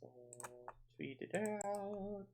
So, tweet it out.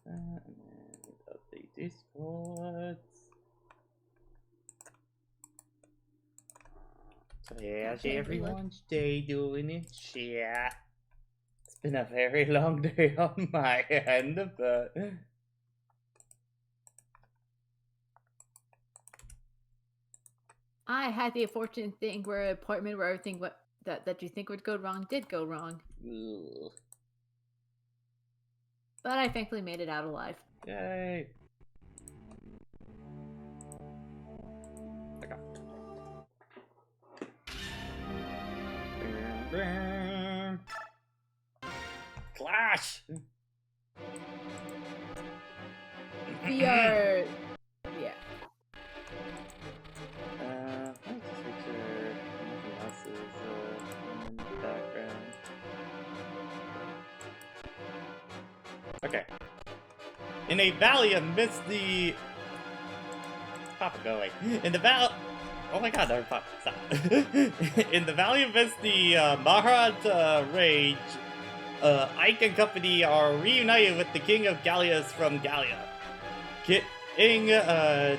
And update Discord. So yeah, how's everyone's day doing in chat? It's been a very long day on my end, but I had the unfortunate thing where an appointment where everything that you think would go wrong did go wrong. ugh. But I thankfully made it out alive. Yay! Okay. Clash! We are... yeah. Let's picture anything else is in the background. Okay. In a valley amidst the... Papa, go away. In the valley... Oh my god, never Papa, stop. In the valley amidst the Maharaj rage, Ike and company are reunited with the King of Gallias from Gallia. King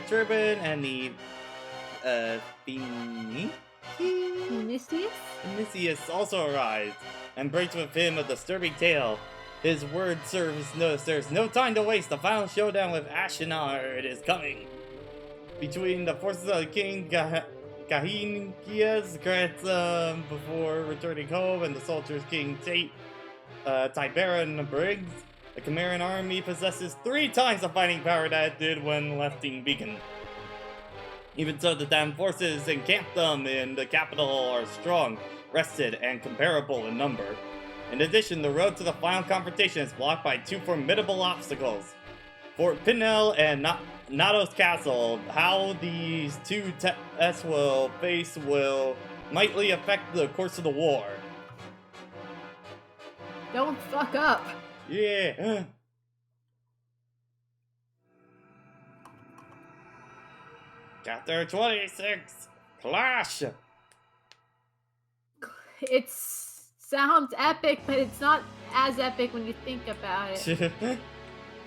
Turban and the Vinicius also arrives and brings with him a disturbing tale. His word serves there's no time to waste. The final showdown with Ashinar is coming. Between the forces of the King Kahinkia's grandson before returning home and the soldiers King Tiberan Briggs, the Chimeran army possesses 3 times the fighting power that it did when lefting Beacon. Even so, the damned forces encamped them in the capital are strong, rested, and comparable in number. In addition, the road to the final confrontation is blocked by 2 formidable obstacles. Fort Pinel and Nados Castle. How these 2 tests will face will mightily affect the course of the war. Don't fuck up! Yeah! Chapter 26, Clash! It sounds epic, but it's not as epic when you think about it.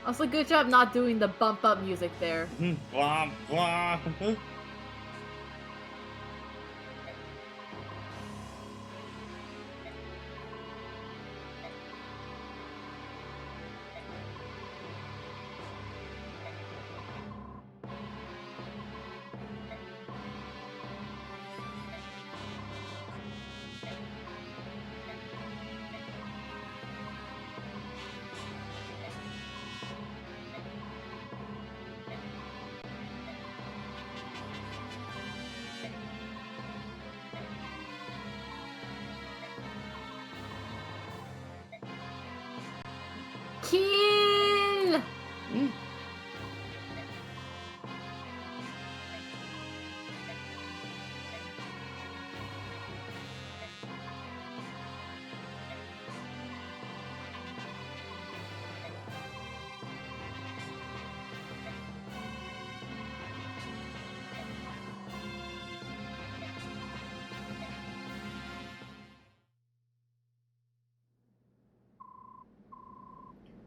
Also, good job not doing the bump up music there. Blah, blah. Kill!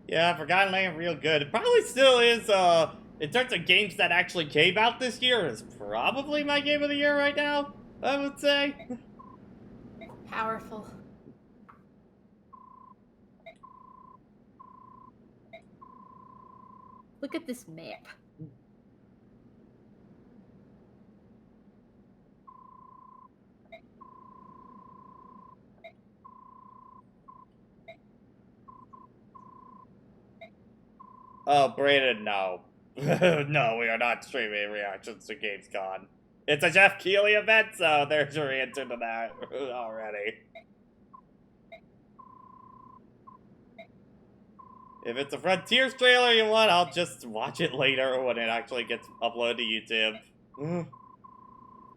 Yeah, Forgotten Land real good. It probably still is, in terms of games that actually came out this year, is probably my game of the year right now, I would say. Powerful. Look at this map. Oh, Brandon, no. No, we are not streaming reactions to GamesCon. It's a Jeff Keighley event, so there's your answer to that already. If it's a Frontiers trailer you want, I'll just watch it later when it actually gets uploaded to YouTube.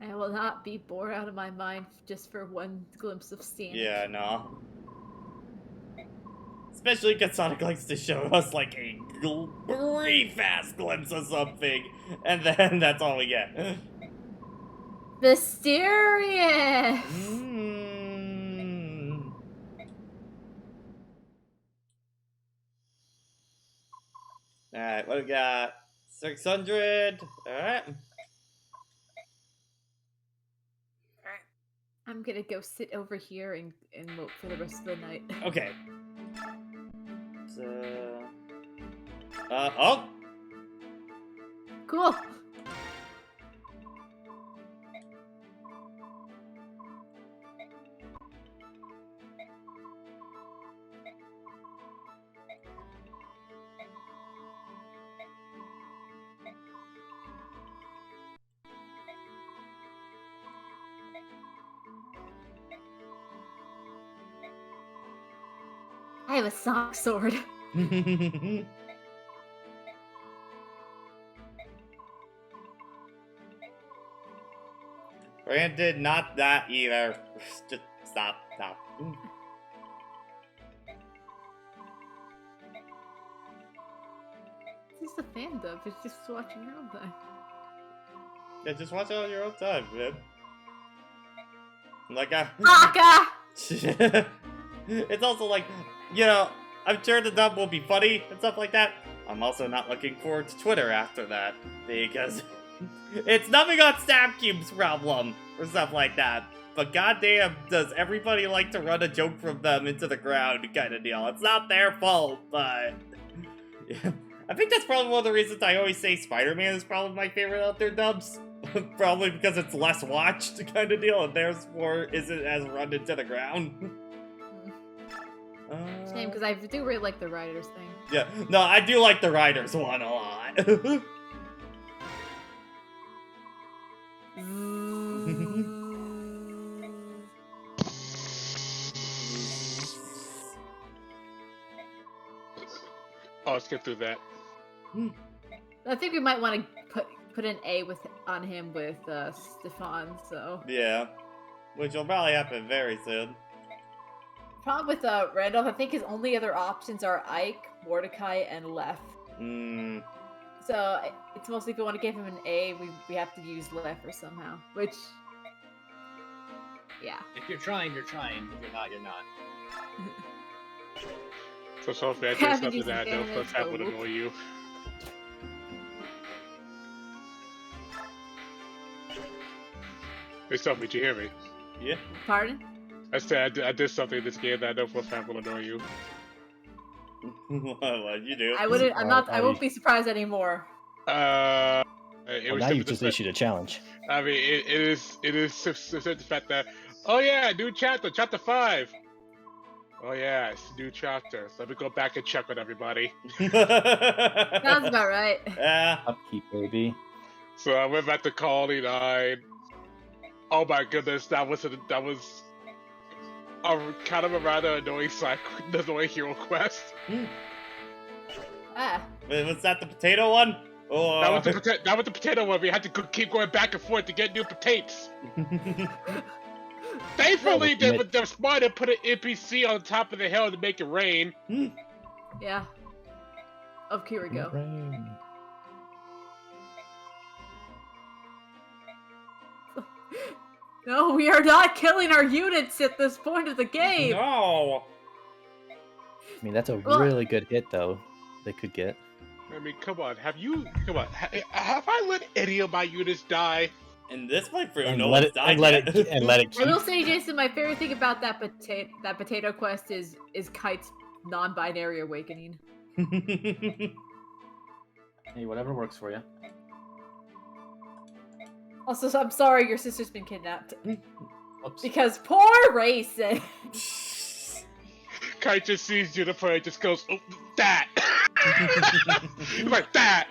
I will not be bored out of my mind just for one glimpse of Sonic. Yeah, no. Especially because Sonic likes to show us like a brief fast glimpse of something, and then that's all we get. Mysterious! Alright, what do we got? 600. Alright. I'm gonna go sit over here and mope for the rest of the night. Okay. So... oh! Cool! I have a Sonic sword. Granted, not that either. Just stop. This is the fan dub. It's just watching your own time. Yeah, just watch it on your own time, man. Like Baka! It's also like, you know, I'm sure the dub will be funny and stuff like that. I'm also not looking forward to Twitter after that, because it's nothing on Snapcube's problem or stuff like that. But goddamn, does everybody like to run a joke from them into the ground kind of deal. It's not their fault, but... Yeah. I think that's probably one of the reasons I always say Spider-Man is probably my favorite out there dubs. Probably because it's less watched kind of deal, and therefore isn't as run into the ground. Shame, because I do really like the Riders thing. Yeah, no, I do like the Riders one a lot. I'll skip through that. I think we might want to put an A on him with Stefan, so... Yeah, which will probably happen very soon. Problem with Randolph, I think his only other options are Ike, Mordecai, and Lef. So it's mostly if we want to give him an A, we have to use Lef or somehow, which... Yeah. If you're trying, you're trying. If you're not, you're not. So Sophie, I did something that I know for a fact would annoy you. Hey Sophie, did you hear me? Yeah. Pardon? I said I did something in this game that I know for a fact will annoy you. What'd you do? I wouldn't. I won't be surprised anymore. Well, now you just issued a challenge. I mean, it is the fact that, oh yeah, new chapter 5. Oh yeah, it's a new chapter. So let me go back and check with everybody. Sounds about right. Yeah. Upkeep, baby. So I went back to Colony 9. Oh my goodness, that was a kind of a rather annoying hero quest. Wait, was that the potato one? Or... That was the potato one. We had to keep going back and forth to get new potatoes. Thankfully, they're smart and put an NPC on top of the hill to make it rain. Yeah. Oh, here we go. Rain. No, we are not killing our units at this point of the game. No. I mean, that's a really good hit, though. They could get. I mean, come on. Have I let any of my units die? In this playthrough, And no let one's it died and let yet. it and let it I keep. will say, Jason, my favorite thing about that potato quest is Kite's non-binary awakening. Hey, whatever works for you. Also, I'm sorry your sister's been kidnapped. Oops. Because poor Racing. Kite just sees Juniper and just goes, oh, that! Like that!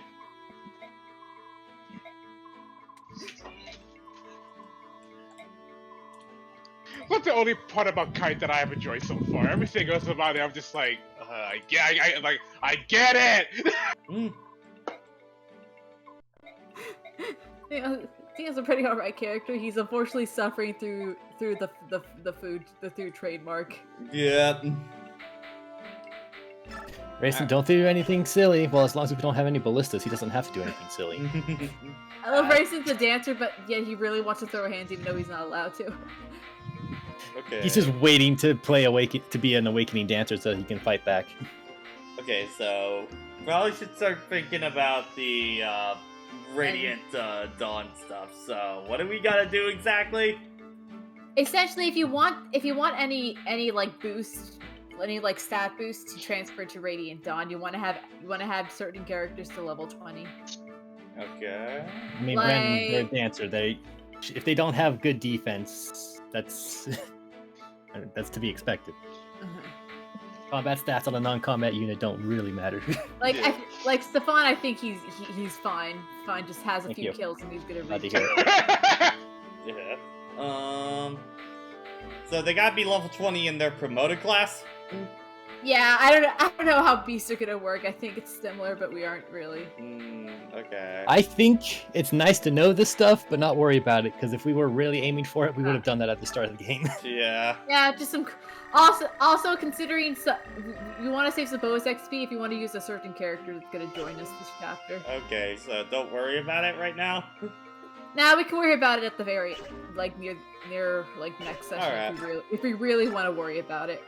What's the only part about Kite that I have enjoyed so far? Everything else about it, I'm just like, I get it. He has a pretty alright character. He's unfortunately suffering through the food trademark. Yeah. Racing, don't do anything silly. Well, as long as we don't have any ballistas, he doesn't have to do anything silly. I love Rayson's a dancer, but yeah, he really wants to throw hands even though he's not allowed to. Okay. He's just waiting to be an awakening dancer so he can fight back. Okay, so probably should start thinking about the Radiant Dawn stuff. So what do we gotta do exactly? Essentially, if you want any like boost, any like stat boost to transfer to Radiant Dawn, you want to have certain characters to level 20. Okay. I mean, when they're a dancer, if they don't have good defense, that's to be expected. Combat stats on a non-combat unit don't really matter. Like Stefan, I think he's fine. Fine, just has a Thank few you. kills and he's gonna Glad to reach. hear it. Yeah. So they gotta be level 20 in their promoted class? Yeah, I don't know how beasts are gonna work. I think it's similar, but we aren't really. Okay. I think it's nice to know this stuff, but not worry about it, because if we were really aiming for it, we would have done that at the start of the game. Yeah. Yeah, just some. Also considering you want to save some bonus XP if you want to use a certain character that's gonna join us this chapter. Okay, so don't worry about it right now. Now we can worry about it at the very near next session Alright. if we really want to worry about it.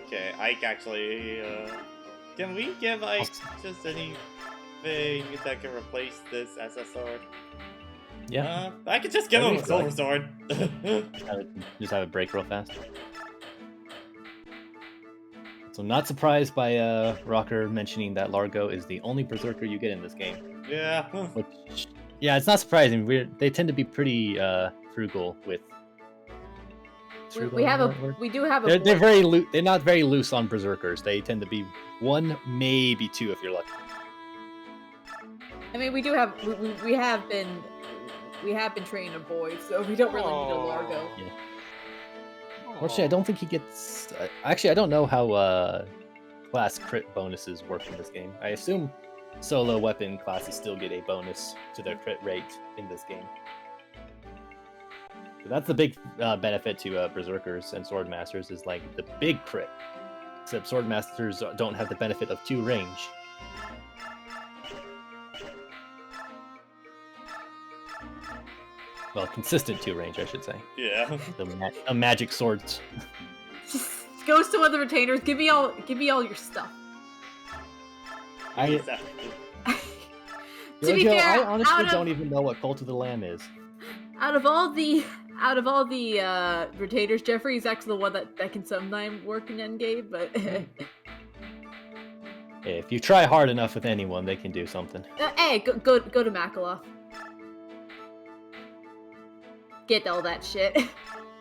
Okay, Ike actually, can we give Ike just anything that can replace this SS sword? Yeah. I could just give him a silver sword. Just have it break real fast. So not surprised by Rocker mentioning that Largo is the only berserker you get in this game. Yeah. Which, yeah, it's not surprising. They tend to be pretty frugal with. We do have a. They're very loose. They're not very loose on berserkers. They tend to be 1, maybe 2 if you're lucky. I mean, we have been training a boy, so we don't really need a Largo. Yeah. Fortunately, I don't think he gets. Actually, I don't know how class crit bonuses work in this game. I assume solo weapon classes still get a bonus to their crit rate in this game. So that's the big benefit to berserkers and swordmasters is like the big crit. Except swordmasters don't have the benefit of 2 range. Well, consistent 2 range, I should say. Yeah. The magic swords. Just goes to one of the retainers. Give me all your stuff. To be fair, I honestly don't even know what Cult of the Lamb is. Out of all the retainers, Jeffrey is actually the one that can sometimes work in endgame, but If you try hard enough with anyone, they can do something. hey, go to Makaloff. Get all that shit.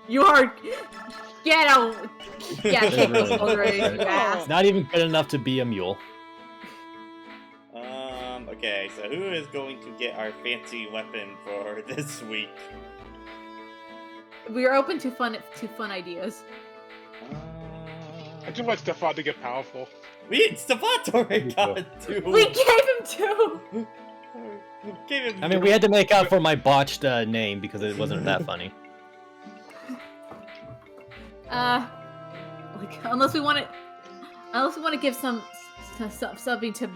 Get out. Yeah, kick those already, you ass. Not even good enough to be a mule. Okay, so who is going to get our fancy weapon for this week? We are open to fun ideas. I just want Stefan to get powerful. Stefan already got 2. We gave him 2. I mean, we had to make up for my botched name because it wasn't that funny. Unless we want to give something to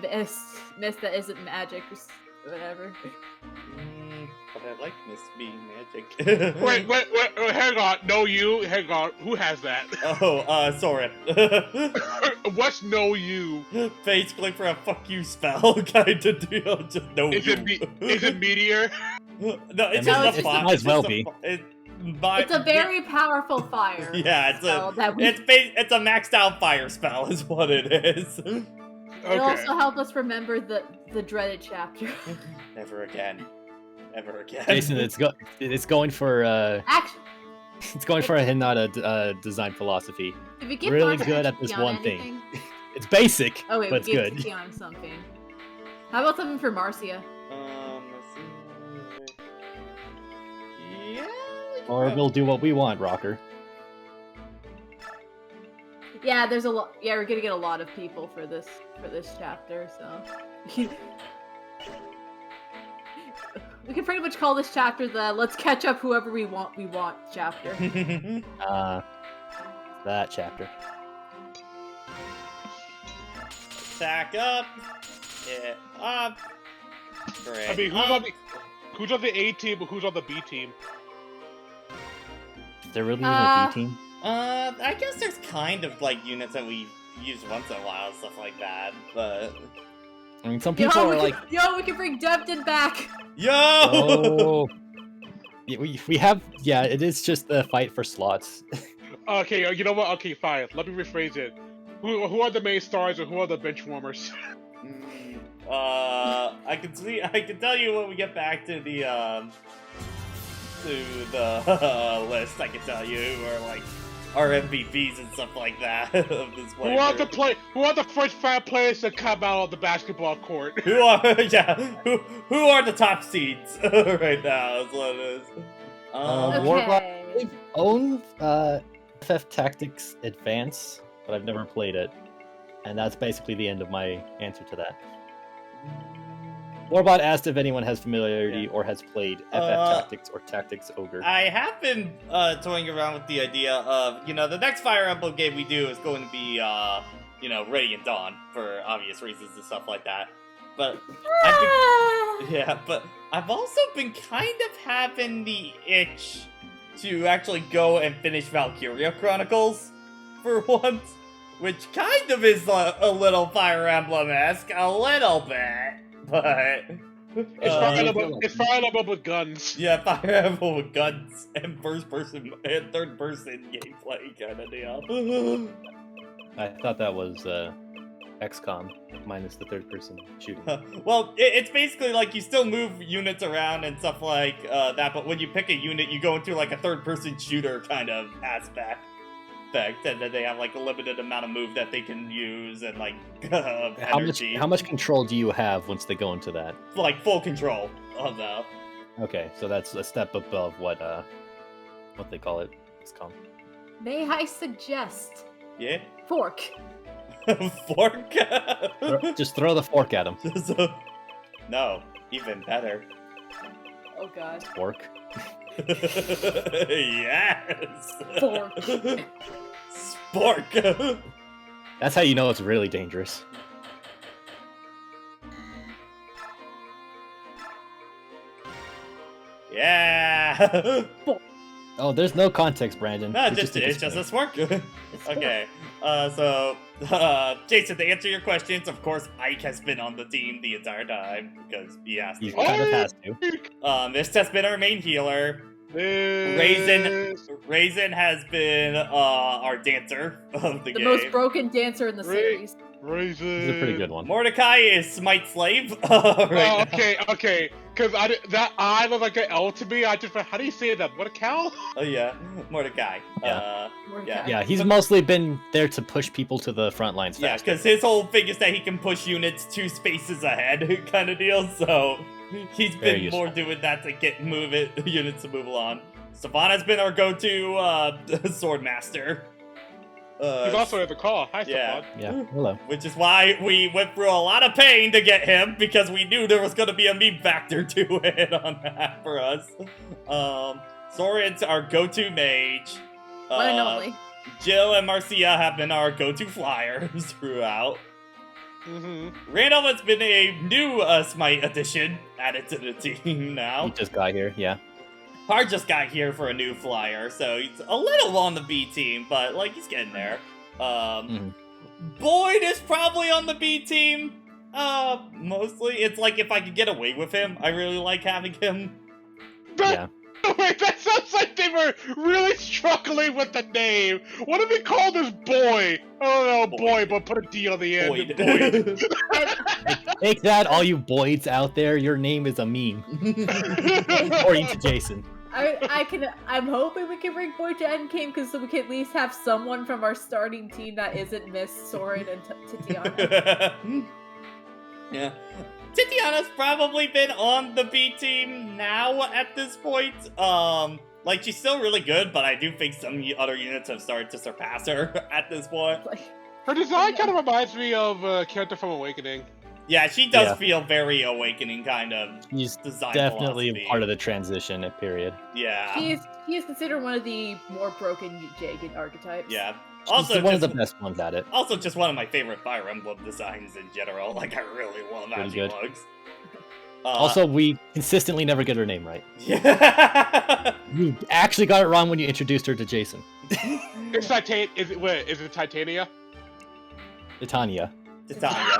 Miss that isn't magic or whatever. But I like Miss being magic. wait, hang on. Hang on. Who has that? Oh, Soren. What's no you? Basically for a fuck you spell kind of deal. Just no Is you. Is it meteor? No, it's just a fire. Might as well be. It's a very powerful fire. Yeah, it's a maxed out fire spell is what it is. It also helped us remember the dreaded chapter. Never again. Ever again. Jason, it's going for Actually, it's going for a Hinata design philosophy. if you give Really Mark good a at this Tikion one anything- thing. It's basic, Oh wait, but we it's gave good. Tikion something. How about something for Marcia? Let's see. Yeah, we Or we'll do what we want, Rocker. Yeah, there's a lot. Yeah, we're gonna get a lot of people for this chapter, so we can pretty much call this chapter the "Let's catch up whoever we want chapter. That chapter. Stack up. Get up. Great. I mean, who's on the A team, but who's on the B team? Is there really even a B team? I guess there's kind of like units that we use once in a while, stuff like that, but... I mean, some people are like... we can bring Debden back! Yo! Oh. Yeah, we have... Yeah, it is just the fight for slots. Okay, you know what? Okay, fine. Let me rephrase it. Who are the main stars and who are the bench warmers? I can tell you when we get back to the list. I can tell you who are like our MVPs and stuff like that of this play. Who are the first 5 players to come out on the basketball court? Who are the top seeds right now? Is what it is. Warlock own FF Tactics Advance, but I've never played it, and that's basically the end of my answer to that. Warbot asked if anyone has familiarity or has played FF Tactics or Tactics Ogre. I have been toying around with the idea of, the next Fire Emblem game we do is going to be, Radiant Dawn, for obvious reasons and stuff like that. But I've also been kind of having the itch to actually go and finish Valkyria Chronicles for once, which kind of is a little Fire Emblem-esque, a little bit. But it's Fire Emblem with guns. Yeah, Fire Emblem with guns and first-person and third-person gameplay kind of deal. I thought that was XCOM minus the third-person shooting. Well, it's basically like you still move units around and stuff like that, but when you pick a unit, you go into like a third-person shooter kind of aspect. And then they have like a limited amount of move that they can use and like energy. How much control do you have once they go into that? Like full control of that. Okay, so that's a step above what they call it. May I suggest? Yeah. Fork. Fork. Just throw the fork at him. No, even better. Oh God. Fork. Yes! Spork. Spork! That's how you know it's really dangerous. Yeah! Oh, there's no context, Brandon. No, it's just a spork. Okay, so, Jason, to answer your questions, of course, Ike has been on the team the entire time, because he has to. He kind of has to. This has been our main healer. Raisin has been our dancer of the game. The most broken dancer in the series. Raisin. He's a pretty good one. Mordecai is Smite Slave. Okay. Because that I was like an L to me. I just went, how do you say that? Mordecai? Oh yeah, Mordecai. Yeah. Mordecai. Yeah, he's mostly been there to push people to the front lines Yeah, faster. because his whole thing is that he can push units 2 spaces ahead, kind of deal. So he's Very been useful. more doing that to get units to move along. Savannah's been our go-to sword master. He's also at the call. Hi, yeah. Stefan. Yeah, hello. Which is why we went through a lot of pain to get him, because we knew there was going to be a meme factor to it on that for us. Soren's our go-to mage. One and only. Jill and Marcia have been our go-to flyers throughout. Randall has been a new Smite addition added to the team now. He just got here, yeah. Hard just got here for a new flyer, so he's a little on the B team, but like he's getting there. Boyd is probably on the B team. Mostly. It's like if I could get away with him, I really like having him. Yeah. Wait, that sounds like they were really struggling with the name. What do we call this boy? Oh no, boy, but put a D on the end. Boyd. Take that, all you Boyds out there. Your name is a meme. According to Jason. I'm hoping we can bring Boyd to endgame because so we can at least have someone from our starting team that isn't Miss Soren and Titiana. Yeah. Titiana's probably been on the B team now at this point. Like, she's still really good, but I do think some other units have started to surpass her at this point. Her design kind of reminds me of a character from Awakening. Yeah, she does feel very Awakening kind of He's design definitely philosophy. part of the transition period. Yeah. He is considered one of the more broken jagged archetypes. Yeah. She's Also, one of the best ones at it. Also, just one of my favorite Fire Emblem designs in general. Like, I really love how she looks. Also, we consistently never get her name right. Yeah. You actually got it wrong when you introduced her to Jason. It's is it Titania? Titania. Titania.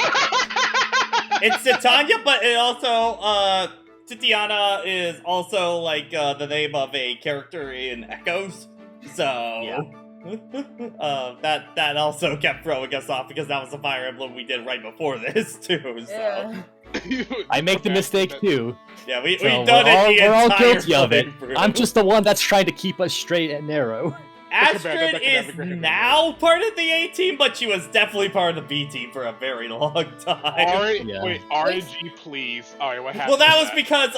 It's Titania, but it also, Titiana is also, like, the name of a character in Echoes. So, that also kept throwing us off because that was the Fire Emblem we did right before this, too, so. Yeah. I make the mistake, too. Yeah, we've So done it the we're all entire guilty of it. playthrough. I'm just the one that's trying to keep us straight and narrow. Astrid is now part of the A team, but she was definitely part of the B team for a very long time. Wait, RNG, please. Alright, what happened? Well, that was because,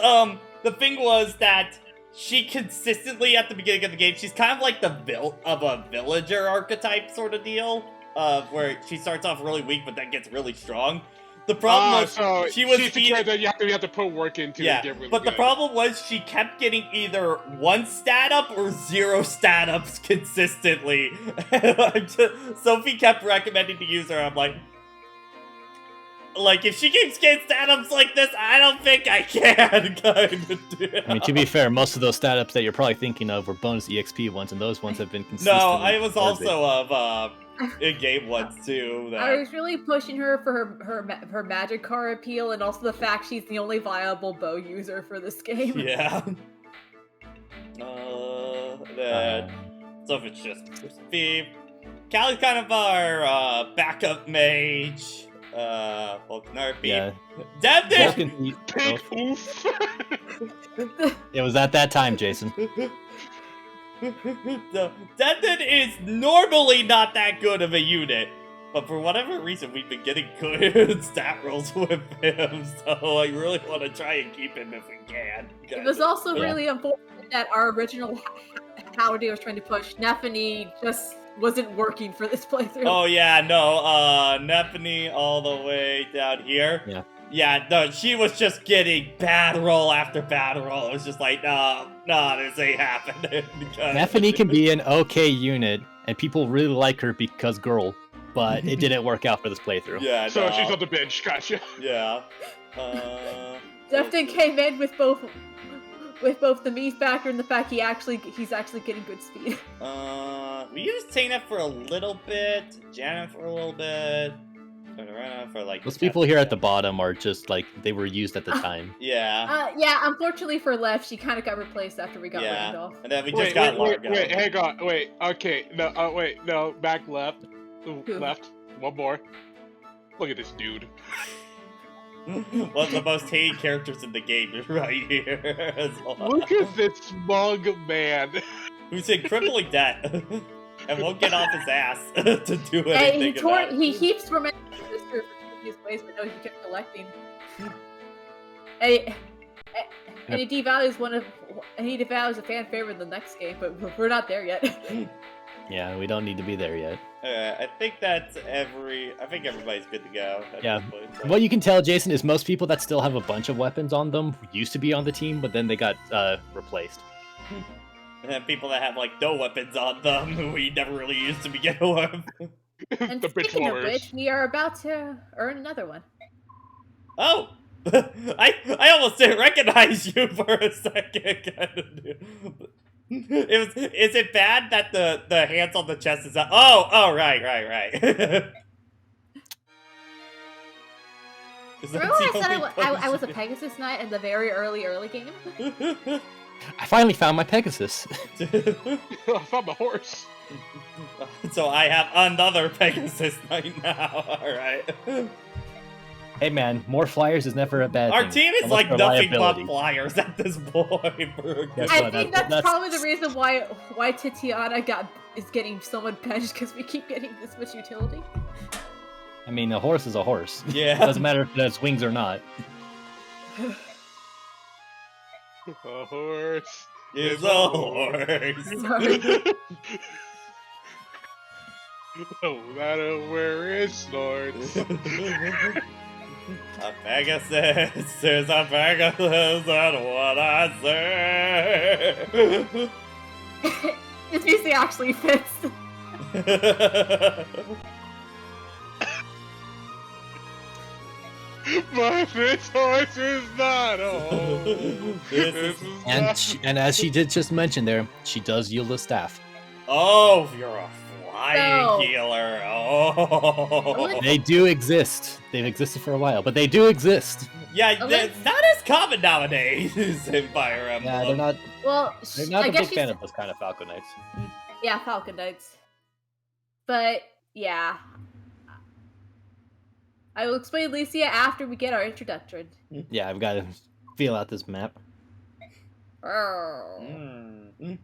the thing was that she consistently, at the beginning of the game, she's kind of like the a villager archetype sort of deal, where she starts off really weak, but then gets really strong. The problem was so she was she's the character you have to put work into to get really but the good. problem was she kept getting either 1 stat up or 0 stat ups consistently. Sophie kept recommending to use her. I'm like, if she keeps getting stat ups like this, I don't think I can. I mean, to be fair, most of those stat ups that you're probably thinking of were bonus EXP ones, and those ones have been consistent. No, I was also of in-game ones too. I was really pushing her for her magic car appeal, and also the fact she's the only viable bow user for this game. Yeah. So if it's just Steve, Callie's kind of our backup mage. Vulcanarpy. Yeah. Devdin! It was at that time, Jason. So, Devdin is normally not that good of a unit, but for whatever reason, we've been getting good stat rolls with him, so I really want to try and keep him if we can. It was also really unfortunate that our original Howdy was trying to push Nephany just wasn't working for this playthrough. Oh yeah, no, Nephany all the way down here. Yeah. Yeah, no, she was just getting bad roll after bad roll. It was just like, no, this ain't happening. Nephany can be an okay unit, and people really like her because girl, but it didn't work out for this playthrough. Yeah, so she's on the bench, gotcha. Yeah. Defton came in with both the meat factor and the fact he's actually getting good speed. We used Taina for a little bit, Janet for a little bit, for like. Those people here at the bottom are just like they were used at the time. Yeah. Yeah. Unfortunately for Left, she kind of got replaced after we got Randolph. And then we just got Largo. Wait, hang on. Wait. Okay. No. Wait. No. Back left. Left. One more. Look at this dude. One of the most hated characters in the game is right here. Look at this smug man. Who's in crippling debt and won't get off his ass to do anything. He keeps remembering this for his ways, but no, he kept collecting. And he devalues a fan favorite in the next game, but we're not there yet. Yeah, we don't need to be there yet. I think everybody's good to go. Yeah. What you can tell, Jason, is most people that still have a bunch of weapons on them used to be on the team, but then they got replaced. And then people that have like no weapons on them who we never really used to begin with. And speaking of which, we are about to earn another one. Oh! I almost didn't recognize you for a second. Is it bad that the hands on the chest is up? Oh, right. Remember I said I was a Pegasus Knight in the very early game? I finally found my Pegasus. I found my horse. So I have another Pegasus Knight now, alright. Hey man, more flyers is never a bad thing. Our team is like nothing but flyers at this point. I think that's probably the reason why Titiana is getting so much benched, because we keep getting this much utility. I mean, a horse is a horse. Yeah. It doesn't matter if it has wings or not. A horse. is a horse. No matter where it snorts. A Pegasus, there's a Pegasus, that's what I say. This music actually fits. But this horse is not a horse. And as she did just mention there, she does yield a staff. Oh, you're a flying No. healer. Oh. They do exist. They've existed for a while, but they do exist. Yeah, Let's- that is common nowadays in Fire Emblem. Yeah, they're not. Well, They're not I a guess big she's... fan of those kind of Falcon Knights. Yeah, Falcon Knights. But, yeah. I will explain Alicia after we get our introduction. Yeah, I've got to feel out this map. Mm.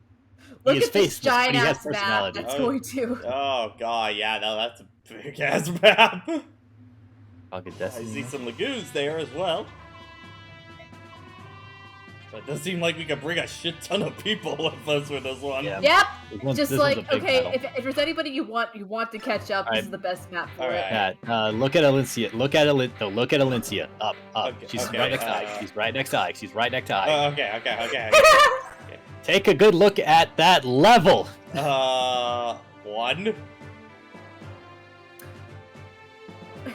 Look He is at this faceless, but giant he has ass map personality. that's Oh. going to. Oh god, yeah, no, that's a big ass map. Falcon I Destiny. see some lagoons there as well. So it does seem like we could bring a shit ton of people with us with this one. Yeah. Yep, This just one's like, a big okay, battle. if there's anybody you want to catch up, Alright. this is the best map for Alright. it. Yeah, look at Alicia. Look at Alicia. Up. Okay, She's okay, right next to Ike. She's right next to Ike. She's right next to Ike. Okay. Take a good look at that level. One.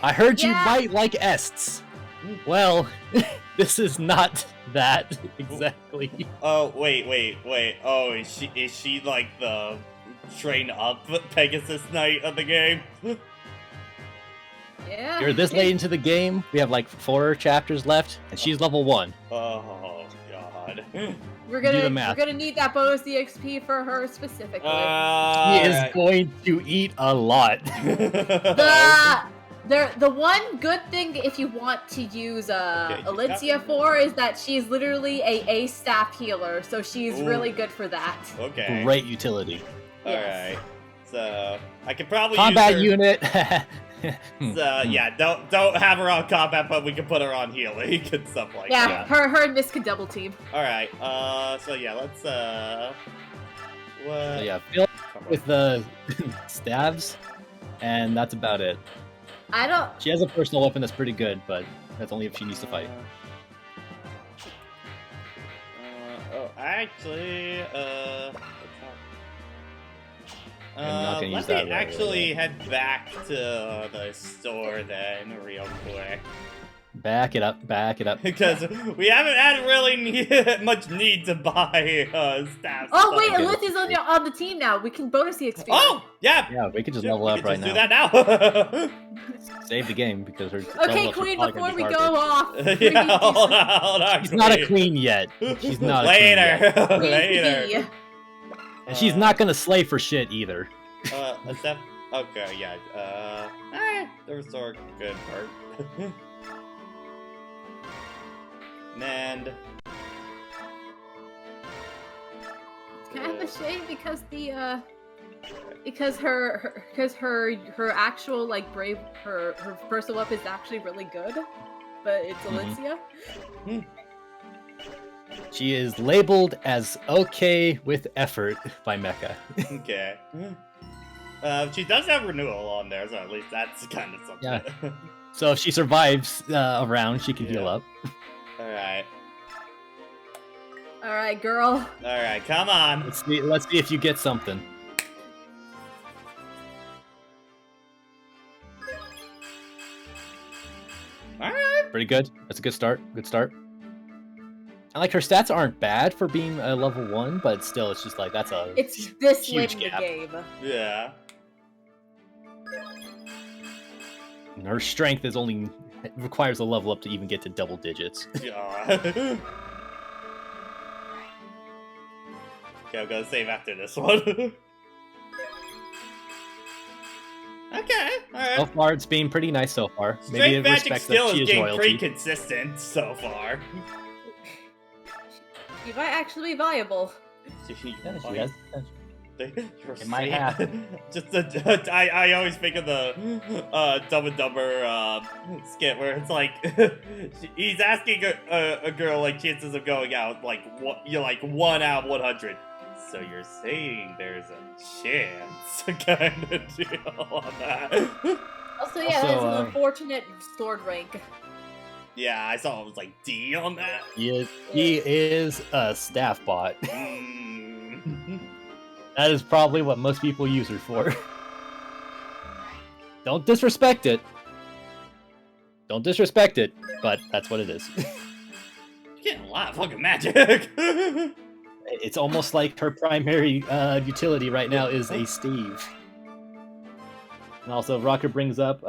I heard you Yeah. might like Ests. Well, this is not that exactly. Oh, wait. Oh, is she like the train up Pegasus Knight of the game? Yeah. You're this late into the game. We have like 4 chapters left, and she's level 1. Oh god. We're Do the gonna math. need that bonus EXP for her specifically. He is going to eat a lot. The one good thing if you want to use Alicia for is that she's literally a staff healer, so she's Ooh. really good for that. Okay. Great utility. Alright. So I could probably Combat use her. unit. So yeah, don't have her on combat, but we can put her on healing and stuff like Yeah, that. her and Miss can double team. Alright, so yeah, let's what So yeah, fill with the stabs, and that's about it. I don't. She has a personal weapon that's pretty good, but that's only if she needs to fight. Actually, I'm not gonna use let that me right actually away. head back to the store then, real quick. Back it up. Because we haven't had really much need to buy staff. Oh wait, Okay. Alicia's on the team now. We can bonus EXP. Oh yeah. Yeah, we could just Yeah, level we up could right just now. do that now. Save the game because her Okay, level ups are Queen. probably Before gonna we be go garbage. off, Yeah, hold on. She's not a queen yet. She's not a queen yet. Later. Queen Later. B. And she's not gonna slay for shit either. Okay, yeah. The restore good part. And It's kind of a shame because her actual like her personal weapon is actually really good, but it's Alicia. She is labeled as okay with effort by Mecha. okay. She does have renewal on there, so at least that's kind of something. Yeah. So if she survives a round, she can heal Yeah. up. Alright. All right, girl. Alright, come on. Let's see if you get something. Alright. Pretty good. That's a good start. Good start. And like her stats aren't bad for being a level 1, but still, it's just like that's a. It's this late Huge in the gap. game. Yeah. Her strength is only it requires a level up to even get to double digits. God. Okay, I'm gonna save after this one. Okay, So alright. far, it's been pretty nice so far. Maybe Strength it magic respects skill that she is is getting royalty. pretty consistent so far. You might actually be viable. Yeah, she has potential. You're It might sad. happen. I always think of the Dumb and Dumber skit where it's like he's asking a girl like chances of going out like what you're like 1 out of 100. So you're saying there's a chance kind of deal on that. Also, yeah, that's an unfortunate sword rank. Yeah, I saw it was like D on that. He is a staff bot. That is probably what most people use her for. Don't disrespect it. Don't disrespect it, but that's what it is. You're getting a lot of fucking magic. It's almost like her primary utility right now is a Steve. And also, Rocker brings up,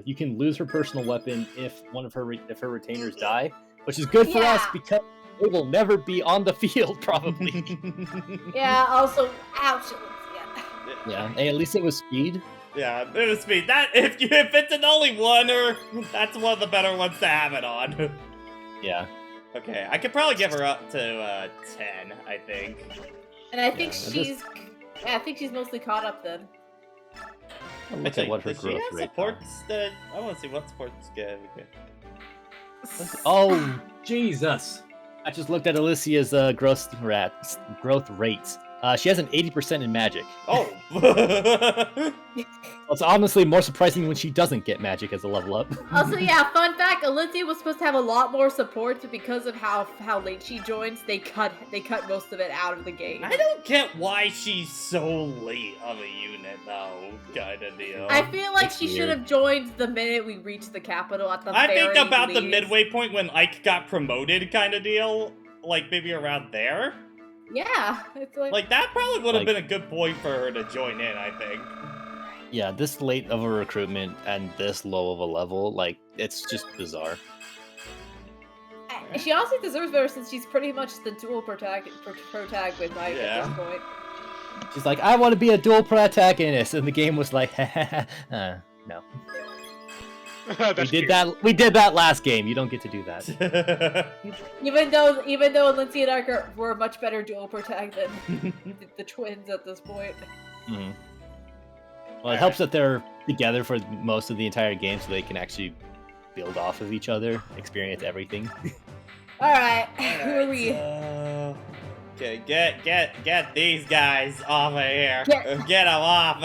you can lose her personal weapon if her retainers die, which is good for us because they will never be on the field, probably. Yeah, also, ouch. Yeah, hey, at least it was speed. Yeah, it was speed. That if it's an only one, or that's one of the better ones to have it on. Yeah. Okay, I could probably give her up to 10, I think. And I think I think she's mostly caught up then. Look at what her does growth she have rate supports that I want to see what supports get. Oh, Jesus. I just looked at Alicia's growth rates. She has an 80% in magic. Oh. It's honestly more surprising when she doesn't get magic as a level up. Also, yeah, fun fact: Alicia was supposed to have a lot more support, but because of how late she joins, they cut most of it out of the game. I don't get why she's so late of a unit, though, kind of deal. I feel like It's she weird. should have joined the minute we reached the capital at the I very think about the least. midway point when Ike got promoted, kind of deal. Like maybe around there. Yeah, it's Like that probably would have Like- been a good point for her to join in. I think. Yeah, this late of a recruitment and this low of a level, like, it's just bizarre. She honestly deserves better since she's pretty much the dual protag with Ike Yeah. at this point. She's like, I want to be a dual protagonist, and the game was like, no. We did that last game. You don't get to do that. Even though Lindsay and Ike were a much better dual protag than the twins at this point. Mhm. Well, it helps that they're together for most of the entire game, so they can actually build off of each other, experience everything. All right, who are we? Okay, get these guys off of here. Get- Get them off.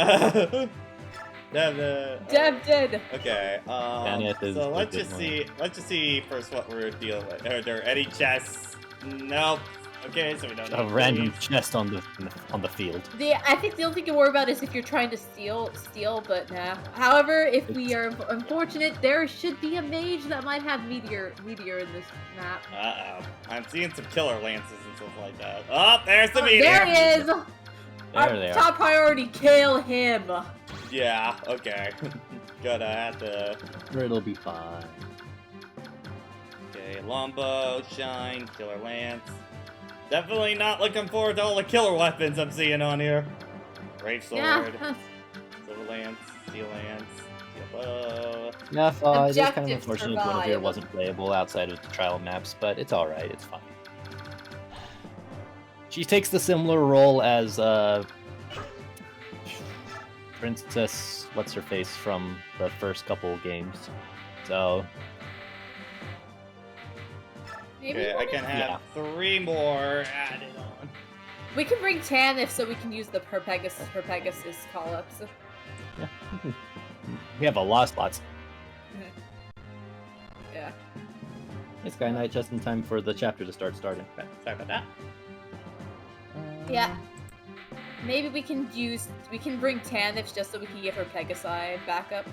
Dev did. Okay. Daneth is So a let's good just one. see. Let's just see first what we're dealing with. Are there any chests? Nope. Okay, so we don't. A need random these. chest on the field. I think the only thing to worry about is if you're trying to steal, but nah. However, if we are unfortunate, there should be a mage that might have meteor in this map. Uh-oh. I'm seeing some killer lances and stuff like that. Oh, there's the Oh, meteor. there he is. Our There they are. top priority: kill him. Yeah. Okay. Gonna have to. It'll be fine. Okay, longbow, shine, killer lance. Definitely not looking forward to all the killer weapons I'm seeing on here. Brave sword, Yeah. silver lance, steel lance, steel bow. Yeah, it's kind of Objective unfortunate Guinevere survive. wasn't playable outside of the trial maps, but it's alright, it's fine. She takes the similar role as Princess What's-Her-Face from the first couple games. So, Maybe Okay, I one can of- have 3 more added on. We can bring Tan so we can use her Pegasus call-ups. yeah. We have a lot of spots. Yeah. Hey, Sky Knight, just in time for the chapter to start starting. Sorry about that. Yeah. Maybe we can bring Tanif just so we can give her Pegasi backup.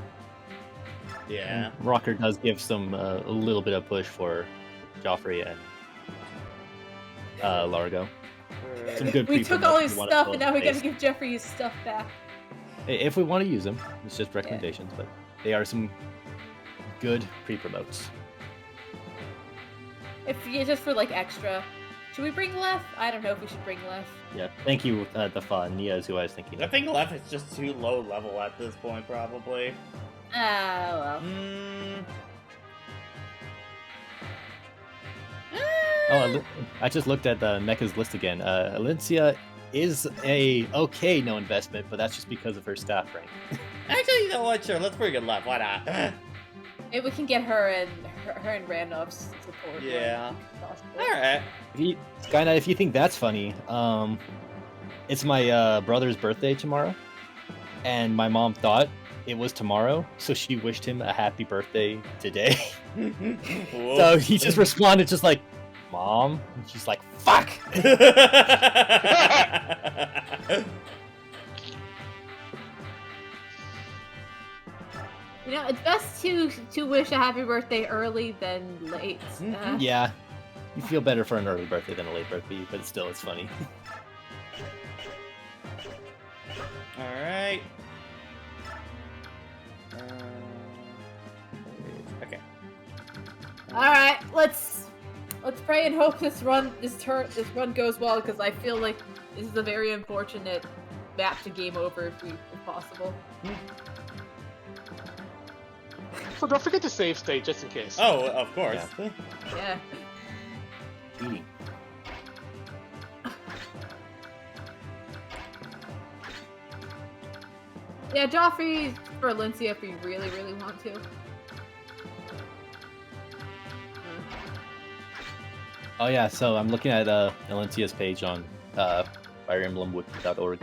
Yeah. Rocker does give some a little bit of push for Joffrey and Largo. Some good We people took all that his we wanna stuff fill and now we in gotta space. give Jeffrey his stuff back. If we want to use them, it's just recommendations, but they are some good pre-promotes. If you just for like extra. Should we bring Lef? I don't know if we should bring Lef. Yeah, thank you, the fun. Nia is who I was thinking I of. think left is just too low level at this point, probably. Ah, well. Oh, I just looked at the Mecha's list again. Alicia is a okay no investment, but that's just because of her staff rank. Actually, you know what? Sure, let's bring it left. Why not? Maybe we can get her and Randolph's support. Yeah. All Alright. Skynet, if you think that's funny, it's my brother's birthday tomorrow, and my mom thought it was tomorrow, so she wished him a happy birthday today. So he just responded just like, Mom? And she's like, fuck! You know, it's best to wish a happy birthday early than late. Yeah, you feel better for an early birthday than a late birthday, but still, it's funny. Alright. Okay. All right, let's pray and hope this run goes well, because I feel like this is a very unfortunate map to game over if possible. So don't forget to save state just in case. Oh, of course. Yeah. Cheating. Yeah, Joffrey for Valencia if we really, really want to. Oh yeah, so I'm looking at Alencia's page on FireEmblemWiki.org.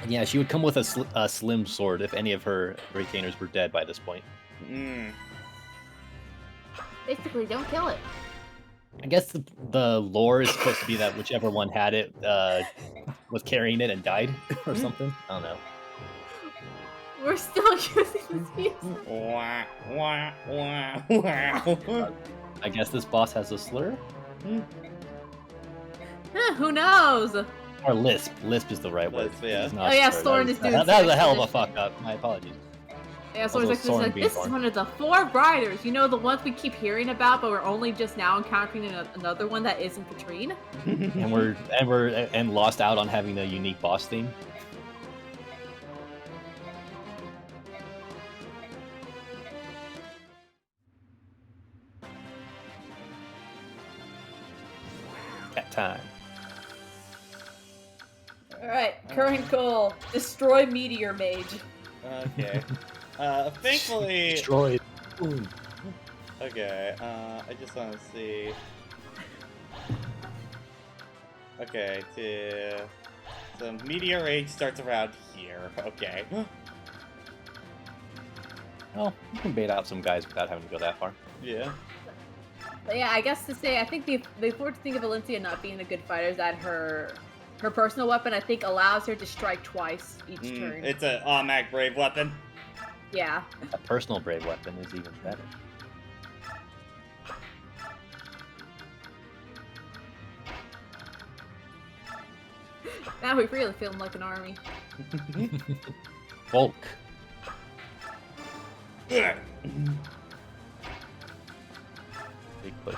And yeah, she would come with a slim sword if any of her retainers were dead by this point. Basically, don't kill it. I guess the lore is supposed to be that whichever one had it was carrying it and died or something. I don't know. We're still using this piece. I guess this boss has a slur? Who knows? Or lisp. Lisp is the right word. Lisp, yeah. It's not Oh yeah, slur. Soren is doing That was a hell of a exposition. fuck up. My apologies. Yeah, Soren's Also, like, this is one of the 4 riders. You know, the ones we keep hearing about, but we're only just now encountering another one that isn't Katrine. and we're lost out on having a unique boss theme. That time. Alright, current goal. Destroy Meteor Mage. Okay. Thankfully... Destroyed. Boom. Okay, I just want to see... Okay, so Meteor Age starts around here. Okay. Well, you can bait out some guys without having to go that far. Yeah. But yeah, I guess to say, I think the important thing of Valencia not being a good fighter is that her personal weapon, I think, allows her to strike twice each turn. It's an automatic brave weapon. Yeah. A personal brave weapon is even better. Now we really feel like an army. Bulk. Ugh. Big push.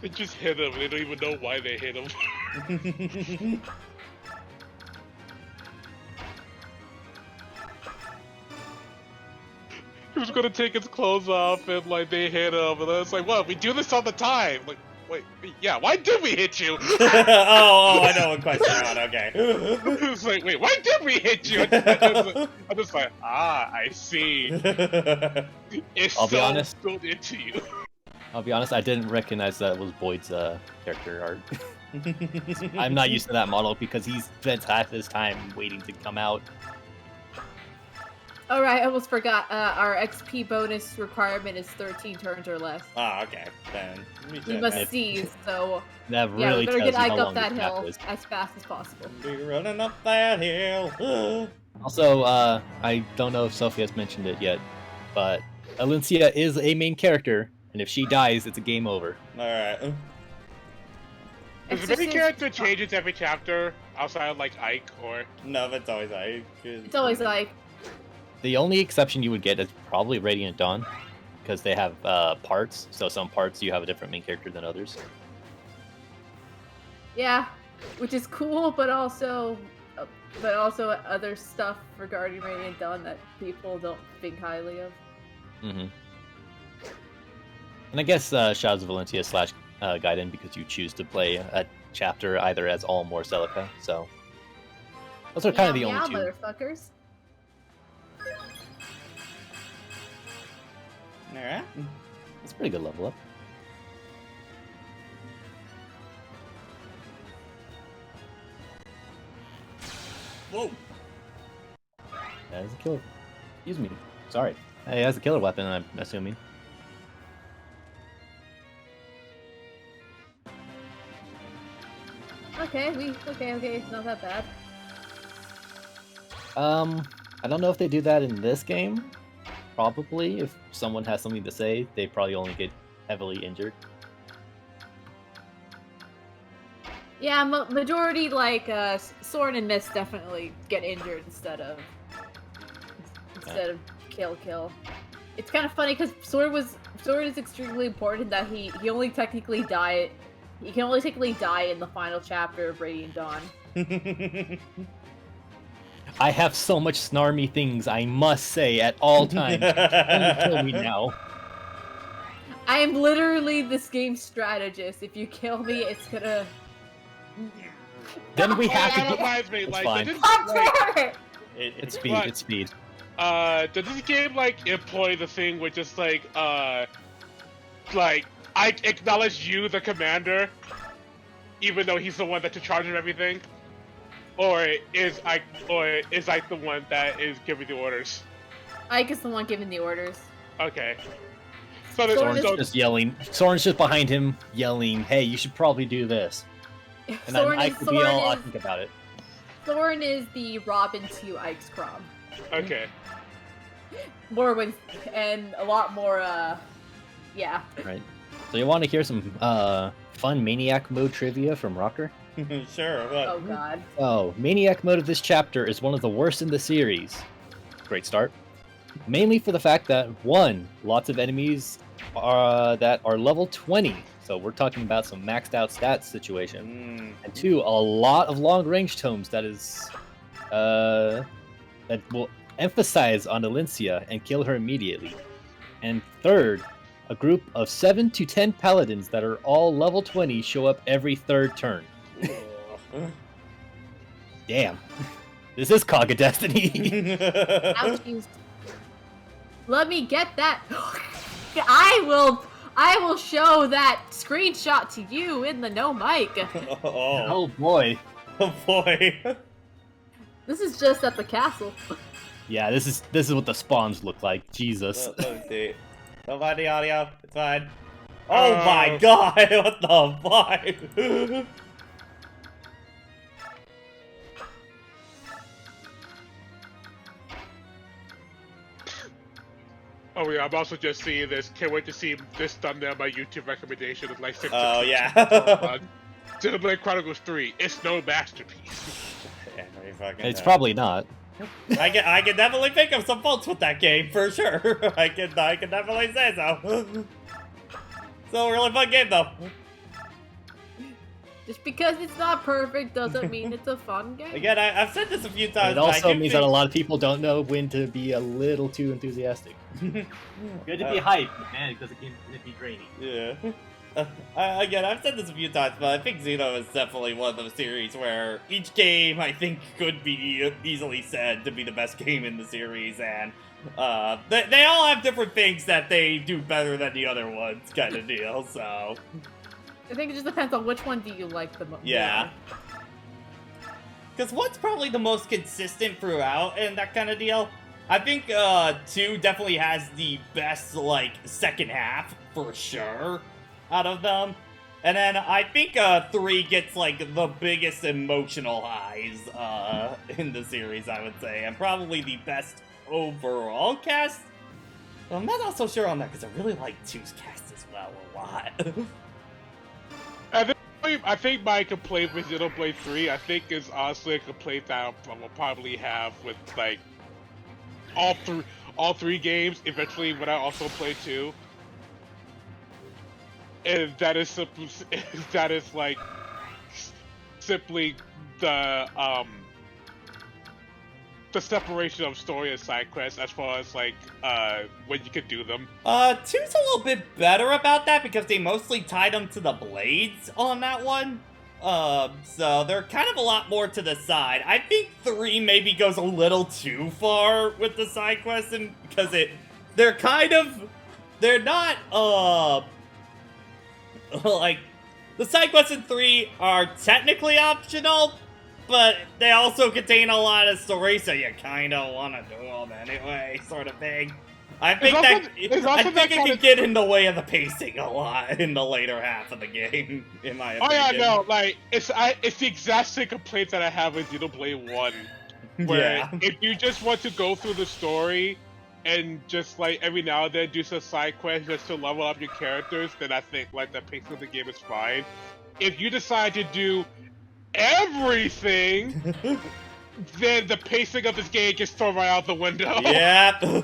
They just hit him. They don't even know why they hit him. He was gonna take his clothes off and like they hit him, and then it's like, what? We do this all the time. Like, wait, yeah. Why did we hit you? oh, I know what question you're on. Okay. It's like, wait, why did we hit you? I'm just like, I see. It's I'll be so honest. built into you. I'll be honest, I didn't recognize that was Boyd's character art. I'm not used to that model because he's spent half his time waiting to come out. All right, I almost forgot. Our XP bonus requirement is 13 turns or less. Ah, okay. Then We must seize, so That yeah, really we better tells get you how Ike long up that this map hill is. as fast as possible. Be running up that hill. Also, I don't know if Sophie has mentioned it yet, but Alencia is a main character, and if she dies, it's a game over. Alright. Does the main character changes every chapter outside of like Ike or? No, it's always like. It's always like. The only exception you would get is probably Radiant Dawn, because they have parts. So some parts you have a different main character than others. Yeah, which is cool, but also other stuff regarding Radiant Dawn that people don't think highly of. Mm-hmm. And I guess Shadows of Valencia / Gaiden, because you choose to play a chapter either as Ulm or Celica, so those are kind of the only two. Motherfuckers. Alright. It's a pretty good level up. Whoa. As a killer. Excuse me. Sorry. Hey, as a killer weapon, I'm assuming. Okay, it's not that bad. I don't know if they do that in this game. Probably. If someone has something to say, they probably only get heavily injured. Yeah, majority like Soren and Mist definitely get injured instead of kill. It's kind of funny because Soren is extremely important that he only technically die. He can only technically die in the final chapter of Radiant Dawn. I have so much snarmy things I must say at all times. Don't kill me now. I am literally this game's strategist. If you kill me, it's gonna. Then we have to That get. reminds me, It's like, fine. does this, It's speed. What? It's speed. does this game like employ the thing with just like I acknowledge you, the commander, even though he's the one that's in charge of everything, or is Ike the one that is giving the orders? Ike is the one giving the orders. Okay. So Soren's just yelling. Soren's just behind him yelling, "Hey, you should probably do this." And then Ike would be all, "I'll think about it." Soren is the Robin to Ike's Crom. Okay. More wins and a lot more. Yeah. Right. So you want to hear some fun Maniac mode trivia from Rocker? Sure. What? Oh god. Oh, Maniac mode of this chapter is one of the worst in the series. Great start. Mainly for the fact that 1, lots of enemies that are level 20. So we're talking about some maxed out stats situation. And 2, a lot of long range tomes that will emphasize on Alencia and kill her immediately. And 3rd, a group of 7 to 10 paladins that are all level 20 show up every 3rd turn. Damn. This is Cog of Destiny. Ouchies. Let me get that. I will show that screenshot to you in the no mic. Oh boy. Oh boy. This is just at the castle. Yeah, this is what the spawns look like. Jesus. Let's see. Don't mind the audio. It's fine. Oh my god! What the fuck? Oh yeah, I'm also just seeing this. Can't wait to see this thumbnail. My YouTube recommendation is like 6. Oh yeah. Xenoblade Chronicles 3. It's no masterpiece. Yeah, you fucking It's know. probably not. I can definitely pick up some faults with that game for sure. I can definitely say so. So really fun game though. Just because it's not perfect doesn't mean it's a fun game. Again, I've said this a few times. It but I also do means that a lot of people don't know when to be a little too enthusiastic. Good to be hyped, man, because it can be draining. Yeah. Again, I've said this a few times, but I think Xeno is definitely one of those series where each game, I think, could be easily said to be the best game in the series, and they all have different things that they do better than the other ones, kind of deal, so... I think it just depends on which one do you like the most. Yeah. Because what's probably the most consistent throughout and that kind of deal? I think 2 definitely has the best, like, second half, for sure, out of them. And then I think 3 gets, like, the biggest emotional highs in the series, I would say. And probably the best overall cast. I'm not also sure on that, because I really like 2's cast as well a lot. I think my complaint with Xenoblade 3, I think is honestly a complaint that I will probably have with, like, all three games eventually when I also play 2. And that is like simply the separation of story and side quests as far as like when you can do them. 2's a little bit better about that because they mostly tied them to the blades on that one. So they're kind of a lot more to the side. I think 3 maybe goes a little too far with the side quests, and because they're not like, the side quests in 3 are technically optional, but they also contain a lot of story, so you kind of want to do them anyway, sort of thing. I think it can get in the way of the pacing a lot in the later half of the game, in my opinion. Oh yeah, no, like it's the exact same complaint that I have with Xenoblade 1, where if you just want to go through the story and just like every now and then do some side quests just to level up your characters, then I think like the pacing of the game is fine. If you decide to do everything, then the pacing of this game gets thrown right out the window. Yeah.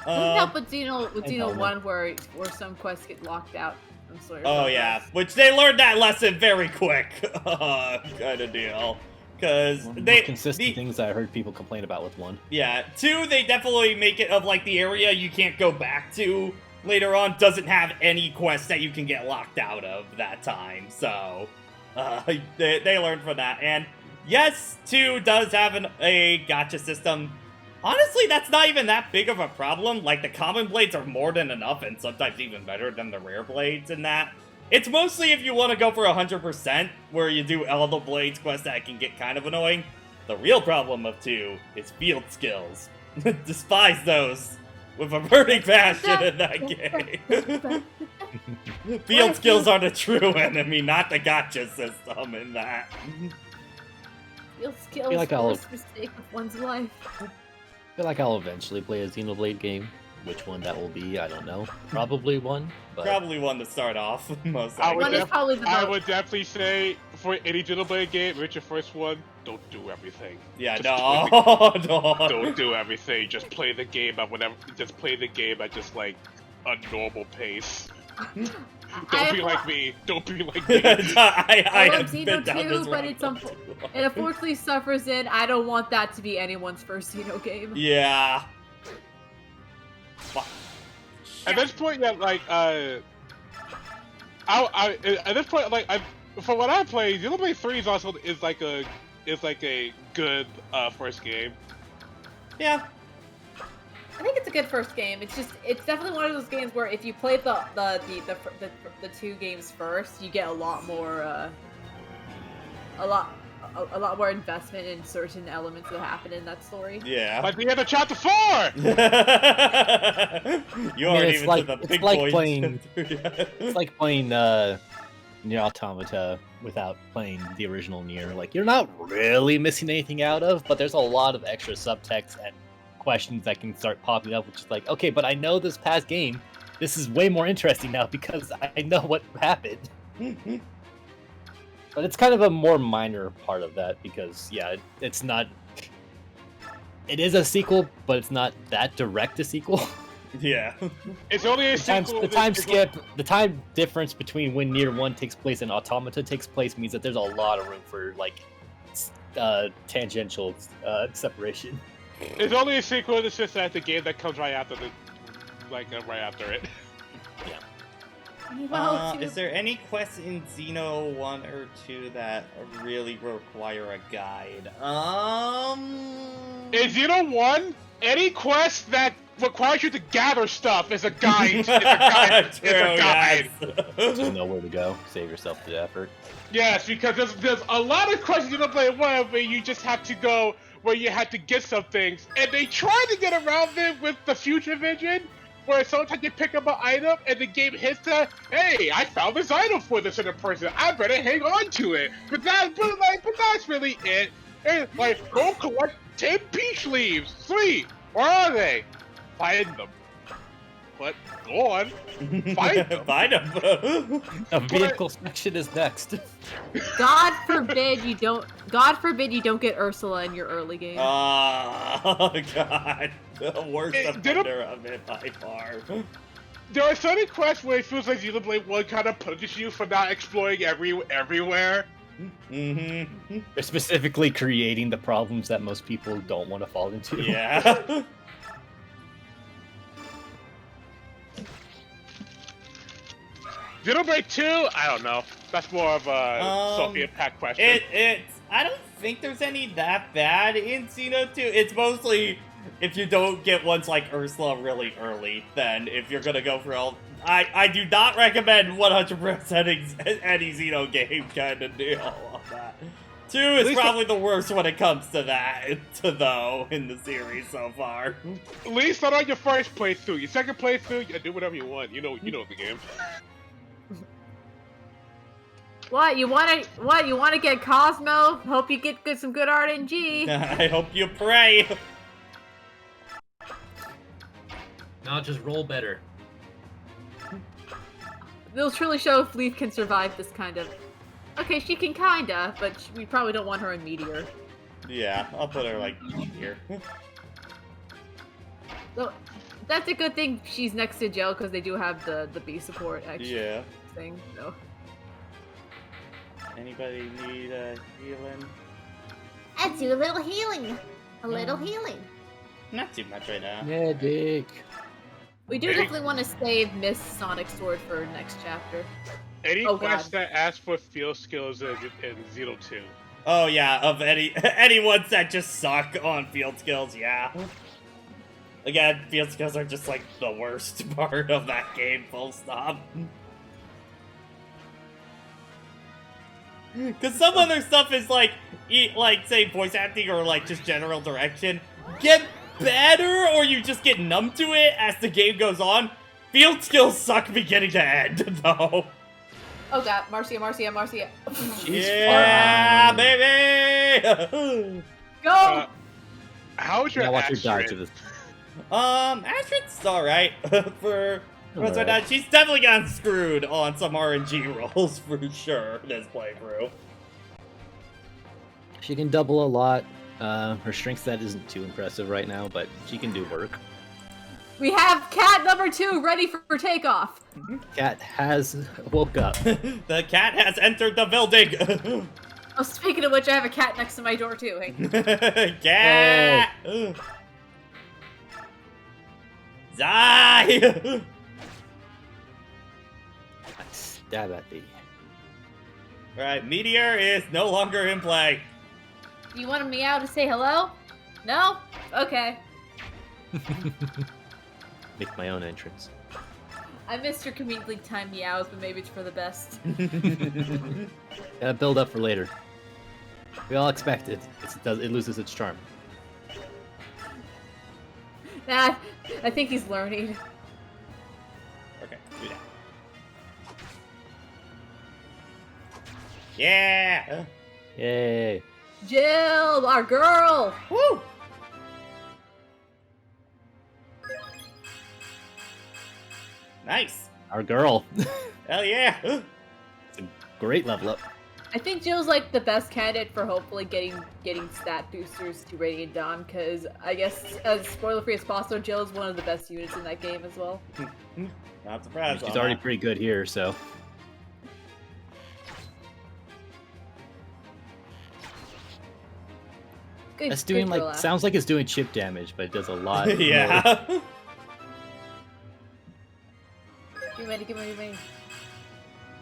Doesn't help with Xeno 1 where some quests get locked out. I'm sorry. Oh yeah, which they learned that lesson very quick, kind of deal. Because consistent things I heard people complain about with 1. Yeah, 2 they definitely make it of like the area you can't go back to later on doesn't have any quests that you can get locked out of that time. So they learned from that. And yes, 2 does have a gacha system. Honestly, that's not even that big of a problem. Like, the common blades are more than enough, and sometimes even better than the rare blades in that. It's mostly if you want to go for 100%, where you do all the blades quests that can get kind of annoying. The real problem of 2 is field skills. Despise those with a burning passion in that game. Field skills are the true enemy, not the gacha system in that. Field skills are the worst mistake of one's life. I feel like I'll eventually play a Xenoblade game. Which one that will be, I don't know. Probably 1. But... Probably 1 to start off, most likely. I would definitely say, for any Xenoblade game, with your first one, don't do everything. Yeah, Don't do everything. Just play the game at whatever. Just play the game at just like a normal pace. Don't be like me. Don't be like me. I love Xeno 2, but it unfortunately suffers in. I don't want that to be anyone's first Xeno game. Yeah. At this point, yeah, like at this point, like for what I play, Xenoblade 3 is like a good first game. Yeah. I think it's a good first game. It's definitely one of those games where if you play the 2 games first, you get a lot more investment in certain elements that happen in that story. Yeah. Like we had a chapter 4. You already even to the big boys. It's like playing Nier Automata without playing the original Nier. Like, you're not really missing anything out of, but there's a lot of extra subtext and questions that can start popping up, which is like, okay, but I know this past game. This is way more interesting now because I know what happened. But it's kind of a more minor part of that because, yeah, it's not... It is a sequel, but it's not that direct a sequel. Yeah. It's only a sequel. The time difference between when Nier 1 takes place and Automata takes place means that there's a lot of room for, like, tangential separation. It's only a sequel in the sense that the game that comes right after right after it. Well, is there any quests in Xeno 1 or 2 that really require a guide? In Xeno 1, any quest that requires you to gather stuff is a guide. It's a guide. Just know where to go. Save yourself the effort. Yes, because there's a lot of quests you don't play one where you just have to go where you had to get some things, and they tried to get around it with the Future Vision, where sometimes you pick up an item and the game hits that, hey, I found this item for this other person, I better hang on to it. But that's really it. And like, go collect 10 peach leaves. Sweet. Where are they? Find them. But go on, find them. Find them. A vehicle section is next. God forbid you don't. God forbid you don't get Ursula in your early game. Oh God, the worst offender of it by far. There are certain quests where it feels like Xenoblade 1 kind of punishes you for not exploring everywhere. Mm-hmm. They're specifically creating the problems that most people don't want to fall into. Yeah. Xenoblade 2? I don't know. That's more of a Sophia Pack question. I don't think there's any that bad in Xeno 2. It's mostly if you don't get ones like Ursula really early, then if you're gonna go for all... I do not recommend 100% any Xeno game kind of deal on that. 2 is probably the worst when it comes to that, though, in the series so far. At least not on your first playthrough. Your second playthrough, you do whatever you want. You know the game. What you want to get Cosmo? Hope you get some good RNG. I hope you pray. Now just roll better. They'll truly show if Leaf can survive this kind of. Okay, she can kinda, but we probably don't want her in Meteor. Yeah, I'll put her like here. So that's a good thing she's next to Jill because they do have the B support actually thing. So. Anybody need a healing? Let's do a little healing. A little healing. Not too much right now. Yeah, Dick. We do definitely want to save Miss Sonic Sword for next chapter. Any quest that asks for field skills in Xeno 2. Oh yeah, of any ones that just suck on field skills, yeah. Again, field skills are just like the worst part of that game, full stop. Because some other stuff is like say voice acting or like just general direction get better, or you just get numb to it as the game goes on. Field skills suck beginning to end, though. Oh god, Marcia. Yeah, baby! Go! How's your Astrid? Astrid's alright. for right. She's definitely gotten screwed on some RNG rolls for sure this playthrough. She can double a lot. Her strength set isn't too impressive right now, but she can do work. We have cat number 2 ready for takeoff. Cat has woke up. The cat has entered the building. Oh, speaking of which, I have a cat next to my door too. Hey. Cat! Oh. Zai! Stab at thee. Alright, Meteor is no longer in play. You want me out to say hello? No? Okay. Make my own entrance. I missed your conveniently timed meows, but maybe it's for the best. Gotta build up for later. We all expect it. It loses its charm. Nah, I think he's learning. Okay, do that. Yeah! Yay! Jill, our girl! Woo! Nice! Our girl. Hell yeah! It's a great level up. I think Jill's like the best candidate for hopefully getting stat boosters to Radiant Dawn, because I guess as spoiler free as possible, Jill is one of the best units in that game as well. Not surprised. She's already pretty good here, so. Good, That's doing good sounds like it's doing chip damage, but it does a lot. Yeah. Get ready.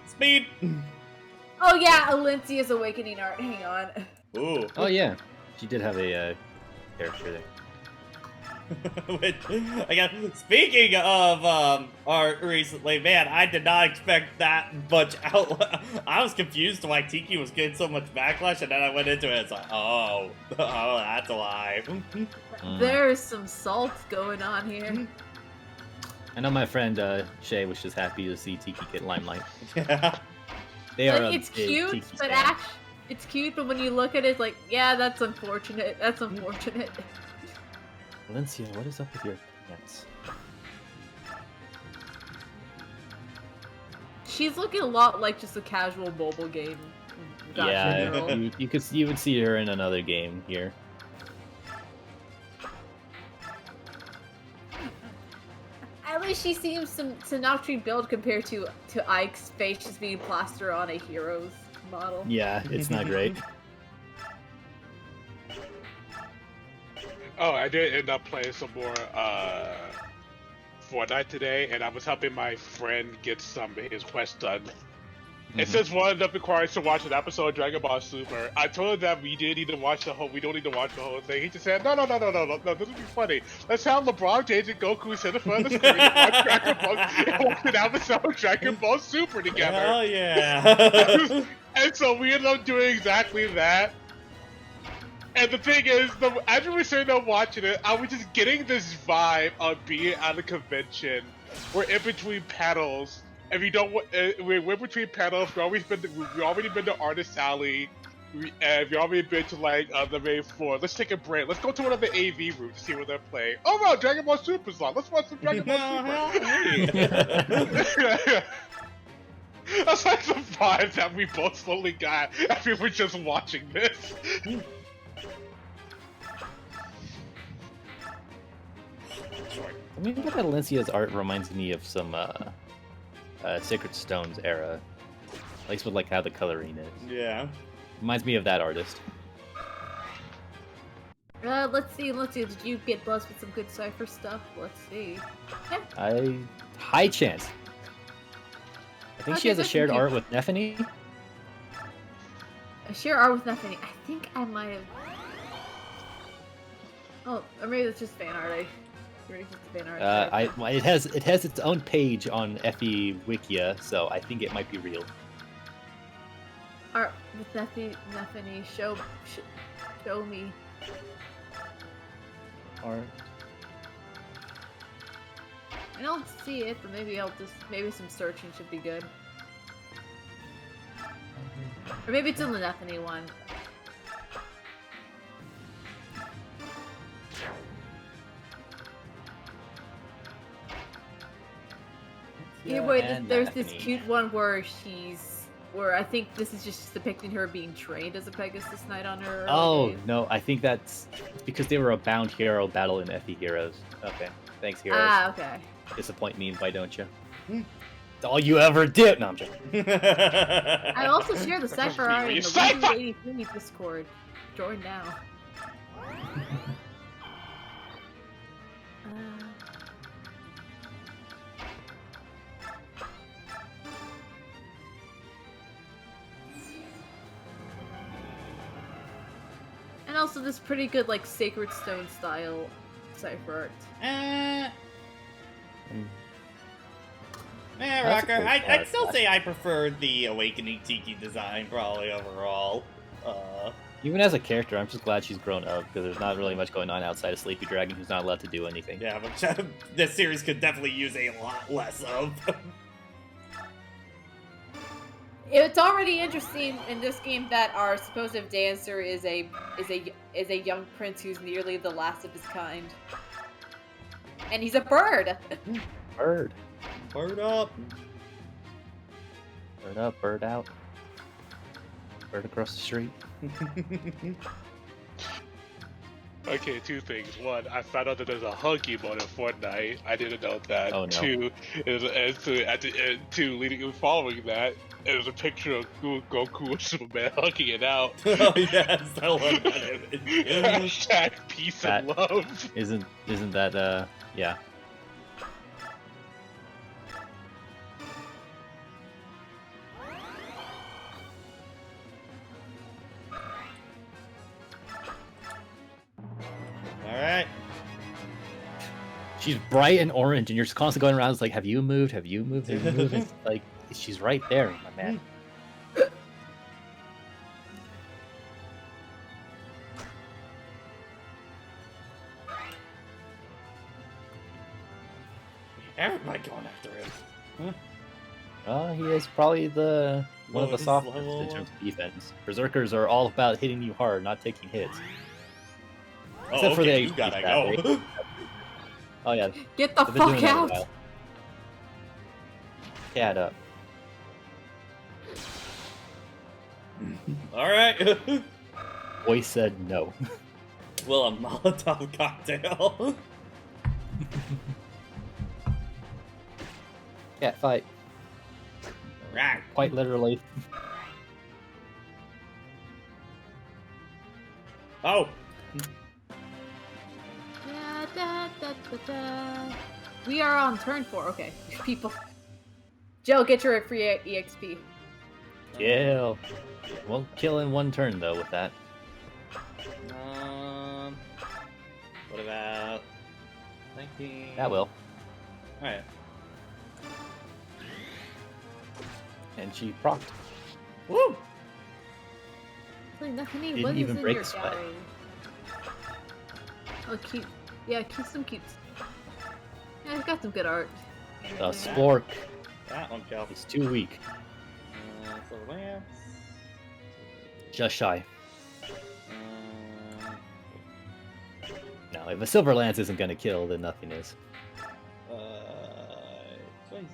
Speed! Oh yeah, Alencia's Awakening art. Hang on. Ooh. Oh yeah, she did have a character there. Which, again, speaking of art recently, man, I did not expect that much out. I was confused why Tiki was getting so much backlash, and then I went into it. It's like, oh, that's why. There's some salt going on here. I know my friend Shay was just happy to see Tiki get limelight. Yeah. They are Like, a it's big cute, Tiki but fan. it's cute, but when you look at it, it's like, yeah, that's unfortunate. That's unfortunate. Valencia, what is up with your pants? She's looking a lot like just a casual mobile game. Gotcha Yeah, girl. you would see her in another game here. At least she seems to not treat build compared to Ike's face just being plastered on a hero's model. Yeah, it's not great. Oh, I did end up playing some more Fortnite today, and I was helping my friend get some of his quests done. And since one of them requires to watch an episode of Dragon Ball Super, I told him that we don't need to watch the whole thing. He just said, no, this would be funny. Let's have LeBron James and Goku sit in front of the screen and watch Dragon Ball and watch an episode of Dragon Ball Super together. Hell yeah. And so we ended up doing exactly that. And the thing is, as we were sitting there watching it, I was just getting this vibe of being at a convention. We're in between panels. If you don't, we're between panels. We already been to Artist Alley, and we already been to like the main floor. Let's take a break. Let's go to one of the AV rooms to see what they're playing. Oh wow, Dragon Ball Super's on. Let's watch some Dragon Ball Super. That's like the vibe that we both slowly got as we were just watching this. I mean, look at Valencia's art reminds me of some Sacred Stones era, at least with like how the coloring is. Yeah. Reminds me of that artist. Let's see. Did you get blessed with some good cipher stuff? Let's see. Yeah. High chance. I think she Okay, has a that's shared cute. art with Neffany. A share art with nothing. I think I might have. Oh, or maybe it's just fan art. Maybe it's just fan art. Well, it has its own page on FE Wikia, so I think it might be real. Art with nothing. Show me. Art. I don't see it, but maybe maybe some searching should be good. Or maybe it's in the Nethany one. Yeah, wait, there's this cute one where I think this is just depicting her being trained as a Pegasus Knight on her. Oh, no, I think that's because they were a bound hero battle in FE Heroes. Okay, thanks, Heroes. Ah, okay. Disappoint me, why don't you? It's all you ever did! No, I'm joking. I also share the cipher art in the Cipher! 83 Discord. Join now. And also this pretty good, like, Sacred Stone style cipher art. Rocker, I'd still say I prefer the Awakening Tiki design, probably, overall. Even as a character, I'm just glad she's grown up, because there's not really much going on outside of Sleepy Dragon, who's not allowed to do anything. Yeah, but this series could definitely use a lot less of. It's already interesting in this game that our supposed dancer is a young prince who's nearly the last of his kind. And he's a bird! Bird. Bird up. Bird up, bird out. Bird across the street. Okay, two things. One, I found out that there's a hunky mode in Fortnite. I didn't know that. Oh, no. Two, following that, there's a picture of Goku and Superman hugging it out. Oh yes, I love that image. Hashtag peace and love. Isn't that, yeah. Alright. She's bright and orange, and you're just constantly going around. It's like, have you moved? Have you moved? Have you moved? It's like, she's right there, my man. Everybody going after him. He is probably one of the Lowest softest level in terms of defense. Berserkers are all about hitting you hard, not taking hits. Oh, Except for okay, the you gotta HP go. Oh yeah, Get the they've been doing fuck that a out! while. Cat up. Alright. Voice said no. Well, a Molotov cocktail. Cat fight. Right. Quite literally. Oh. Da, da, da, da, da. We are on turn 4. Okay, people. Joe, get your free EXP. Kill. Won't kill in one turn though with that. What about 19? That will. Alright. And she procced. Woo! Like, nothing Didn't what is even in break your sweat. gallery? Oh, cute. Yeah, keep some cutes. Yeah, it's got some good art. The Spork That one kill. is too weak. Silver Lance. Just shy. Uh, No, if a Silver Lance isn't gonna kill, then nothing is. choices.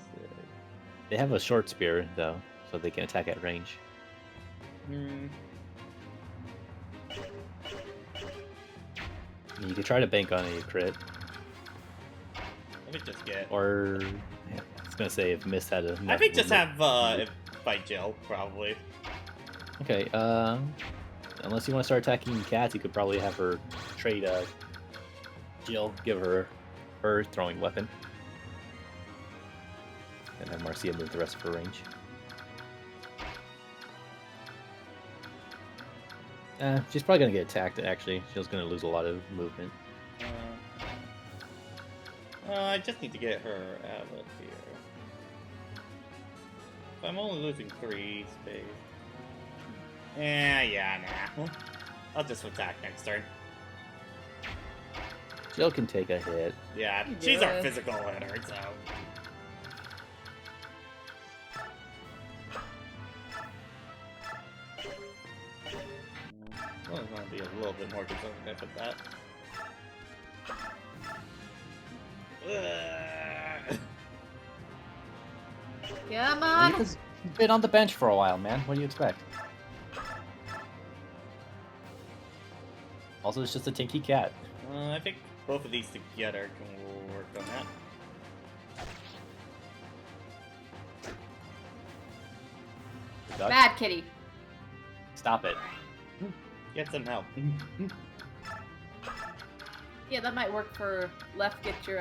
They have a short spear though, so they can attack at range. You could try to bank on a crit, Let me just get. or yeah, I was gonna say if Mist had a. I think just have fight Jill probably. Okay. Unless you want to start attacking cats, you could probably have her trade Jill, give her throwing weapon, and have Marcia move the rest of her range. She's probably gonna get attacked. Actually, she's gonna lose a lot of movement. I just need to get her out of here. So I'm only losing 3 space. Yeah, nah. I'll just attack next turn. Jill can take a hit. Yeah, she's our physical hitter, so. Well, I'm gonna be a little bit more conservative with that. Come on! You've been on the bench for a while, man. What do you expect? Also, it's just a tinky cat. I think both of these together can work on that. Duck, Bad kitty. stop it. Get some help. Yeah, that might work for left get your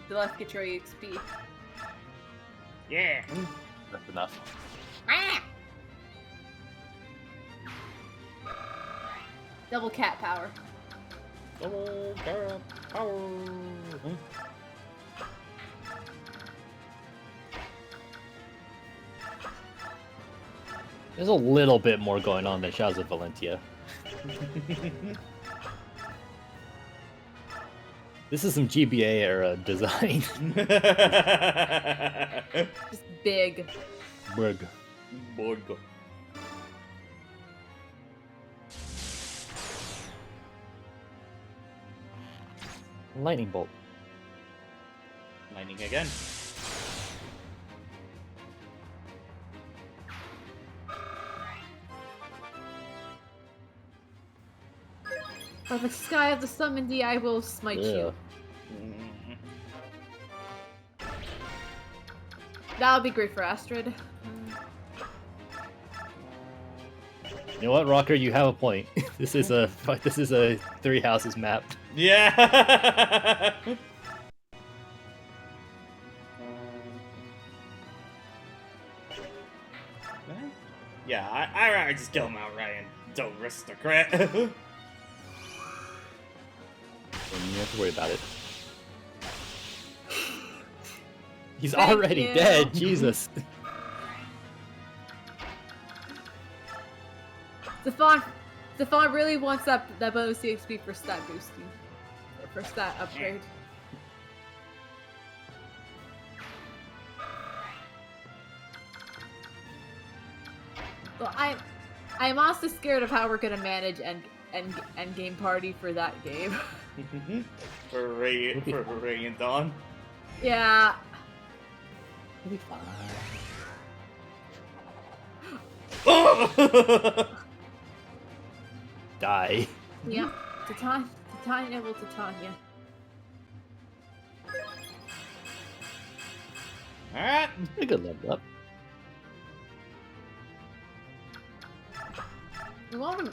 EXP. Yeah. That's enough. Double cat power. Double carrot power. There's a little bit more going on than Shadows of Valentia. This is some GBA era design. Just big. Brig. Borg. Lightning bolt. Lightning again. By the sky of the summoned I will smite you. That would be great for Astrid. You know what, Rocker? You have a point. This is a 3 houses map. Yeah. Yeah, I rather just kill him outright and don't risk the crit. And you have to worry about it. He's Thank already you. dead. Jesus. Stefan really wants that bonus CXP for stat boosting. Or for stat upgrade. Well, I'm also scared of how we're gonna manage end game party for that game. for Radiant Dawn. Yeah. It'll be fine. Die. Yeah. Titania will Titania. Alright. A good level up. We want him.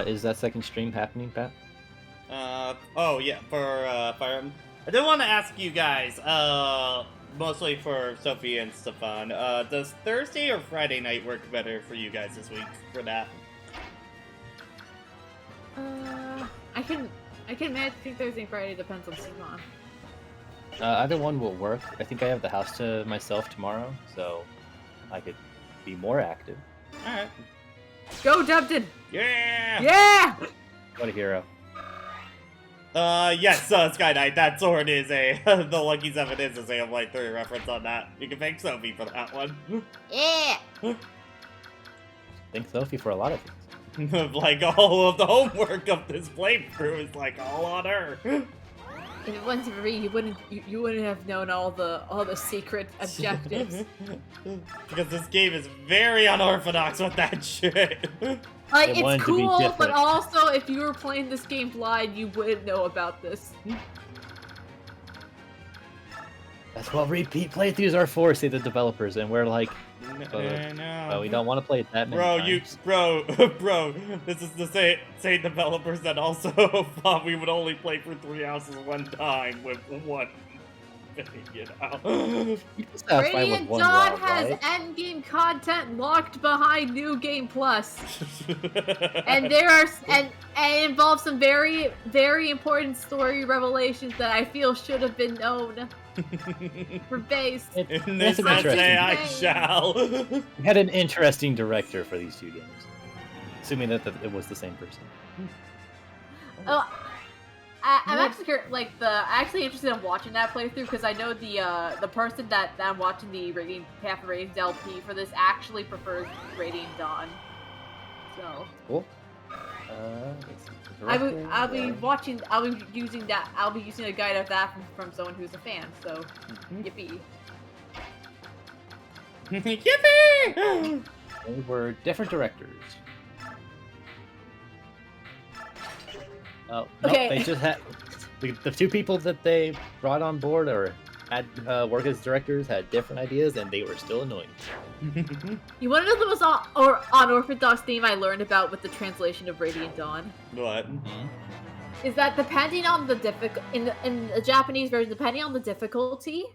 Is that second stream happening, Pat? Oh yeah, for Fire Emblem. I did want to ask you guys, mostly for Sophie and Stefan, does Thursday or Friday night work better for you guys this week for that? I can manage between Thursday and Friday, depends on Stefan. Either one will work. I think I have the house to myself tomorrow, so I could be more active. Alright. Go, Dubden! Yeah! Yeah! What a hero. Yes, Sky Knight, that sword is a, the Lucky 7 is a Xenoblade Light 3 reference on that. You can thank Sophie for that one. Yeah. Thank Sophie for a lot of things. Like, all of the homework of this playthrough is, like, all on her. If it wasn't for me, you wouldn't have known all the secret objectives. Because this game is very unorthodox with that shit. Like, They wanted it's to be cool, but different. also, if you were playing this game blind, you wouldn't know about this. That's what repeat playthroughs are for, say the developers, and we're like, No. well, we don't want to play it that many times. Bro, this is the same developers that also thought we would only play for 3 houses one time with one, you know. You just have fun with Radiant one Dawn round, has right? endgame content locked behind New Game Plus. And it involves some very, very important story revelations that I feel should have been known. For base. In That's this a good essay, I game. shall. We had an interesting director for these two games. Assuming that it was the same person. Oh, I'm actually actually interested in watching that playthrough because I know the person that I'm watching the Radiant Path of Radiance LP for this actually prefers Radiant Dawn. So Cool. Let's see, the I'll director, be using a guide of that from someone who's a fan. So yippee. Yippee! They were different directors. Oh, no, Okay. they just had the two people that they brought on board or had work as directors had different ideas, and they were still annoying. You want to know the most unorthodox theme I learned about with the translation of Radiant Dawn? What? Is that depending on the in the Japanese version, depending on the difficulty,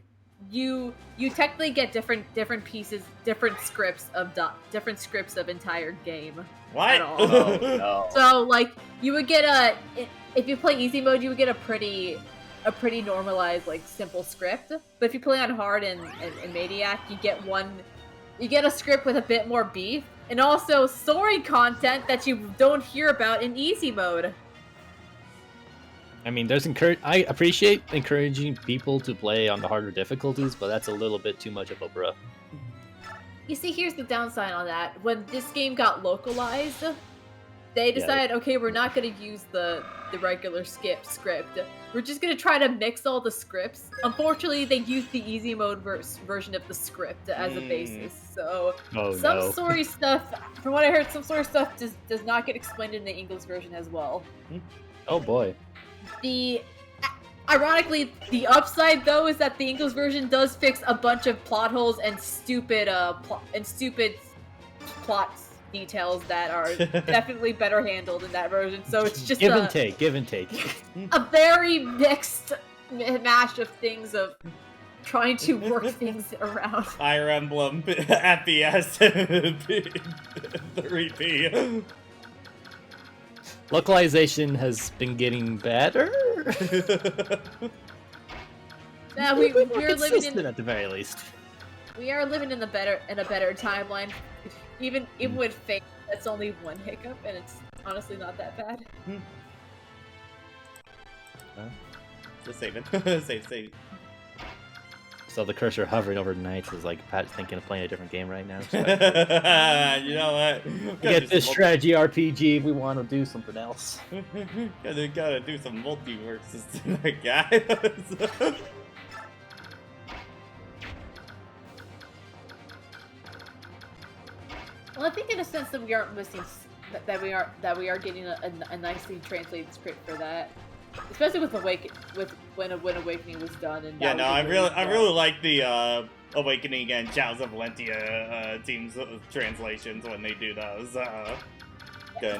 you technically get different pieces, different scripts of entire game. What? At all. Oh, no. So like you would get if you play easy mode, you would get a pretty normalized like simple script. But if you play on hard and Maniac, you get a script with a bit more beef, and also story content that you don't hear about in easy mode. I mean, I appreciate encouraging people to play on the harder difficulties, but that's a little bit too much of a bruh. You see, here's the downside on that. When this game got localized, they decided, okay, we're not going to use the regular script. We're just going to try to mix all the scripts. Unfortunately, they used the easy mode version of the script as a basis. So some story stuff, from what I heard, some story stuff does not get explained in the English version as well. Oh boy. Ironically, the upside though is that the English version does fix a bunch of plot holes and stupid plot details that are definitely better handled in that version. So it's just give and take. a very mixed mash of things of trying to work things around. Fire Emblem FPS 3P. Localization has been getting better. Now we're living Consistent at the very least. We are living in a better timeline. Even with Fate, that's only one hiccup, and it's honestly not that bad. Just save it. save. So the cursor hovering over the nights is like Pat's thinking of playing a different game right now. You know what? Get this strategy RPG. We want to do something else. gotta do some multiverses tonight, guys. Well, I think in a sense that we aren't missing that we are getting a nicely translated script for that, especially with when Awakening was done. And yeah, no, I really like the Awakening and Chalice of Valentia teams translations when they do those.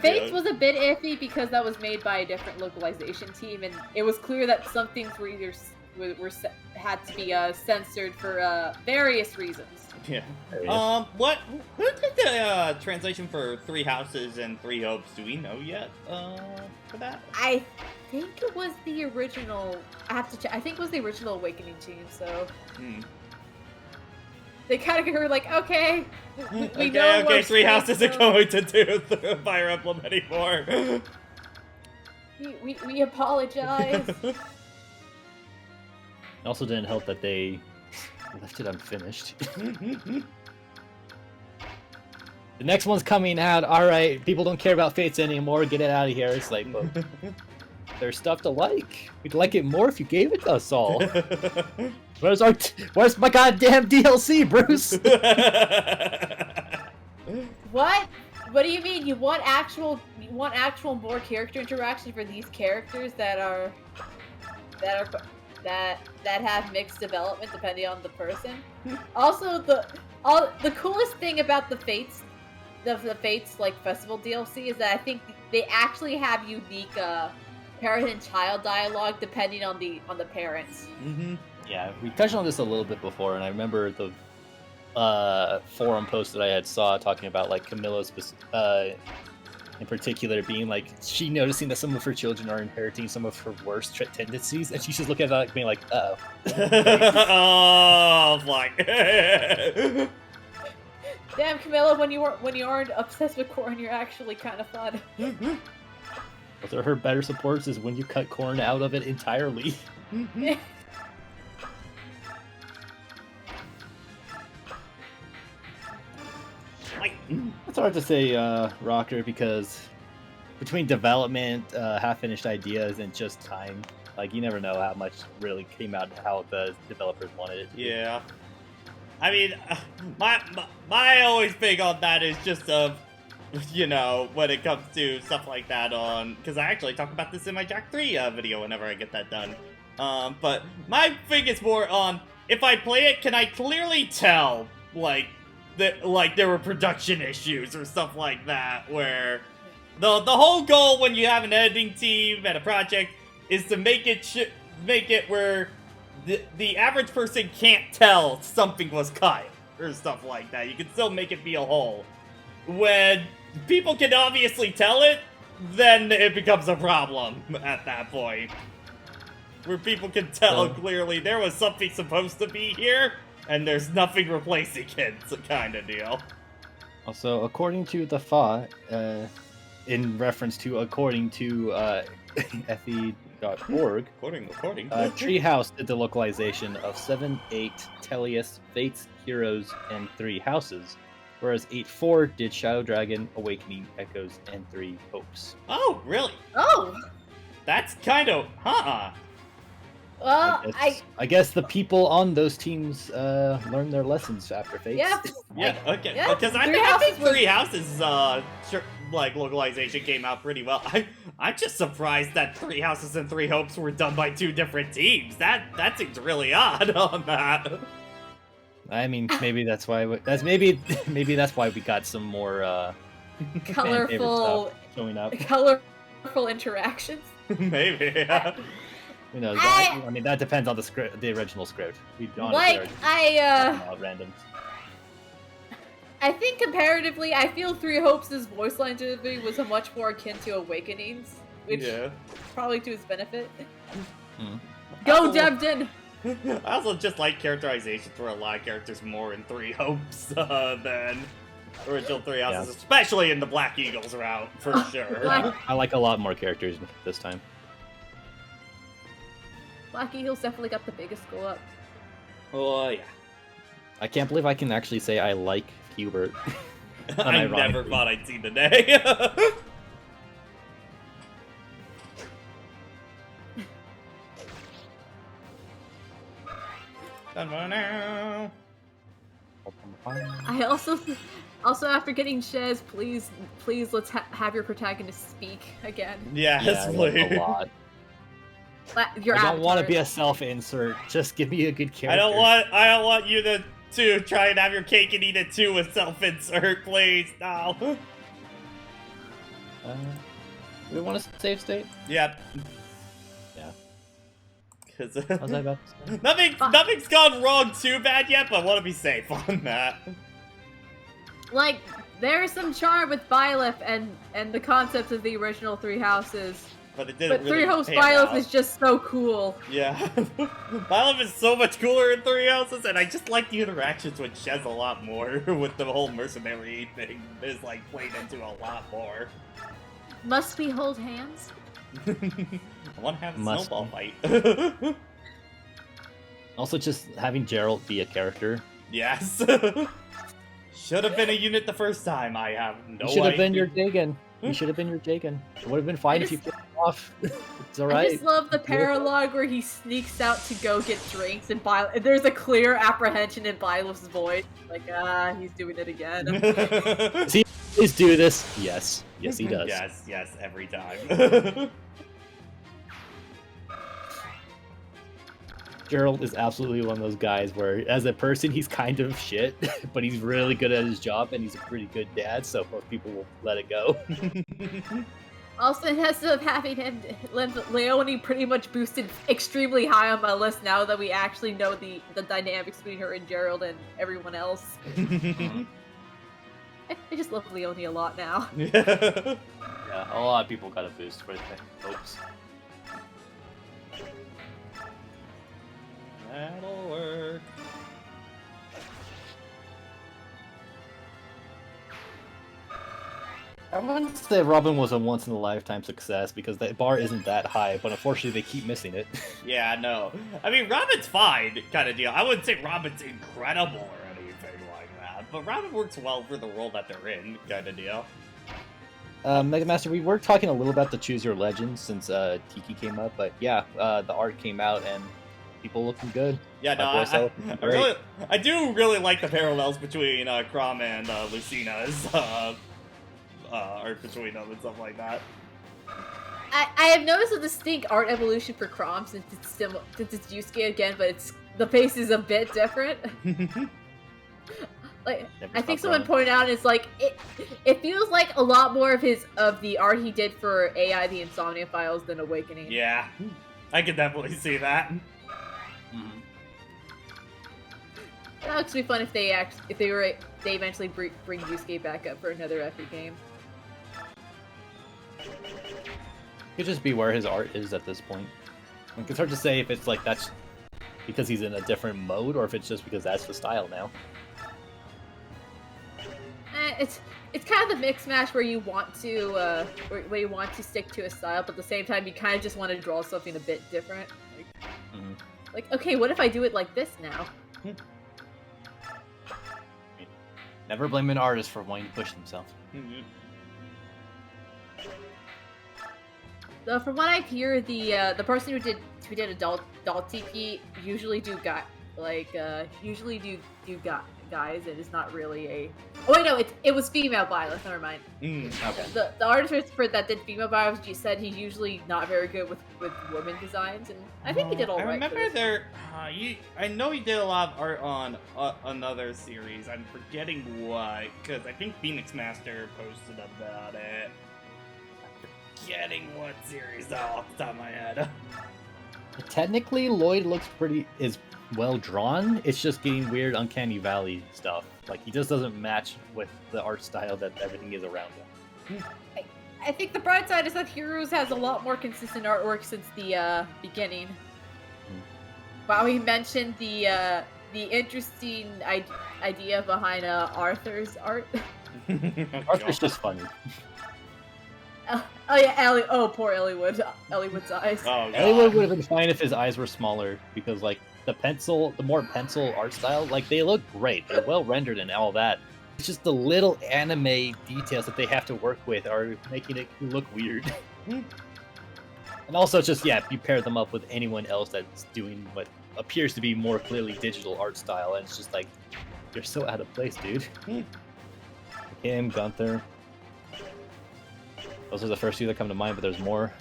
Fates was a bit iffy because that was made by a different localization team, and it was clear that some things were either had to be censored for various reasons. Yeah. Who did the translation for Three Houses and Three Hopes? Do we know yet? For that? I think it was the original. I have to check. I think it was the original Awakening team. So. They kind of were like, okay, we know. Okay, Three Houses isn't going to do Fire Emblem anymore. We apologize. It also didn't help that they left it unfinished. The next one's coming out. All right, people don't care about Fates anymore. Get it out of here. It's like, well, there's stuff to like. We'd like it more if you gave it to us all. Where's my goddamn DLC, Bruce? What? What do you mean? You want actual more character interaction for these characters that have mixed development depending on the person? Also, the coolest thing about the Fates like festival DLC is that I think they actually have unique parent and child dialogue depending on the parents. Mm-hmm. Yeah, we touched on this a little bit before, and I remember the forum post that I saw talking about like Camilla's in particular being like she noticing that some of her children are inheriting some of her worst tendencies, and she's just looking at that being like, oh. Oh, fuck. Damn, Camilla, when you aren't obsessed with corn, you're actually kind of fun. So her better supports is when you cut corn out of it entirely. It's hard to say, Rocker, because between development, half-finished ideas, and just time, like, you never know how much really came out how the developers wanted it to be. Yeah. I mean, my always big on that is just when it comes to stuff like that because I actually talk about this in my Jack 3 video whenever I get that done. But my thing is more on, if I play it, can I clearly tell, that there were production issues or stuff like that, where the whole goal when you have an editing team and a project is to make it where the average person can't tell something was cut or stuff like that. You can still make it feel whole. When people can obviously tell it, then it becomes a problem at that point. Where people can tell clearly there was something supposed to be here, and there's nothing replacing it, kind of deal. Also, according to the FA, in reference to according to fe.org, Treehouse did the localization of 7, 8, Tellius, Fates, Heroes, and 3 Houses, whereas 8-4 did Shadow Dragon, Awakening, Echoes, and 3 Hopes. Oh, really? Oh! That's kind of... Well, I guess the people on those teams learned their lessons after Fates. Yeah, okay. Yeah, Because I think Three Houses localization came out pretty well. I'm just surprised that 3 Houses and 3 Hopes were done by 2 different teams. That seems really odd on that. I mean, maybe that's why maybe that's why we got some more colorful showing up. Colorful interactions. Maybe. Yeah. You know, I mean, that depends on the script, the original script. We honestly random. I think comparatively, I feel Three Hopes' voice line delivery was a much more akin to Awakenings, which probably to his benefit. Go, Devden! I also just like characterizations for a lot of characters more in Three Hopes than original Three Houses, especially in the Black Eagles route, for sure. I like a lot more characters this time. Black Eagles definitely got the biggest go up. Oh, yeah. I can't believe I can actually say I like Hubert. I never thought I'd see the day. I also after getting Shez, please let's have your protagonist speak again. Yes, please. A lot. I don't want to be a self-insert. Just give me a good character. I don't want you to try and have your cake and eat it too with self-insert, please. No. We want a save state? Yep. Yeah. Cause how's that about? Nothing's gone wrong too bad yet, but I want to be safe on that. Like, there's some charm with Byleth and the concept of the original Three Houses. But it didn't Three Hopes Byleth is just so cool. Yeah. Byleth is so much cooler in Three Houses, and I just like the interactions with Shez a lot more, with the whole mercenary thing is, like, played into a lot more. Must we hold hands? I want to have a snowball fight. Also, just having Geralt be a character. Yes. Should have been a unit the first time. I have no idea. You should have been your Dagon. You should have been your Dagon. It would have been fine if you put him off. It's alright. I just love the paralogue where he sneaks out to go get drinks and there's a clear apprehension in Byleth's voice. Like, he's doing it again. Does he always do this? Yes. Yes, he does. Yes, every time. Geralt is absolutely one of those guys where, as a person, he's kind of shit, but he's really good at his job, and he's a pretty good dad, so most people will let it go. Also, instead of having him, Leonie pretty much boosted extremely high on my list now that we actually know the dynamics between her and Geralt and everyone else. I just love Leonie a lot now. Yeah, a lot of people got a boost for the Hopes. That'll work. I wouldn't say Robin was a once-in-a-lifetime success, because that bar isn't that high, but unfortunately they keep missing it. Yeah, no. I mean, Robin's fine, kind of deal. I wouldn't say Robin's incredible or anything like that, but Robin works well for the role that they're in, kind of deal. Mega Master, we were talking a little about the Choose Your Legend since Tiki came up, but yeah, the art came out and people looking good. Yeah, no, I do really like the parallels between Crom and Lucina's art between them and stuff like that. I have noticed a distinct art evolution for Crom since it's Yusuke again, but the face is a bit different. Like, I think someone pointed out, it's like it feels like a lot more of the art he did for AI the Insomnia Files than Awakening. Yeah, I could definitely see that. That would be fun if they eventually bring Yusuke back up for another epic game. Could just be where his art is at this point. Like, it's hard to say if it's like that's because he's in a different mode or if it's just because that's the style now. It's kind of the mix match where you want to stick to a style, but at the same time you kind of just want to draw something a bit different. Like, okay, what if I do it like this now? Never blame an artist for wanting to push themselves. So from what I hear, the person who did adult TP usually do guys. It is not really a. Oh wait, no, it was female Byleth. Never mind. Okay. The artist that did female Byleth said he's usually not very good with women designs, and I think he did all right. I remember I know he did a lot of art on another series. I'm forgetting what, because I think Phoenix Master posted about it. I'm forgetting what series though, off the top of my head. Technically, Lloyd is well drawn. It's just getting weird, uncanny valley stuff. Like he just doesn't match with the art style that everything is around him. I think the bright side is that Heroes has a lot more consistent artwork since the beginning. Wow, he mentioned the interesting idea behind Arthur's art. Arthur's just funny. Oh yeah, Ellie. Oh, poor Elliewood. Elliewood's eyes. Oh, God. Elliewood would have been fine if his eyes were smaller, because like the more pencil art style, like they look great. They're well rendered and all that. It's just the little anime details that they have to work with are making it look weird. And also, just you pair them up with anyone else that's doing what appears to be more clearly digital art style, and it's just like you're so out of place, dude. Him, Gunther. Those are the first two that come to mind, but there's more.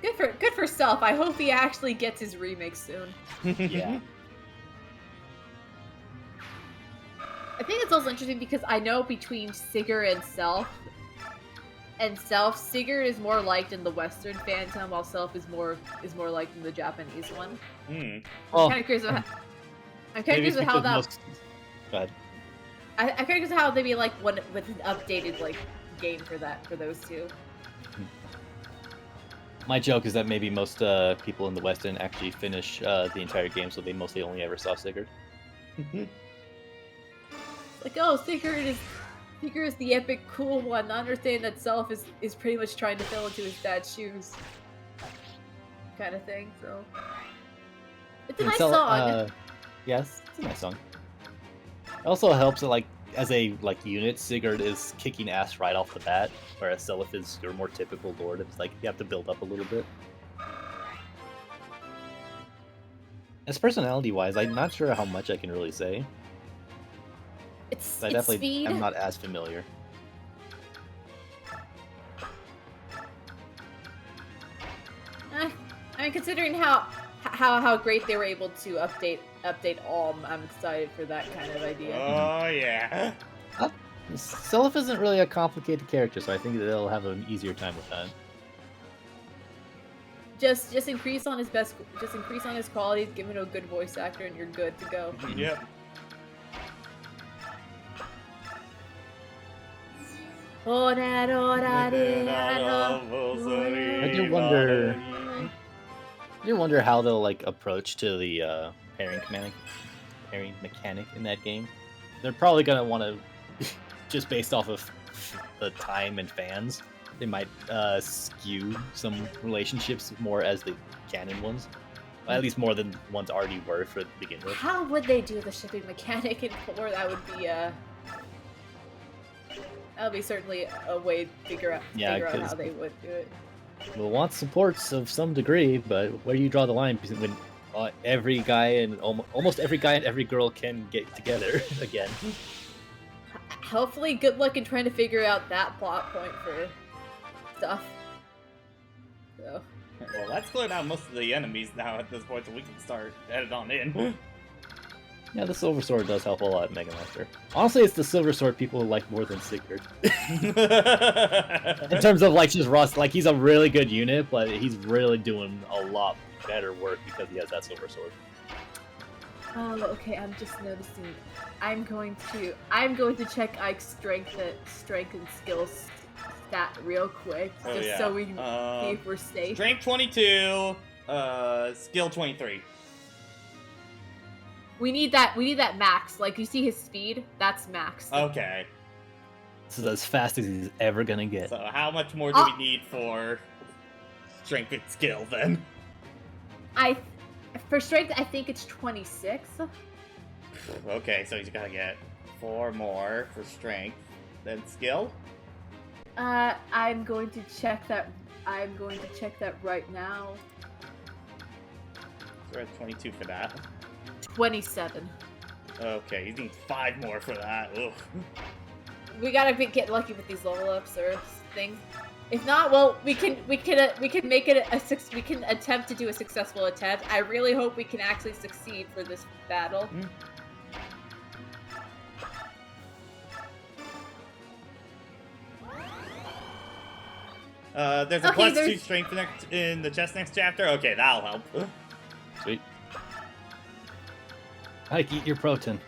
Good for Self. I hope he actually gets his remake soon. Yeah. I think it's also interesting because I know between Sigurd and Self, Sigurd is more liked in the Western fandom, while Self is more liked in the Japanese one. I'm kind of curious about how that. Go ahead. I'm kind of curious how they'd be like one with an updated like game for those two. My joke is that maybe most people in the West didn't actually finish the entire game, so they mostly only ever saw Sigurd. Like, oh, Sigurd is the epic cool one. Not understanding that Self is pretty much trying to fill into his dad's shoes, kind of thing. So it's a nice song. Yes, it's a nice song. It also helps that, like, as a unit, Sigurd is kicking ass right off the bat, whereas Seliph is your more typical lord. It's like you have to build up a little bit. As personality-wise, I'm not sure how much I can really say. It's definitely speed. am not as familiar. I mean, considering how great they were able to update Alm, I'm excited for that kind of idea. Oh, yeah. Seliph isn't really a complicated character, so I think they'll have an easier time with that. Just increase on his qualities, give him a good voice actor, and you're good to go. Yep. I do wonder how they'll approach to the pairing mechanic in that game. They're probably gonna want to, just based off of the time and fans, they might skew some relationships more as the canon ones. At least more than ones already were to begin with. How would they do the shipping mechanic in 4? That would be certainly a way to figure out how they would do it. We'll want supports of some degree, but where do you draw the line when every guy and almost every guy and every girl can get together again? Hopefully, good luck in trying to figure out that plot point for stuff. So. Well, let's clear out most of the enemies now at this point, so we can start headed on in. Yeah, the Silver Sword does help a lot in Mega Master. Honestly, it's the Silver Sword people like more than Sigurd. In terms of just Rust, he's a really good unit, but he's really doing a lot better work because he has that Silver Sword. Oh, okay. I'm just noticing. I'm going to check Ike's strength and skills stat real quick, so we can see if we're safe. Strength 22, skill 23. We need that max. You see his speed? That's max. Okay. This is as fast as he's ever gonna get. So how much more do we need for strength and skill then? For strength, I think it's 26. Okay, so he's gotta get 4 more for strength. Then skill? I'm going to check that right now. So we're at 22 for that. 27. Okay, you need 5 more for that. Ugh. We gotta get lucky with these level ups or things. If not, well, we can make it we can attempt to do a successful attempt. I really hope we can actually succeed for this battle. There's a Okay, +2 strength in the chest next chapter. Okay, that'll help. Sweet. Hike, eat your protein.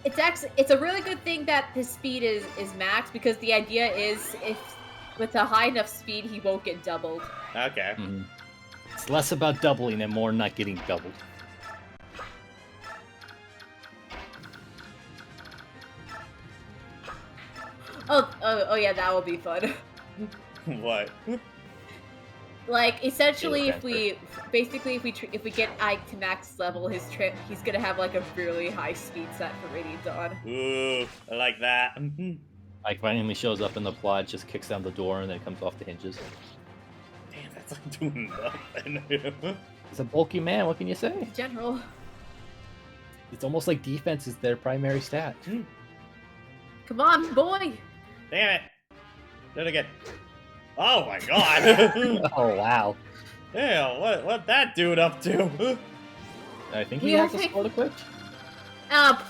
It's a really good thing that his speed is max, because the idea is if with a high enough speed he won't get doubled. Okay. Mm-hmm. It's less about doubling and more not getting doubled. Oh yeah, that will be fun. What? Like essentially, if we get Ike to max level, he's gonna have like a really high speed set for Radiant Dawn. Ooh, I like that. Ike randomly shows up in the plot, just kicks down the door, and then comes off the hinges. Damn, that's like doing nothing. He's a bulky man, what can you say? In general. It's almost like defense is their primary stat. Come on, boy! Damn it. Do it again. Oh my god. Oh, wow. Damn, what that dude up to? I think he has a sword equipped.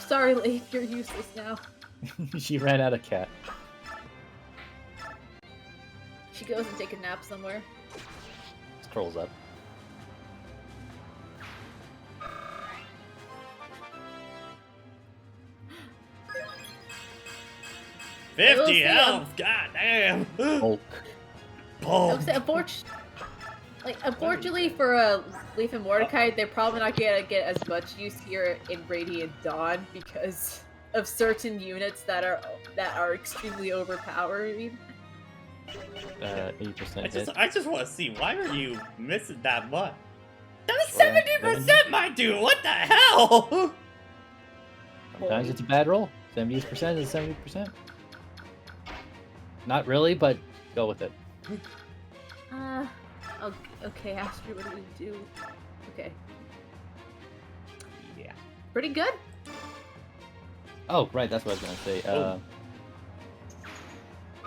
Sorry, Leif, you're useless now. She ran out of cat. She goes and take a nap somewhere. Just curls up. We'll 50 see, health, god damn. Bulk. Bulk. Unfortunately for Leif and Mordecai, they're probably not gonna get as much use here in Radiant Dawn because of certain units that are extremely overpowering. 80% I just want to see, why are you missing that much? That was 70%, my dude. What the hell? Sometimes it's a bad roll. 70% is 70%. Not really, but go with it. Okay, Astrid, what do we do? Okay. Yeah. Pretty good. Oh, right, that's what I was gonna say.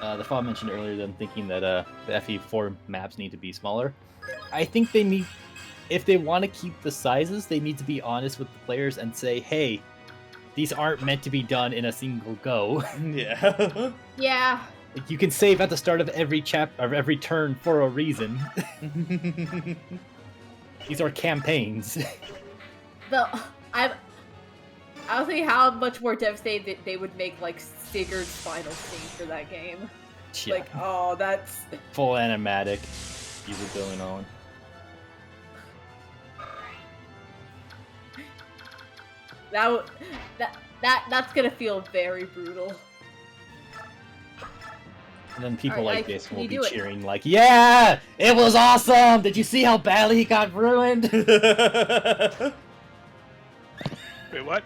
The file mentioned earlier them thinking that the FE4 maps need to be smaller. I think they need, if they want to keep the sizes, they need to be honest with the players and say, hey, these aren't meant to be done in a single go. Yeah. Yeah. Like, you can save at the start of every every turn for a reason. These are campaigns. I don't think how much more devastated they would make like Sigurd's final scene for that game. Yeah. Like, oh, that's Full animatic. These are going on. That's gonna feel very brutal. And then people Alright, like this can will you be do it? cheering like, yeah, it was awesome! Did you see how badly he got ruined? Wait, what?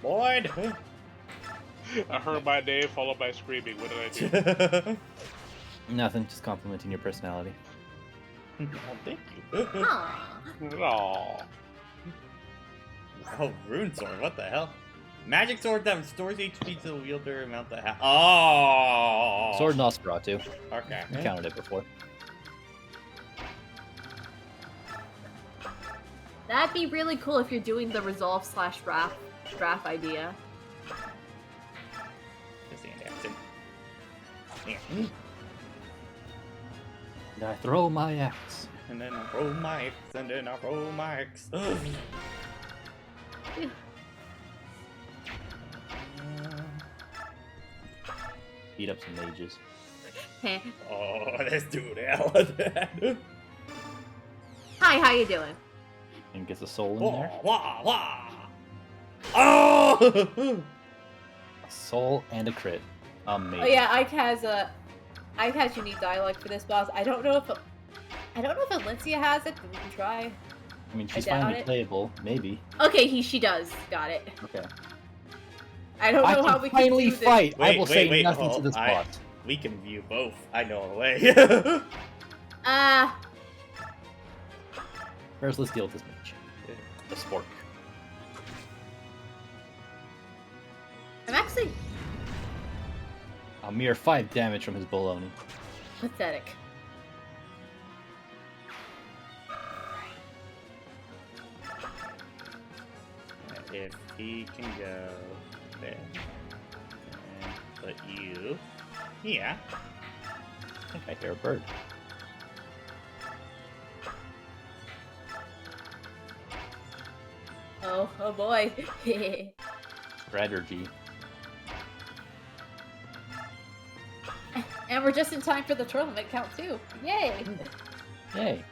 Boyd. I heard my name followed by screaming. What did I do? Nothing, just complimenting your personality. Oh, thank you. Aw. Aww. Oh, rune sword, what the hell? Magic sword that restores HP to the wielder amount that Oh! Sword Nosferatu. Okay. I counted it before. That'd be really cool if you're doing the resolve / wrath idea. Just hand-axing. Yeah. And I throw my axe. And then I roll my X, and then I roll my X. Beat up some mages. Heh. Oh, this dude, hella dead. Hi, how you doing? And gets a soul in Wah, there. wah, wah. Oh! A soul and a crit. Amazing. Oh yeah, Ike has unique dialogue for this boss. I don't know if Valencia has it, but we can try. I mean, she's I doubt finally it. playable. Maybe. Okay, she does. Got it. Okay. I don't know how can we can finally do this. fight. I Wait, will wait, say wait, nothing oh, to this boss. We can view both. I know a way. First, let's deal with this mage. The spork. I'm actually A mere 5 damage from his baloney. pathetic. he can go there. And put you here. I think I hear a bird. Oh boy. Strategy. And we're just in time for the tournament count too. Yay! Yay.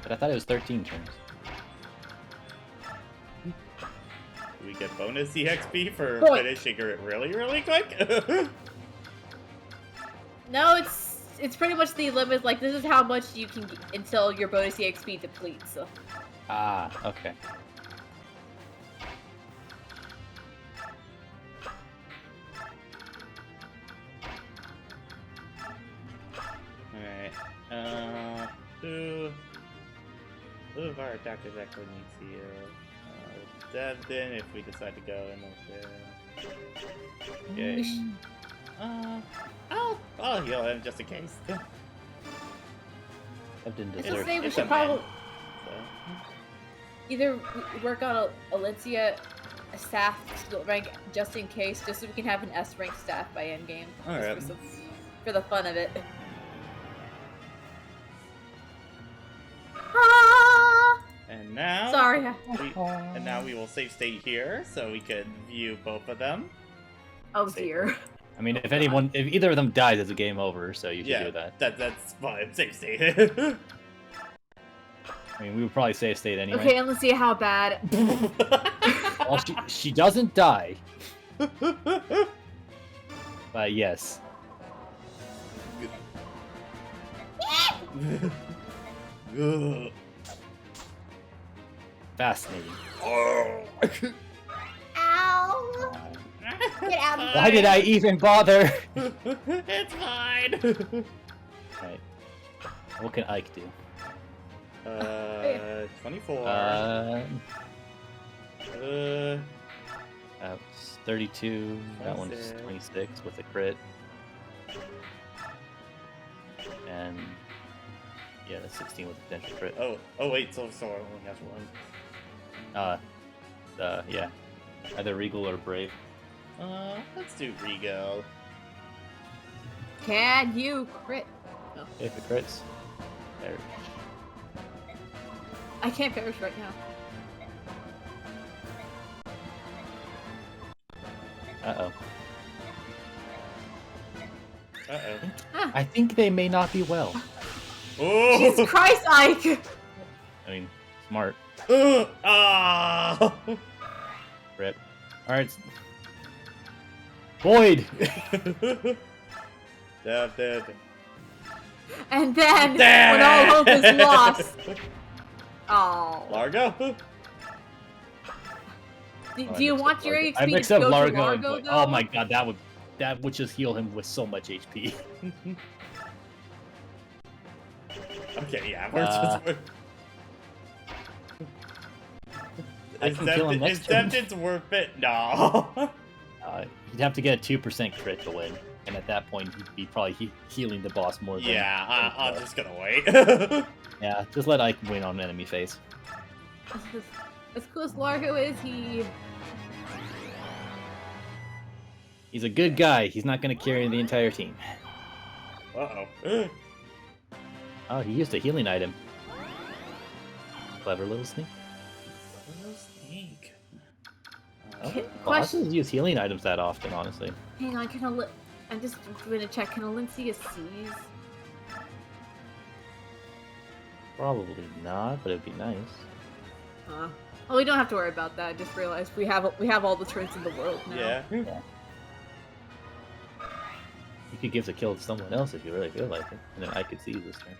But I thought it was 13 turns. Do we get bonus EXP for Boy. finishing it really quick? No, it's pretty much the limit. Like, this is how much you can get until your bonus EXP depletes. So. Ah, okay. Alright, who of our attackers actually needs heal? Devin, if we decide to go in with there. Okay. I'll heal him just in case. That didn't I was deserve gonna say we it's should a probably man, either work on a Alencia staff rank just in case, just so we can have an S rank staff by endgame. Alright. Just for the fun of it. And now, Sorry. and now we will save state here, so we can view both of them. Oh dear. I mean, if either of them dies, it's a game over, so you should do that. That's fine. Save state. I mean, we would probably save state anyway. Okay, and let's see how bad. Well, she doesn't die. But yes. Ugh. Fascinating. Ow! Get out of Why did I even bother? It's fine. Right. What can Ike do? 24. That's 32. That one's 26 with a crit. And yeah, that's 16 with a potential crit. Oh wait, so only has one. Yeah. Either Regal or Brave. Let's do Rigo. Can you crit? No. If it crits. There. I can't perish right now. Uh-oh. Uh-oh. I think they may not be well. Oh! Jesus Christ, Ike! I mean, smart. Ah! Rip. Alright. Boyd! Dead. And then, when all hope is lost. Oh. Largo? Do you want your I HP mixed to up go Largo to and Largo, Boyd. though? Oh my god, that would just heal him with so much HP. Okay, yeah, we're just... I can kill him Is next turn. Devton's worth it? No. You'd have to get a 2% crit to win, and at that point, he'd be probably healing the boss more than... Yeah, I'm just gonna wait. Yeah, just let Ike win on enemy face. As cool as Largo is, He's a good guy. He's not going to carry the entire team. Uh-oh. Oh, he used a healing item. Clever little sneak. Snake. Bosses use healing items that often, honestly. hang on, I'm just gonna check, can Alencia seize? Probably not, but it'd be nice. Well, we don't have to worry about that, I just realized we have all the turns in the world now. Yeah. You could give the kill to someone else if you really feel like it, and then I could seize this turn.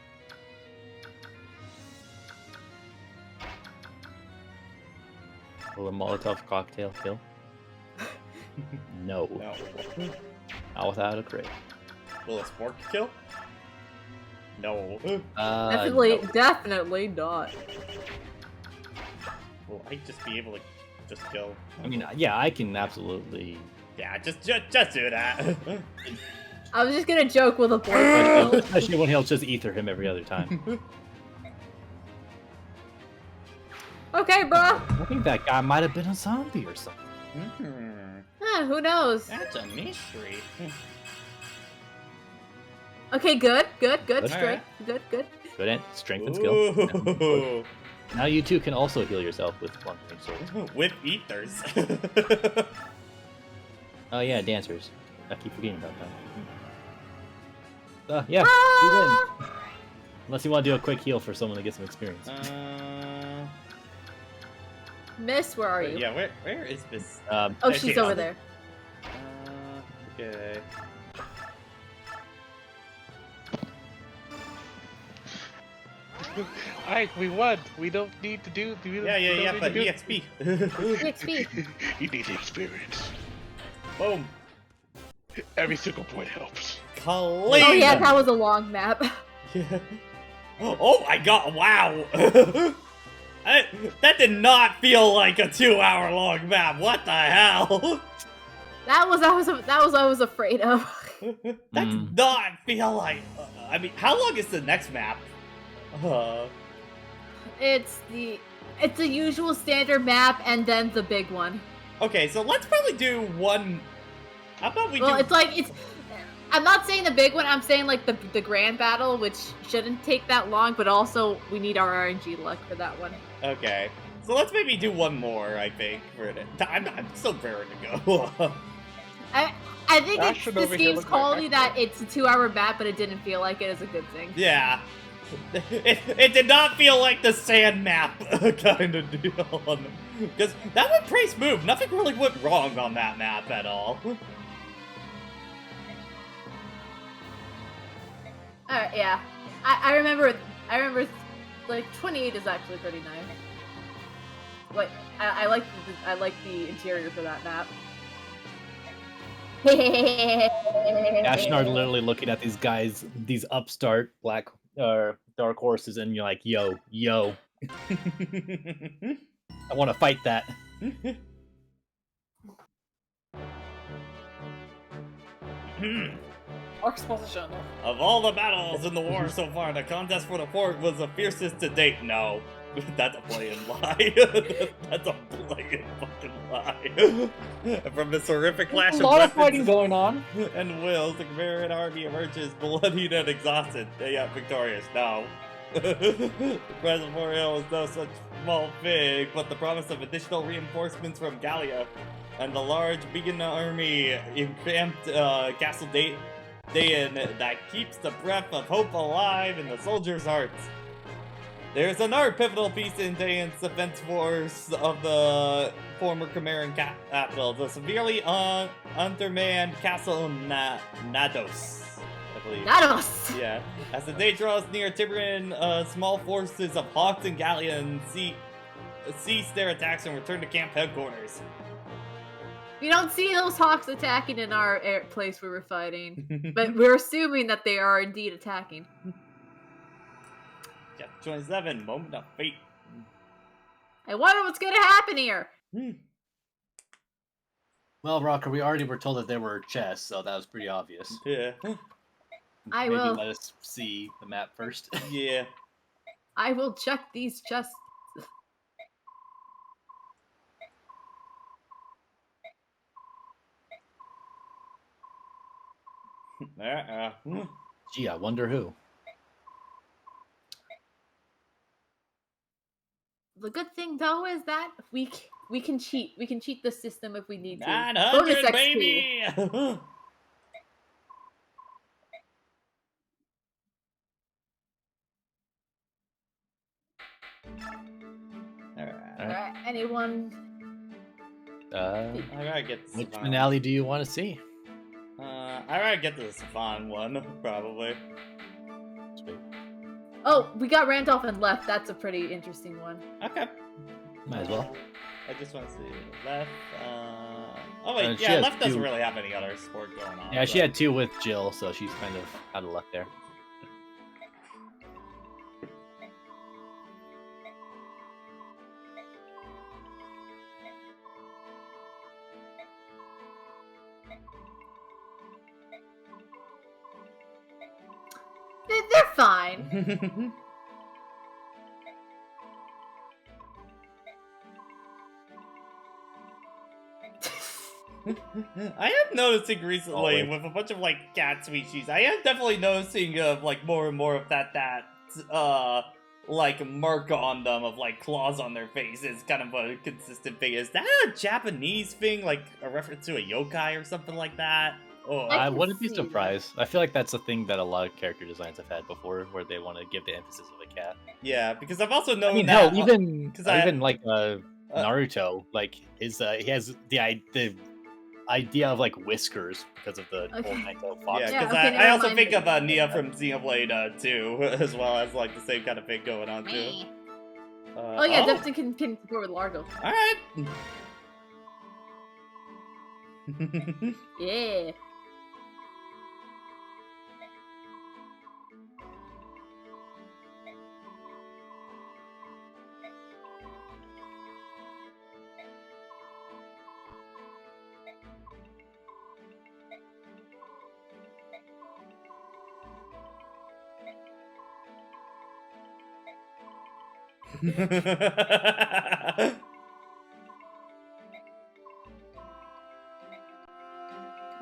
Will a Molotov cocktail kill? No. No. Not without a crit. Will a spork kill? No. Definitely, no. definitely not. Will I just be able to just kill? I mean, yeah, I can absolutely... Yeah, just do that. I was just gonna joke with a boy. Especially when he'll just ether him every other time. okay, bro. I think that guy might have been a zombie or something. Who knows? That's a mystery. Okay, good. Good. Strength, good. Good strength and skill. Ooh. Now you two can also heal yourself with long range swords. With ethers. Oh yeah, dancers. I keep forgetting about that. Yeah, you win. Unless you want to do a quick heal for someone to get some experience. Miss, where are you? Yeah, where is this? Oh, there she's she over is. there. Okay. Alright, we won. We don't need to do. Yeah, but EXP. EXP. You need the experience. Boom. Every single point helps. Clean. Oh yeah, that was a long map. Yeah. Oh my god! Wow. That did not feel like a 2-hour long map. What the hell? That was what I was afraid of. That did not feel like. I mean, how long is the next map? It's the usual standard map and then the big one. Okay, so let's probably do one. How about we do? It's I'm not saying the big one. I'm saying like the grand battle, which shouldn't take that long, but also we need our RNG luck for that one. Okay, so let's maybe do one more. I think for it. I'm still raring to go. I think Ashton this over here game's looks like quality Ashton. that it's a 2-hour map, but it didn't feel like it is a good thing. Yeah. It did not feel like the sand map kind of deal. Because that went pretty smooth. Nothing really went wrong on that map at all. Alright, yeah. I remember like 28 is actually pretty nice. Like I like the interior for that map. Ash and I are literally looking at these guys, these upstart dark horses, and you're like, yo. I want to fight that. Exposition. Of all the battles in the war so far, the contest for the fort was the fiercest to date. No. That's a blatant lie. That's a blatant fucking lie. From this horrific clash A of lot of weapons fighting going on. and wills, the Khmeran army emerges bloodied and exhausted. Yet victorious. No. The present war hill is no such small thing, but the promise of additional reinforcements from Gallia and the large vegan army encamped Castle Dayan that keeps the breath of hope alive in the soldiers' hearts. There's another pivotal piece in Dayan's defense force of the former Khmeran capital, the severely undermanned Castle Nados, I believe. Nados! Yeah. As the day draws near, Tiberan small forces of Hawks and Galleons cease their attacks and return to camp headquarters. We don't see those hawks attacking in our place we were fighting, but we're assuming that they are indeed attacking. Chapter 27, Moment of Fate. I wonder what's gonna happen here. Well, Rocker, we already were told that there were chests, so that was pretty obvious. Yeah. I Maybe will. let us see the map first. Yeah. I will check these chests. Gee, I wonder who. The good thing though is that we can cheat. We can cheat the system if we need to. 900, XP. baby! Alright, anyone? I gotta get the Which Savon. finale do you want to see? I gotta get the Savon one, probably. Sweet. Oh, we got Randolph and left. That's a pretty interesting one. Okay. Might as well. I just want to see left. Oh wait, she yeah, has left doesn't two. really have any other sport going on. Yeah, she but- had 2 with Jill, so she's kind of out of luck there. They're fine. I am noticing recently Always. with a bunch of like cat species, I am definitely noticing like more and more of that like mark on them of like claws on their face is kind of a consistent thing. Is that a Japanese thing, like a reference to a yokai or something like that? Oh, I can wouldn't be see surprised. I feel like that's a thing that a lot of character designs have had before, where they want to give the emphasis of a cat. yeah, because I've also known I mean, that. hell, even 'cause I- like Naruto, like he has the idea of like whiskers because of the Okay. whole Naito fox. Yeah, Yeah, because okay, I never also mind. think of Nia from Xenoblade too, as well as like the same kind of thing going on too. Me. Oh yeah, definitely can compare with Largo. All right. Yeah.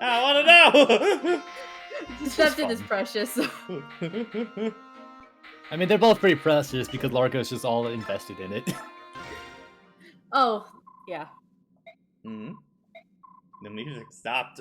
I want to know. Deception is precious. I mean, they're both pretty precious because Largo's just all invested in it. Oh, yeah. Hmm. The music stopped.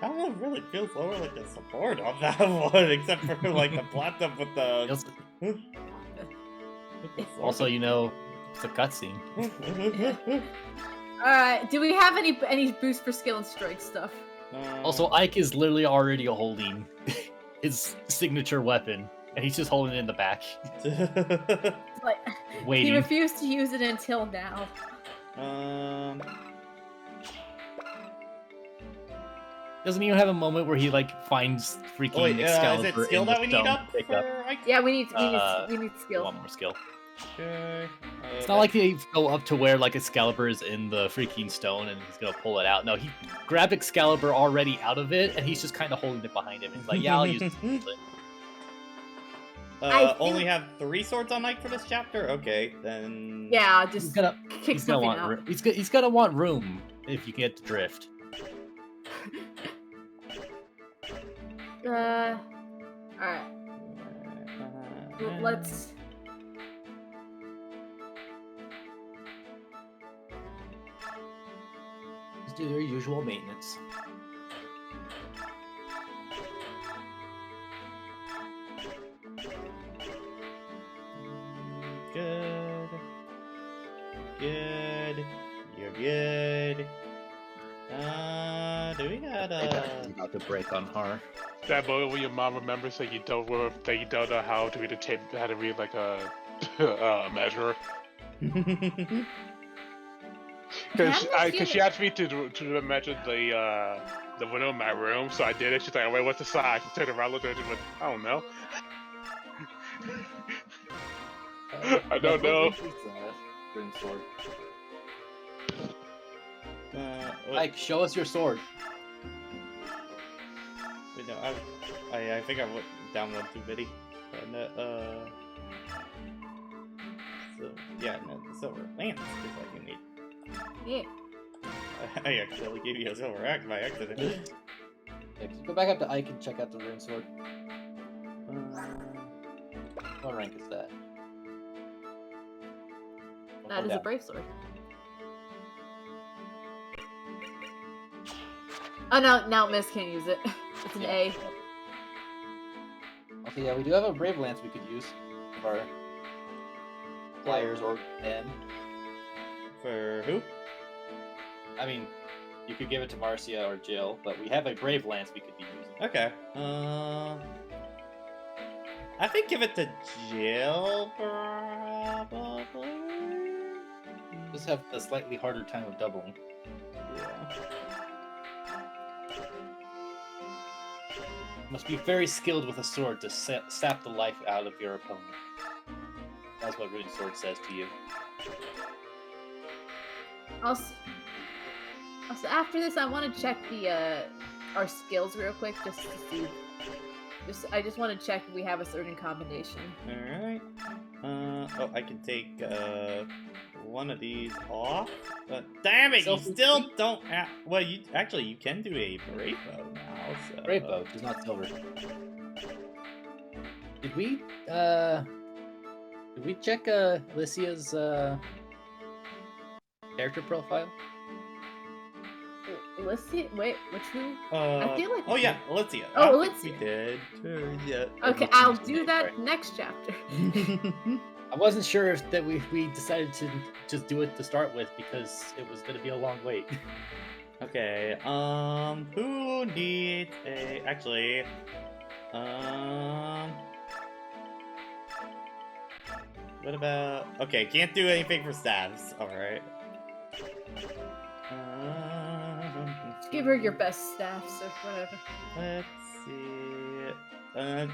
That one really feels more like a support on that one, except for like the platinum with the. Also, you know, it's a cutscene. Alright, do we have any boost for skill and strike stuff? Also, Ike is literally already holding his signature weapon, and he's just holding it in the back, Like, waiting. he refused to use it until now. Doesn't even have a moment where he like finds freaking Wait, is Excalibur it skill in the that we need stone up to pick for? Yeah, we need I skill. want more skill. Okay. It's not like they go up to where like Excalibur is in the freaking stone and he's gonna pull it out. No, he grabbed Excalibur already out of it and he's just kind of holding it behind him. He's like, yeah, I'll use this. Only have 3 swords on Ike for this chapter? Okay, then... Yeah, just He's gonna kick something out. want he's gonna want room if you get the drift. Alright. Let's... Just do their usual maintenance. Good. Good. You're good. Do we got About to break on her. That moment when your mom remembers that you don't know how to read a tape, how to read like a measure. Because she asked me to measure the window in my room, so I did it. She's like, "Wait, what's the size?" She turned around, looked at it, and went, "I don't know." I don't know. Ring sword. wait, Mike, show us your sword. wait, no, I think I went down one too many. So, yeah, no, the silver lance is what you need. Yeah. I accidentally gave you a silver axe by accident. Yeah, go back up to Ike and check out the ring sword. What rank is that? That is a brave sword. Oh no, now Miss can't use it. It's an A. Okay, yeah, we do have a brave lance we could use for our pliers or men. For who? I mean, you could give it to Marcia or Jill, but we have a brave lance we could be using. Okay. I think give it to Jill, probably. Just have a slightly harder time of doubling. Yeah. Must be very skilled with a sword to sap the life out of your opponent. That's what Ring Sword says to you. Also, after this, I want to check the our skills real quick, just to see. I just want to check if we have a certain combination. All right. Oh, I can take one of these off. Damn it! You still don't have. Well, you can do a brave bow now. So. Brave bow is not silver. Did we check Alicia's character profile? Alicia? Wait, which who? I feel like. Oh yeah, Alicia. Oh, Alicia. We did. Yeah. Okay, I'll do that next chapter. I wasn't sure if that we decided to just do it to start with because it was going to be a long wait. Okay. Who needs a? Actually. What about? Okay, can't do anything for staves. All right. Give her your best staffs or whatever. Let's see.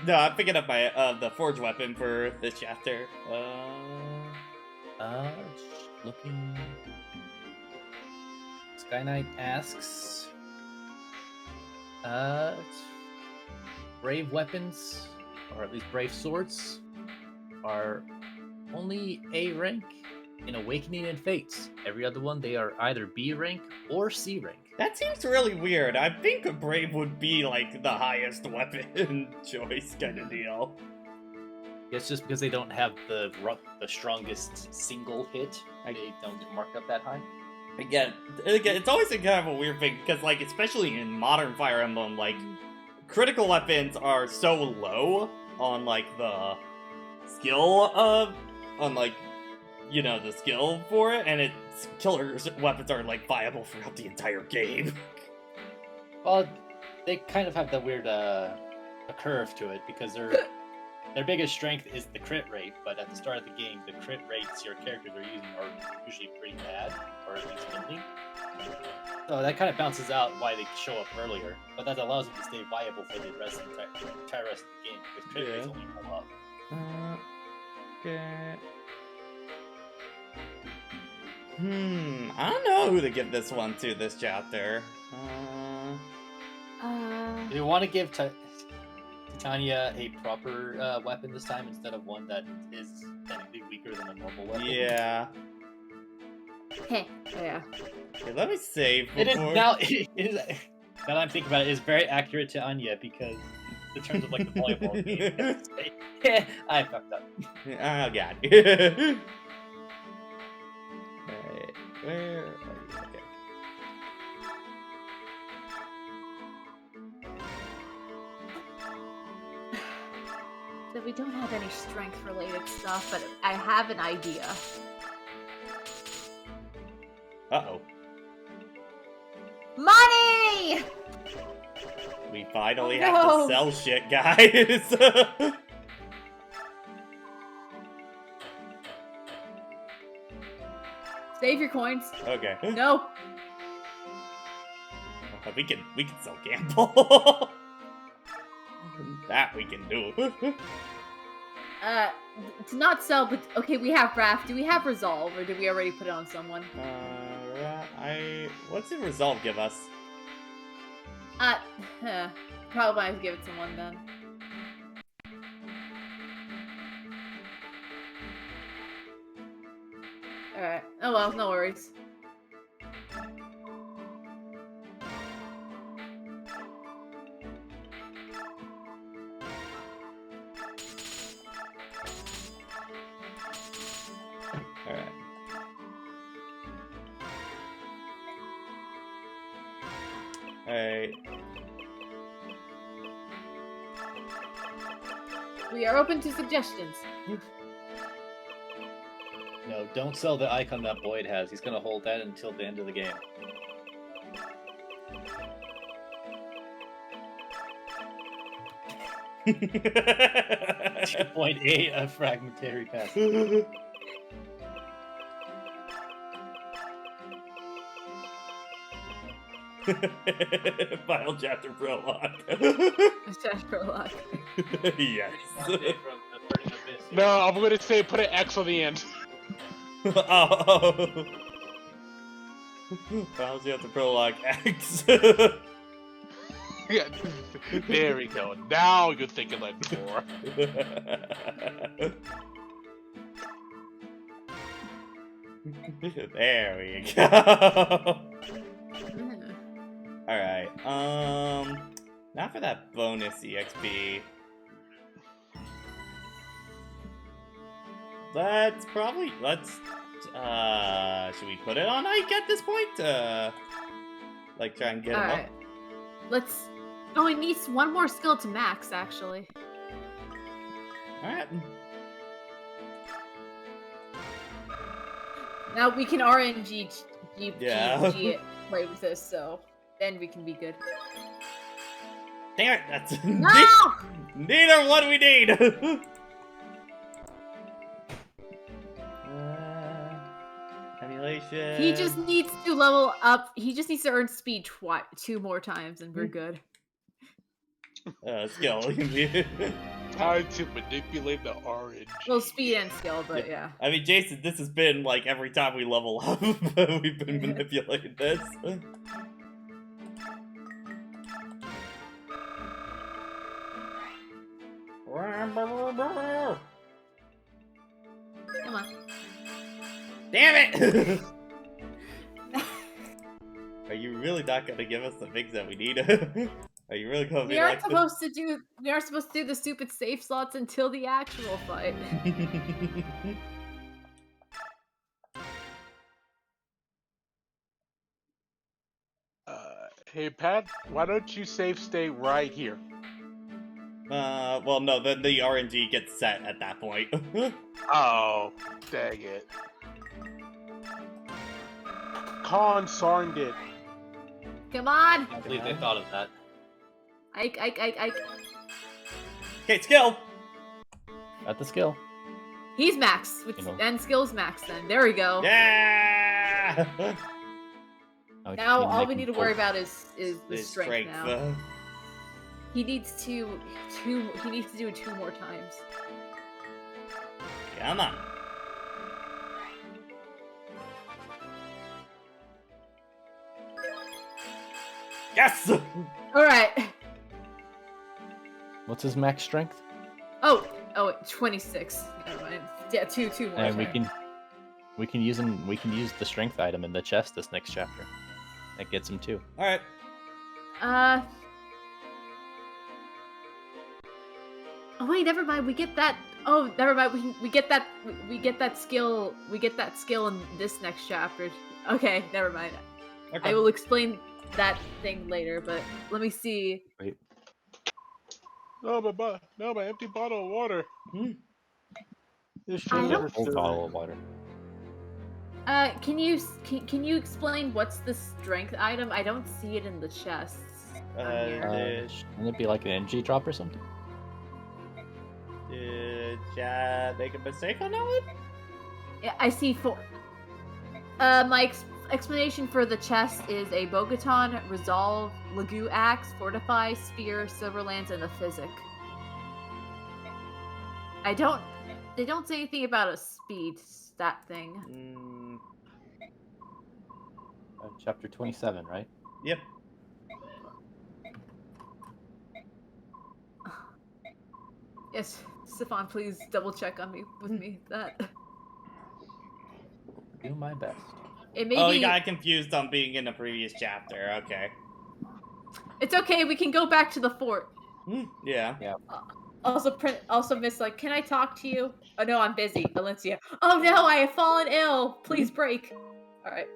No, I'm picking up my the forge weapon for this chapter. Looking. Sky Knight asks, brave weapons, or at least brave swords, are only A rank in Awakening and Fates. Every other one, they are either B rank or C rank. That seems really weird. I think a brave would be like the highest weapon choice kind of deal. It's just because they don't have the strongest single hit. They don't get marked up that high. Again, it's always a kind of a weird thing because, like, especially in modern Fire Emblem, like, critical weapons are so low on like the skill on like, you know, the skill for it, and its killer weapons are like viable throughout the entire game. Well, they kind of have the weird a curve to it because their biggest strength is the crit rate, but at the start of the game, the crit rates your characters are using are usually pretty bad, or at least limiting. So that kind of bounces out why they show up earlier, but that allows them to stay viable for the rest of the entire rest of the game, because crit rates only go up. Okay. I don't know who to give this one to this chapter. Do you want to give Titania a proper weapon this time instead of one that is technically weaker than a normal weapon? Yeah. Hey, yeah. Okay, let me save before... It is now. It is, now that I'm thinking about it, it's very accurate to Anya because in terms of like the volleyball game, yeah, I fucked up. Oh god. Alright, where are you? Okay. So we don't have any strength-related stuff, but I have an idea. Uh-oh. Money! We finally Oh, have no. to sell shit, guys. Save your coins. Okay. No. We can sell gamble. That we can do. To not sell, but okay, we have Raph. Do we have Resolve, or did we already put it on someone? What's the Resolve give us? Probably might give it to someone then. Alright. Oh well, no worries. Alright. Alright. We are open to suggestions. No, don't sell the icon that Boyd has. He's gonna hold that until the end of the game. Point 8, a fragmentary pass. Final chapter prologue. Chapter prologue. Yes. No, I'm gonna say put an X on the end. Oh. Final chapter prologue X. Yeah, there we go. Now you're thinking like more. There we go. Alright, now for that bonus EXP. Let's, should we put it on Ike at this point? Like try and get him Alright. Let's... Oh, it needs one more skill to max, actually. up? Alright. Now we can RNG Yeah. it right with this, so then we can be good. Damn it, that's No! neither one we need! Emulation. He just needs to level up. He just needs to earn speed 2 more times, and we're good. Skill. Time to manipulate the orange. Well, speed and skill, but yeah. I mean, Jason, this has been like every time we level up, we've been manipulating this. Come on. Damn it! Are you really not gonna give us the things that we need? Are you really gonna be We aren't like supposed to do the stupid safe slots until the actual fight. Hey Pat, why don't you save stay right here? Well, no, then the RNG gets set at that point. Oh, dang it. Consarned it. Come on! I can't believe they thought of that. Ike. Okay, skill! Got the skill. He's max, which You know. and skills max then. There we go. Yeah! Oh, Now you all make we him need to full. worry about is the His strength now. He needs to do it 2 more times. Come on. Yes! Alright. What's his max strength? Oh, 26. Never mind. Yeah, two more. And sorry. we can use the strength item in the chest this next chapter. That gets him 2. Alright. Oh wait, never mind. We get that. Oh, never mind. We get that. We get that skill. We get that skill in this next chapter. Okay, never mind. Okay. I will explain that thing later. But let me see. Wait. No, my empty bottle of water. I don't. Full bottle of water. Can you explain what's the strength item? I don't see it in the chests. Shouldn't it be like an energy drop or something? Did Chad make a mistake on that one? Yeah, I see 4. My explanation for the chest is a Bogaton, Resolve, Lagu Axe, Fortify, Spear, Silverlands, and a Physic. They don't say anything about a speed stat thing. Chapter 27, right? Yep. Yes, Stefan, please double check on me with me that. Do my best. It may Oh, be... you got confused on being in the previous chapter. Okay. It's okay. We can go back to the fort. Yeah. Also, Miss, like, can I talk to you? Oh no, I'm busy. Valencia. Oh no, I have fallen ill. Please break. All right.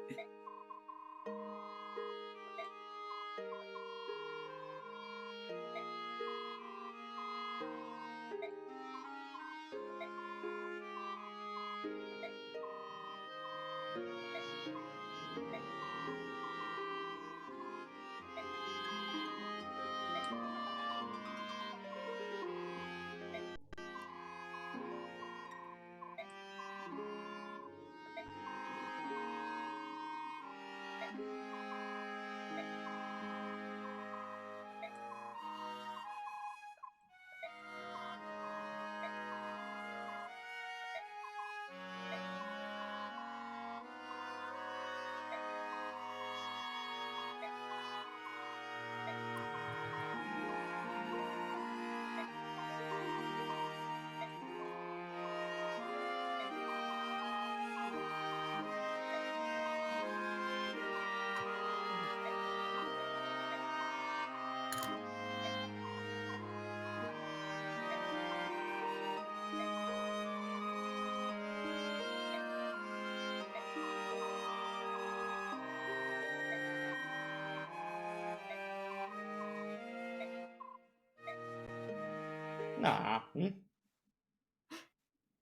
Nah.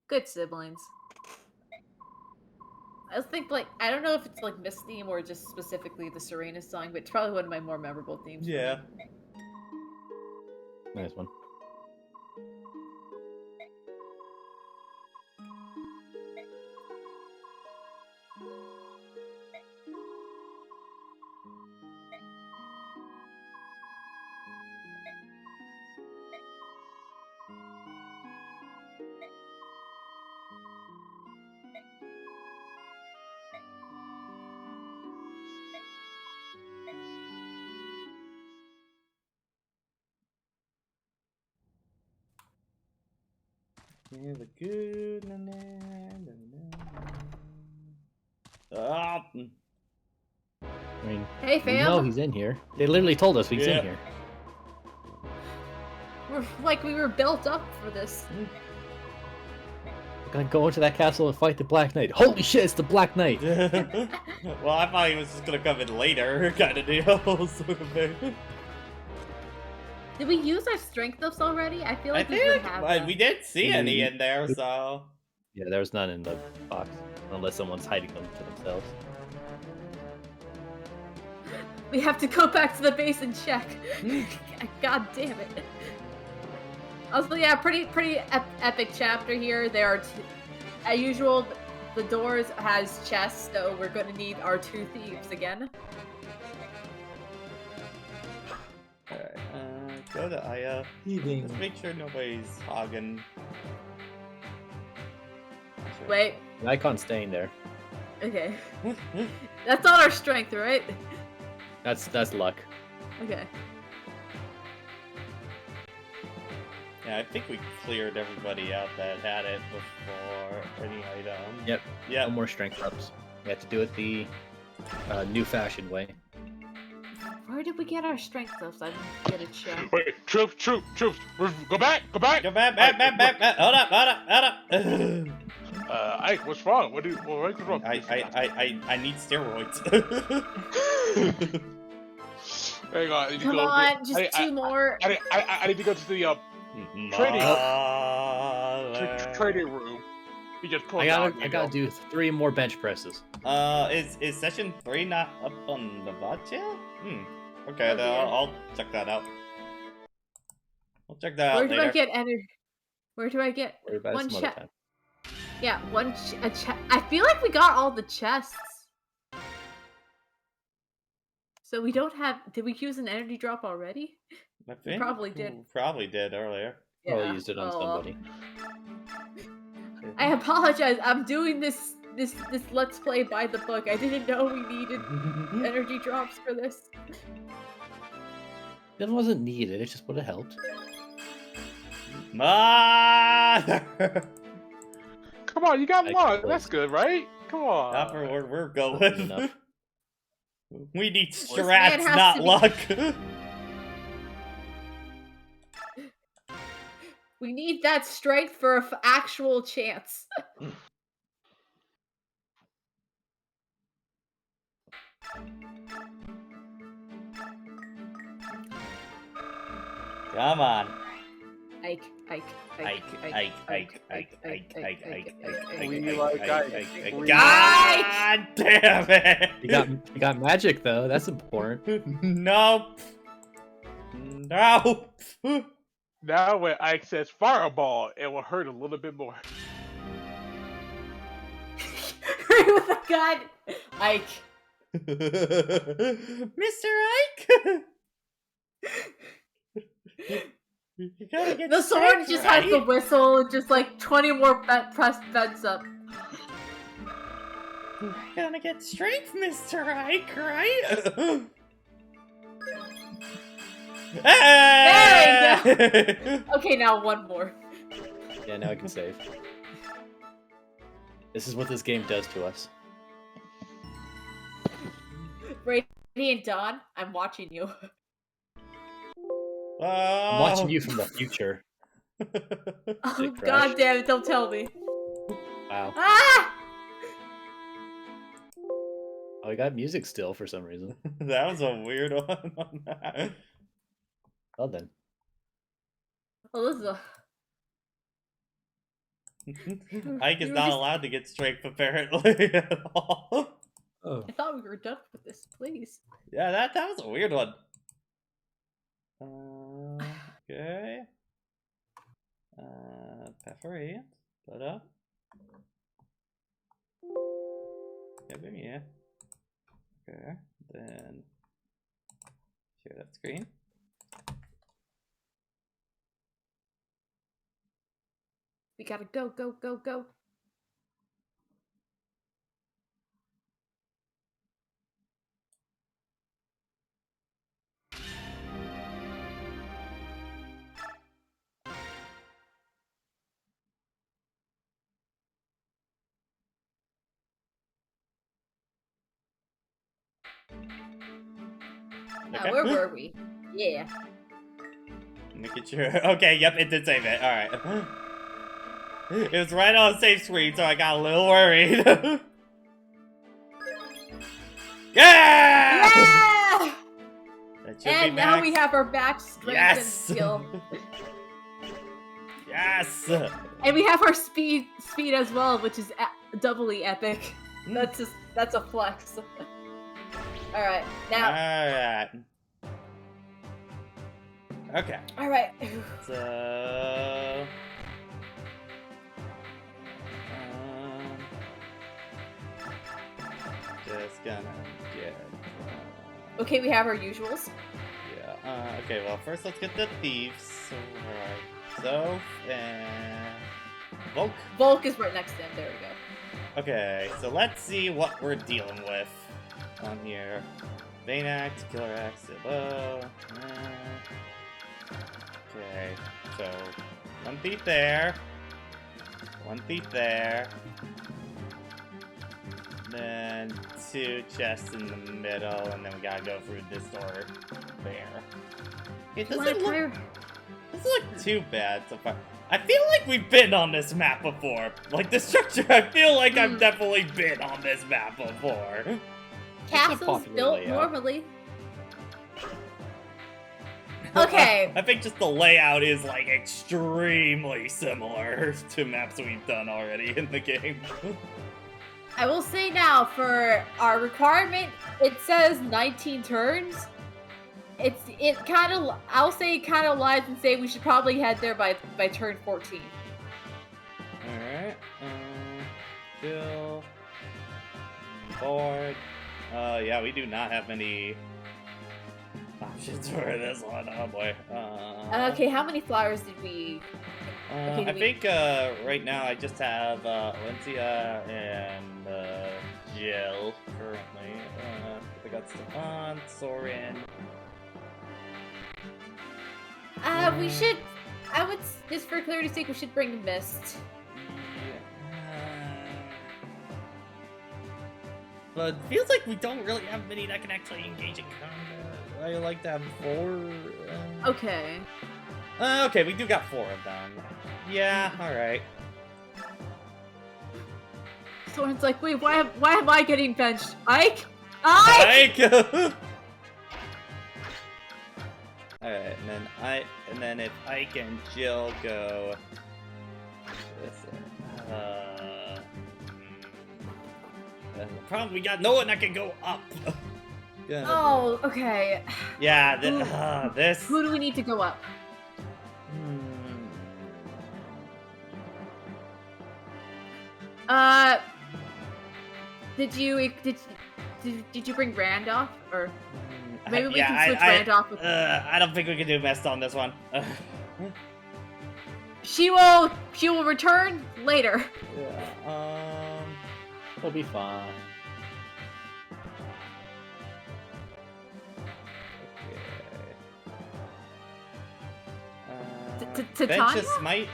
Good siblings. I just think, like, I don't know if it's like Miss theme or just specifically the Serena's song, but it's probably one of my more memorable themes. Yeah. Nice one. Yeah, the good. Ah. I mean, Hey, we fam. know he's in here. They literally told us he's in here. We were built up for this. We're gonna go into that castle and fight the Black Knight. Holy shit, it's the Black Knight! Well, I thought he was just gonna come in later, kind of deal. Did we use our strength ups already? I feel like we think would have them. we didn't see any in there, so. Yeah, there's none in the box. Unless someone's hiding them to themselves. We have to go back to the base and check. God damn it. Also, yeah, pretty epic chapter here. There are, as usual, the doors has chests, so we're gonna need our 2 thieves again. Go to Aya. Heaving. Just make sure nobody's hogging. Wait. The icon's staying there. Okay. That's not our strength, right? That's luck. Okay. Yeah, I think we cleared everybody out that had it before any item. Yep. Yeah. No more strength ups. We have to do it the new-fashioned way. Where did we get our strength up? So I didn't get a check. Wait, troops. Go back. Go back. Hold up. Ike, what's wrong? What's wrong? I need steroids. Hang on. I need to Come go, on, just two more. I need to go to the trading room. You just pull I gotta do 3 more bench presses. Is session 3 not up on the VOD channel? Okay, then yeah. I'll check that out. I'll check that Where out do later. I get energy? Where do I get Worry about it one some other chest? time. Yeah, a chest. I feel like we got all the chests. So we don't have. Did we use an energy drop already? I think probably did. Probably did earlier. Probably used it on Oh, well. somebody. I apologize. I'm doing this Let's Play by the book. I didn't know we needed energy drops for this. It wasn't needed. It just would have helped. Mother! Come on, you got I one. suppose. That's good, right? Come on. Not for where we're going. Enough. We need man strats, has not to be- luck. We need that strength for an actual chance. Come on. Ike. God damn it! You got magic though. That's important. Nope. Nope. Now when Ike says fireball, it will hurt a little bit more. Hurry with the gun! Ike. Mr. Ike? You gotta get The sword strength, just right? has the whistle, and just like 20 more pressed beds up. You're gonna get strength, Mr. Ike, right? There we go! Okay, now one more. Yeah, now I can save. This is what this game does to us. Radiant Dawn, I'm watching you. I'm watching you from the future. Oh, Dick crush. god damn it, don't tell me. Wow. Ah! Oh, we got music still for some reason. That was a weird one on that. Well then. Oh, this is a... Ike is You were not just- allowed to get strength apparently at all. Oh. I thought we were done with this, please. Yeah, that was a weird one. Okay. Path of Radiance. Put up. Yeah. Okay. Then share that screen. We gotta go. Now, Okay. where were we? Yeah. Making sure. Okay, yep, it did save it. Alright. It was right on the save screen, so I got a little worried. Yeah! Yeah! That should And be now max. we have our back strength and Yes! skill. Yes! And we have our speed as well, which is doubly epic. That's a flex. Alright, now. Alright. Okay. Alright. So. Just gonna get. Okay, we have our usuals. Yeah. Okay, well, first let's get the thieves. So, Zoph and Volk. Volk is right next to him. There we go. Okay, so let's see what we're dealing with on here. Vaynax, Killer Axe, Bow. Okay, so 1 thief there. 1 thief there. Then 2 chests in the middle, and then we gotta go through this door there. It doesn't look too bad so far. I feel like we've been on this map before. Like, the structure, I feel like I've definitely been on this map before. Castles built normally. Okay. I think just the layout is, like, extremely similar to maps we've done already in the game. I will say now, for our requirement, it says 19 turns. I'll say it kind of lies and say we should probably head there by turn 14. Alright, Bill, board. Yeah, we do not have many options for this one. Oh boy. Okay, how many flowers did we? I think right now I just have Valencia and Jill currently. I got Stefan, Soren. We should. I would just for clarity's sake, we should bring Mist. But it feels like we don't really have many that can actually engage in combat. I like to have 4. Okay. Okay, we do got 4 of them. Yeah, alright. Soren's like, wait, why am I getting benched? Ike? Alright, and then if Ike and Jill go, the problem we got no one that can go up. Oh, okay. Yeah, this. Who do we need to go up? Did you bring Randolph or? Maybe we can switch Randolph with... I don't think we can do Mist on this one. She will return later. Yeah, It'll be fine. Okay. Bench a smite?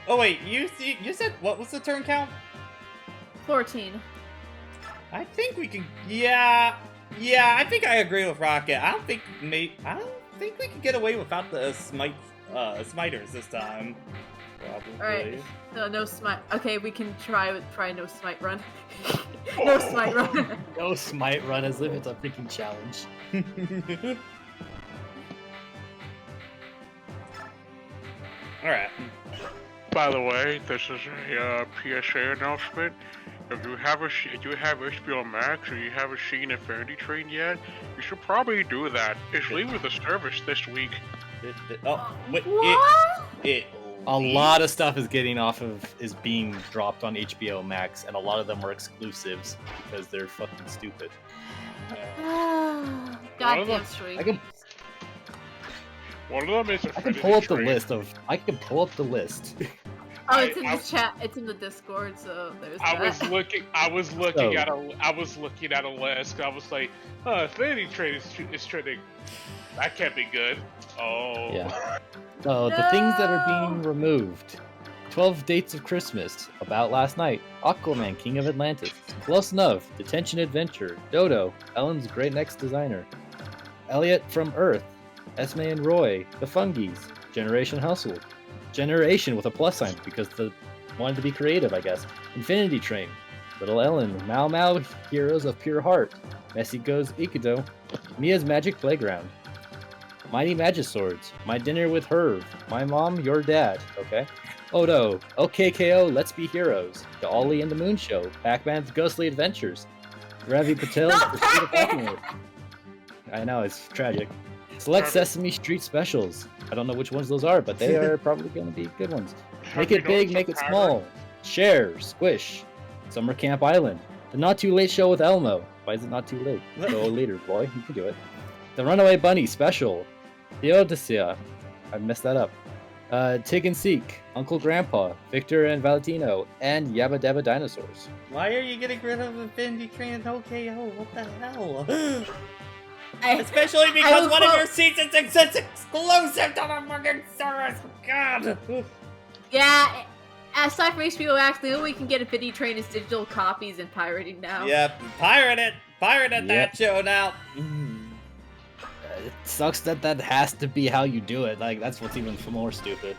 Oh wait, you said, what was the turn count? 14. I think we can, yeah, I think I agree with Rocket. I don't think we can get away without the smiters this time. Probably. Alright, no smite. Okay, we can try no smite run. No smite run. No smite run as if it's a freaking challenge. Alright. By the way, this is a PSA announcement. If you have HBO Max or you haven't seen Infinity Train yet, you should probably do that. It's leaving the service this week. A lot of stuff is being dropped on HBO Max, and a lot of them are exclusives because they're fucking stupid. Goddamn straight. One of them is I can pull up the list. Oh, it's in the chat. It's in the Discord. So there's. I was looking at a list. I was like, Infinity Train is trending. That can't be good. Oh. Yeah. So the things that are being removed: 12 Dates of Christmas, About Last Night, Aquaman, King of Atlantis, Close Enough, Detention Adventure, Dodo, Ellen's Great Next Designer, Elliot from Earth, Esme and Roy, The Fungies, Generation Hustle, Generation with a plus sign because they wanted to be creative, I guess. Infinity Train, Little Ellen, Mau Mau, Heroes of Pure Heart, Messi Goes Ikudo, Mia's Magic Playground, Mighty Magiswords, My Dinner with Herb, My Mom, Your Dad, okay? Odo, OKKO, Let's Be Heroes, The Ollie and the Moon Show, Pac-Man's Ghostly Adventures, Ravi Patel's Pursuit of Happiness. I know, it's tragic. Select Sesame Street specials. I don't know which ones those are, but they are probably going to be good ones. Make It Big, Make It Small. Share, Squish. Summer Camp Island. The Not Too Late Show with Elmo. Why is it not too late? Go later, boy. You can do it. The Runaway Bunny special. Theodicea. I messed that up. Tig and Seek, Uncle Grandpa, Victor and Valentino, and Yabba Dabba Dinosaurs. Why are you getting rid of Infinity Train and OKO? What the hell? Especially because one of your seasons is exclusive to the fucking service. God. Yeah, aside from HBO Max, the only way we can get Infinity Train is digital copies and pirating now. Yep, pirate it that show now. It sucks that that has to be how you do it. Like, that's what's even more stupid.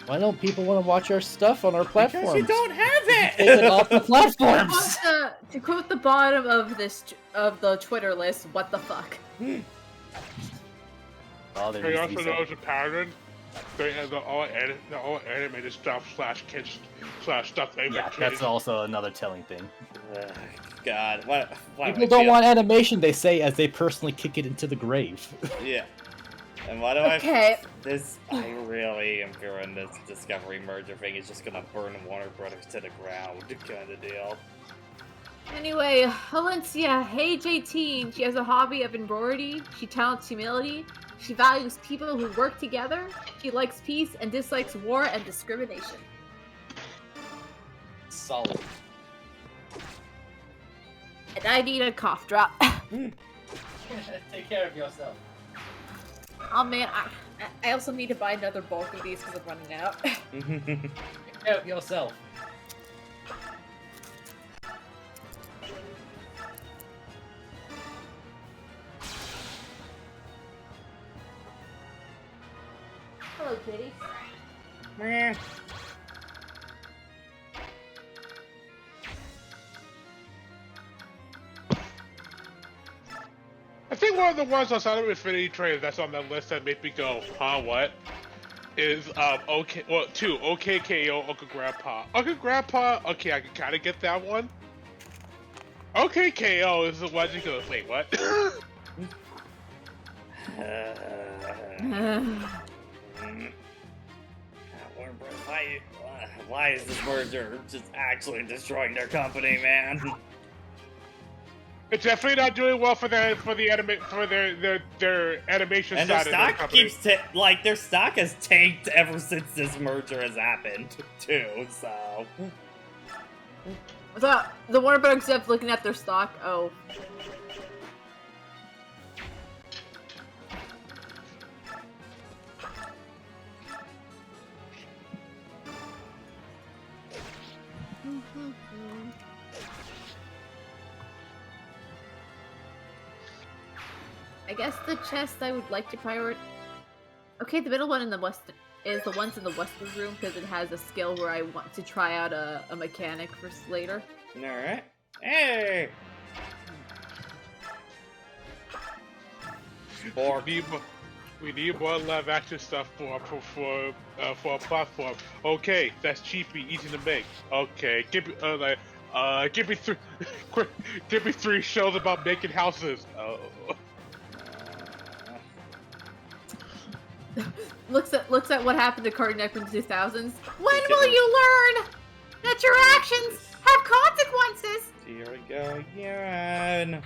Why don't people want to watch our stuff on our platforms? Because you don't have it! Take it off the platforms! To quote the bottom of the Twitter list, what the fuck? Oh, you also know as a pattern, they have the all animated stuff / kids / stuff they yeah, that's also another telling thing. God, what people don't want animation, they say, as they personally kick it into the grave. Yeah. And why do I really am fearing this Discovery merger thing is just gonna burn Warner Brothers to the ground kind of deal. Anyway, Valencia, age 18, she has a hobby of embroidery, she talents humility, she values people who work together, she likes peace and dislikes war and discrimination. Solid. And I need a cough drop. Take care of yourself. Oh man, I also need to buy another bulk of these because I'm running out. Take care of yourself. Hello, kitty. Meh. I think one of the ones outside of Infinity Train that's on that list that made me go, huh, what? Is, OKKO, Uncle Grandpa. Uncle Grandpa, okay, I can kind of get that one. OKKO is the one you go, wait, what? Why is this merger just actually destroying their company, man? It's definitely not doing well for their animation and side their of their stock company. keeps their stock has tanked ever since this merger has happened too. So the Warner Brothers execs looking at their stock. Oh. I guess the chest I would like to prioritize. Okay, the middle one in the west is the ones in the western room because it has a skill where I want to try out a mechanic for later. All right. Hey. We need more live action stuff for our platform. Okay, that's cheapy, easy to make. Okay, give me give me 3 shows about making houses. Oh. looks at what happened to Cartoon Network in the 2000s. When will you learn that your actions have consequences? Here we go again.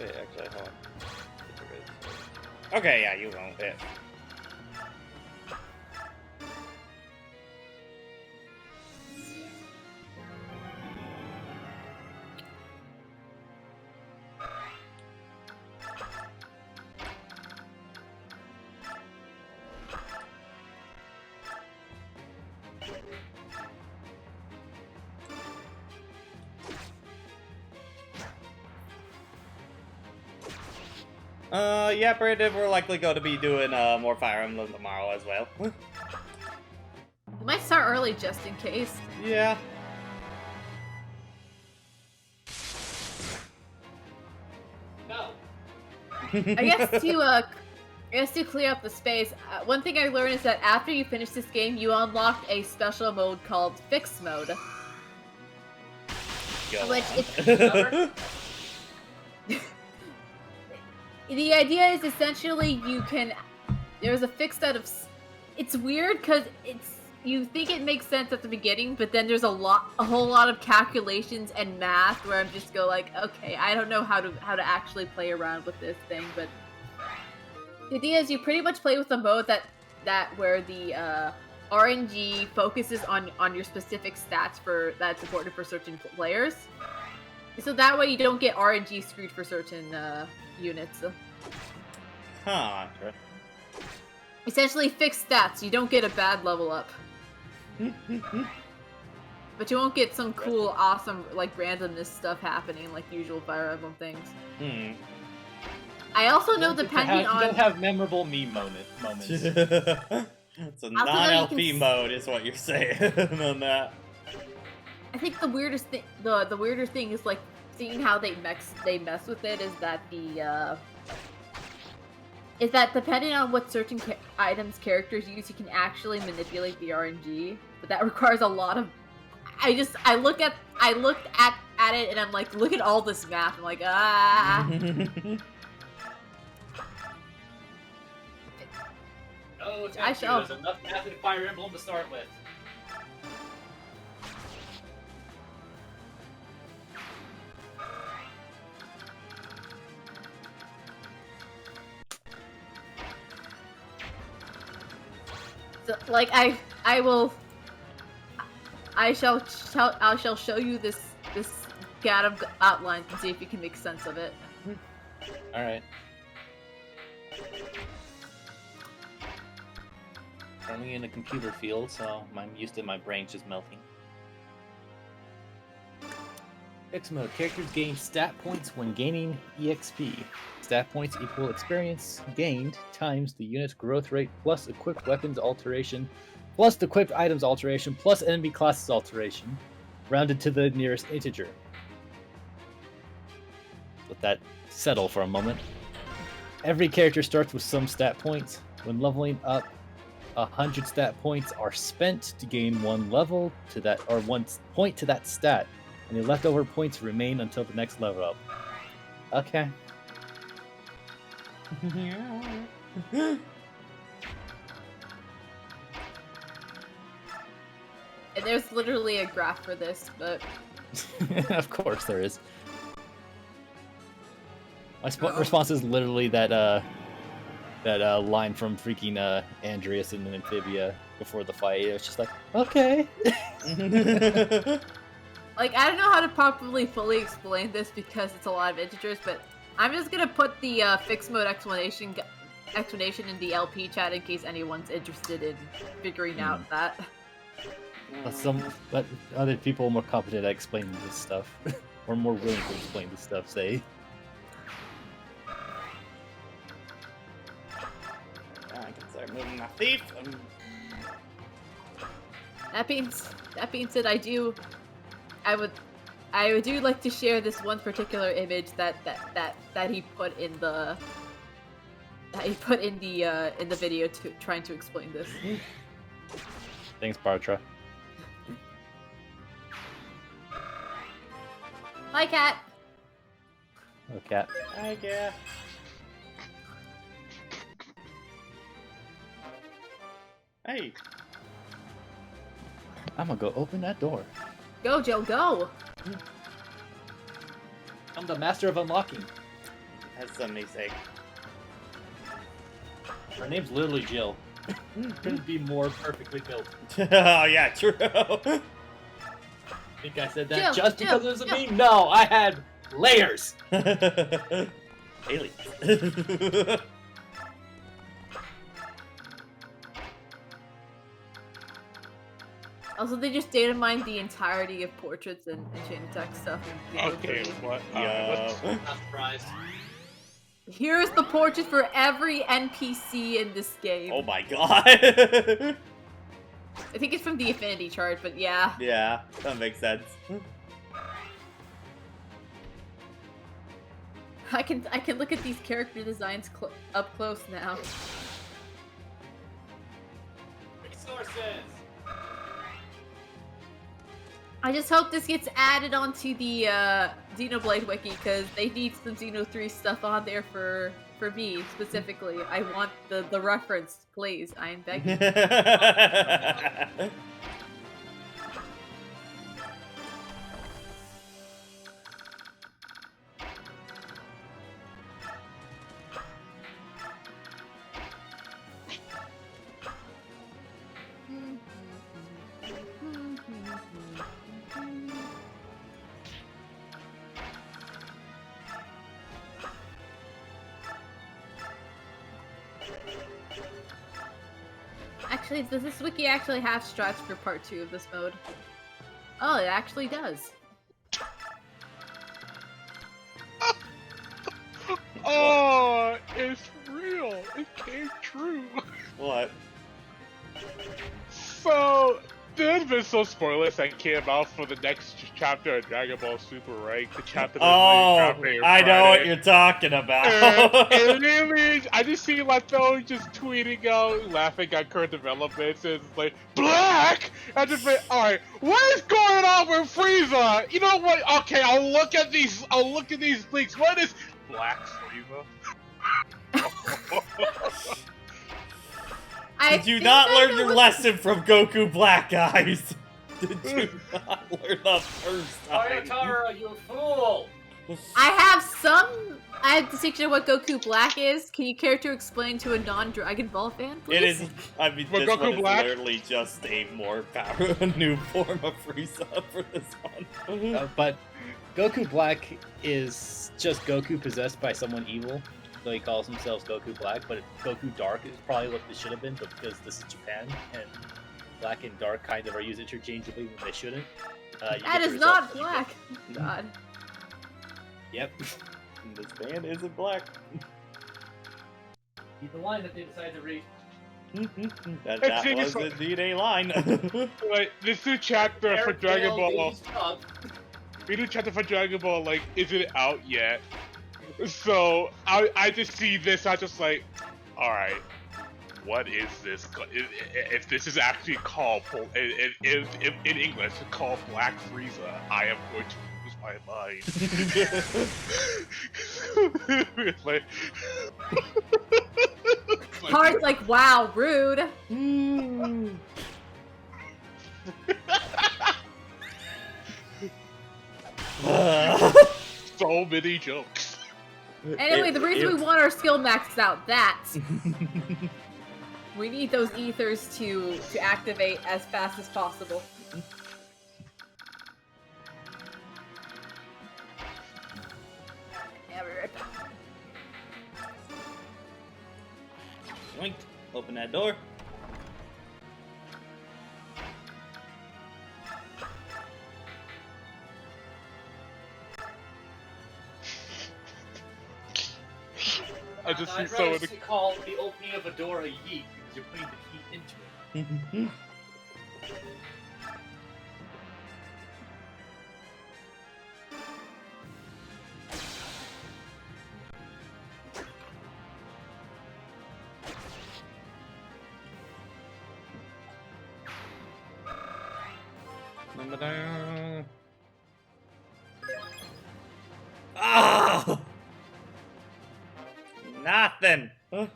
Wait, actually, hold on. Okay, yeah, you won't. Yeah. Yeah, Brandon, we're likely going to be doing more Fire Emblem tomorrow as well. We might start early just in case. Yeah. No. I guess to clear up the space, one thing I learned is that after you finish this game, you unlock a special mode called Fix Mode. Which the idea is essentially there's a fixed set of... It's weird because you think it makes sense at the beginning, but then there's a whole lot of calculations and math where I'm just like, okay, I don't know how to actually play around with this thing, but the idea is you pretty much play with a mode that where the RNG focuses on your specific stats that's important for certain players. So that way you don't get RNG screwed for certain units. Huh. Essentially fixed stats, you don't get a bad level up. But you won't get some cool, awesome, like, randomness stuff happening like usual Fire Emblem things. I also know depending on... You don't have memorable meme moments. It's a non-LP mode is what you're saying on that. I think the weirdest thing, the weirder thing is, like, seeing how they mess with it is that depending on what certain items characters use, you can actually manipulate the RNG, but that requires a lot of... I looked at it and I'm like, look at all this math. I'm like, ah. Oh, I shall. There's enough math in Fire Emblem to start with. So, like, I shall show you this gad of outlines and see if you can make sense of it. All right. Currently in a computer field, so I'm used to my brain just melting. Fix mode. Characters gain stat points when gaining EXP. Stat points equal experience gained times the unit's growth rate plus equipped weapons alteration plus equipped items alteration plus enemy classes alteration, rounded to the nearest integer. Let that settle for a moment. Every character starts with some stat points. When leveling up, 100 stat points are spent to gain one level to that, or 1 point to that stat, and the leftover points remain until the next level up. Okay. And there's literally a graph for this, but... Of course there is. My response is literally that line from freaking Andreas in Amphibia before the fight. It's just like, okay. Like, I don't know how to properly fully explain this because it's a lot of integers, but I'm just gonna put the fixed mode explanation in the LP chat in case anyone's interested in figuring out that. But other people more competent at explaining this stuff, or more willing to explain this stuff, say. I can start moving my feet. That being said, I do like to share this one particular image that he put in the video trying to explain this. Thanks, Bartra. Hi, Cat. Oh, Cat. Hi, Cat. Hey. I'm gonna go open that door. Go, Joe, go! I'm the master of unlocking. That's amazing. Her name's literally Jill. Couldn't be more perfectly built. Oh, yeah, true. I think I said that Jill, just Jill, because it was a Jill. meme? No, I had layers! Aliens. Also, they just data mined the entirety of portraits and chain attack stuff. Okay, what? Yeah. Not surprised. Here's the portrait for every NPC in this game. Oh my god. I think it's from the Affinity chart, but yeah. Yeah, that makes sense. I can look at these character designs up close now. Resources. I just hope this gets added onto the Xenoblade wiki because they need some Xeno 3 stuff on there for me specifically. I want the reference, please. I am begging. Actually, does this wiki actually have strats for part 2 of this mode? Oh, it actually does. Oh, it's real. It came true. What? So, there's been some spoilers that came out for the next chapter of Dragon Ball Super, right? The chapter that's Oh, I know what you're talking about. and literally, I just see Lato just tweeting out, laughing at current developments, and it's like, Black! I just been, alright, what is going on with Frieza? You know what? Okay, I'll look at these leaks. What is Black Frieza? Did you not learn your lesson from Goku Black Eyes? Did you not learn the first time? Tara, you fool! I have distinction of what Goku Black is. Can you care to explain to a non-Dragon Ball fan, please? It is. I mean, But this Goku one is Black? literally just a more power, a new form of Frieza for this one. But Goku Black is just Goku possessed by someone evil. So he calls himself Goku Black, but Goku Dark is probably what this should have been, but because this is Japan, and Black and Dark kind of are used interchangeably when they shouldn't. That is not Black. God. Yep. This band isn't black. He's the line that they decided to read. That was indeed a line. Like, this new chapter for Dragon Ball. The new chapter for Dragon Ball, like, isn't out yet. So, I just see this, I just like, alright, what is this? If this is actually called, in English, called Black Frieza, I am going to lose my mind. like, Heart's like, wow, rude. so many jokes. Anyway, the reason we want our skill maxed out, we need those ethers to activate as fast as possible. Yeah, we're right back. Yoink. Open that door. I just see I'd so rather many. call the opening of a door a yeet because you're putting the heat into it. Ah! Nothing. Huh?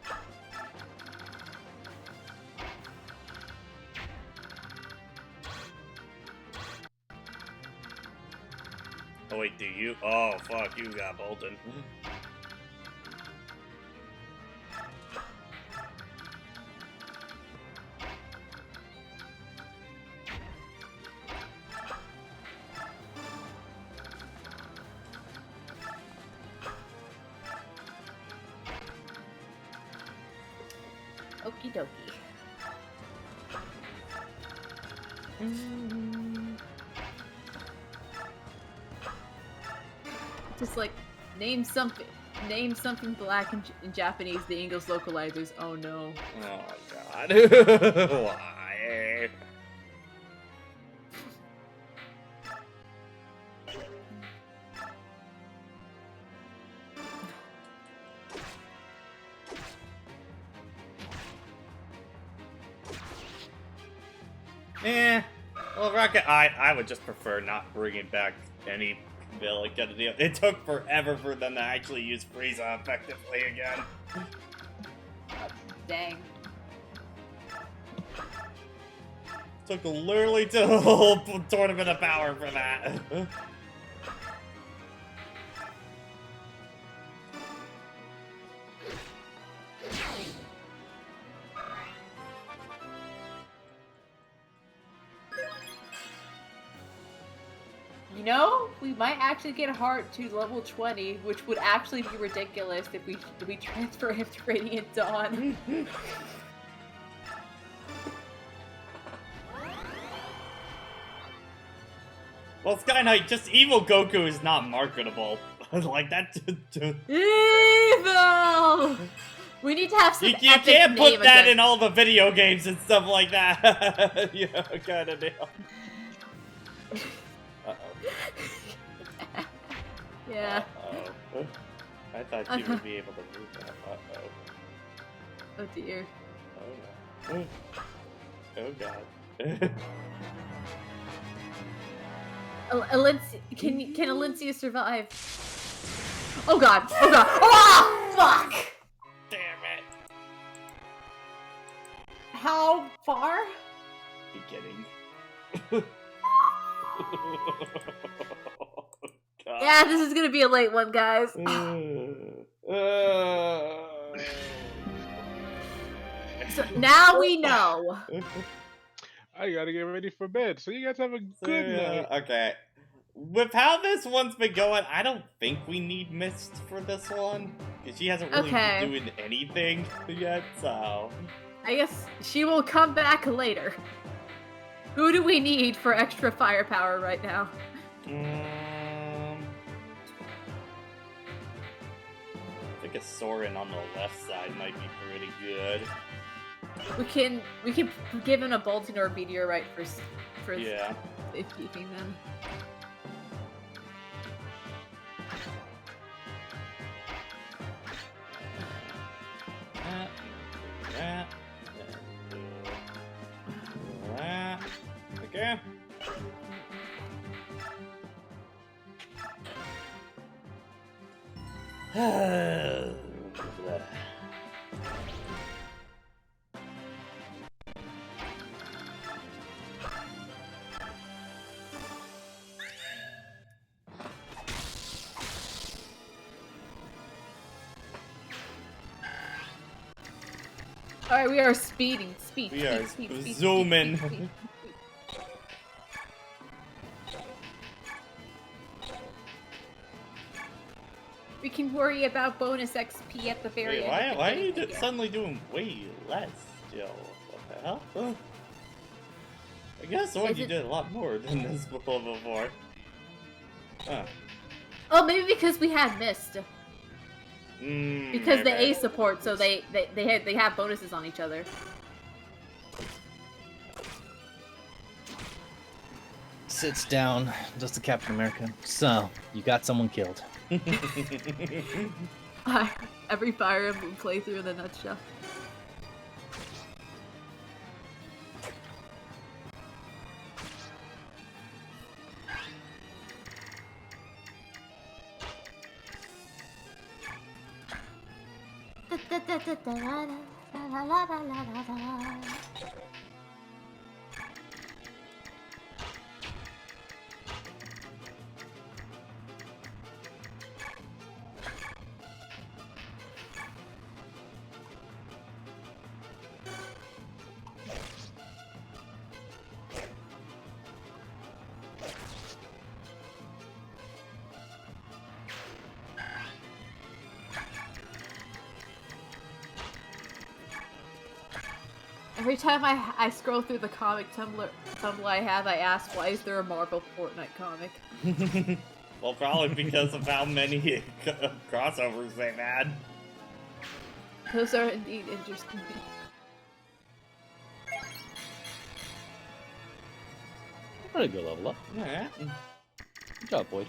Oh wait, do you? Oh fuck, you got Bolton. Okie dokie. Just like name something black in Japanese. The English localizers. Oh no. Oh god. Why? Well, Rocket, I would just prefer not bringing back any villain kind of deal. It took forever for them to actually use Frieza effectively again. Dang. Took literally to the whole Tournament of Power for that. You know, we might actually get Heart to level 20, which would actually be ridiculous if we transfer him to Radiant Dawn. Well, Sky Knight, just evil Goku is not marketable. Like that. Evil! We need to have some. You can't put that in all the video games and stuff like that. Yeah, kind of deal. Yeah. Uh-oh. I thought you would be able to move that. Uh-oh. Oh dear. Oh no. Oh god. Can Alencia survive? Oh god! Oh god! Oh fuck! Damn it. How far? Beginning. God. Yeah, this is gonna be a late one, guys. So now we know. I gotta get ready for bed, so you guys have a good night. Okay. With how this one's been going, I don't think we need Mist for this one. Because she hasn't really been doing anything yet, so... I guess she will come back later. Who do we need for extra firepower right now? I think a Soren on the left side might be pretty good. We can give him a Bolton or a Meteorite for yeah. keeping them. Okay. Alright, we are speeding. Speed. We are speed, zooming. speed. We can worry about bonus XP at the very end. Why are you suddenly doing way less still? What the hell? Huh? I guess you did a lot more than this before. Huh. Oh, maybe because we had Mist. Because maybe. the A support, so they have bonuses on each other. Sits down, does the Captain America. So, you got someone killed. Every Fire Emblem playthrough in a nutshell. Every time I scroll through the comic Tumblr I have, I ask, why is there a Marvel Fortnite comic? Well, probably because of how many crossovers they've had. Those are indeed interesting. Pretty good level up. Yeah. Good job, Boyd.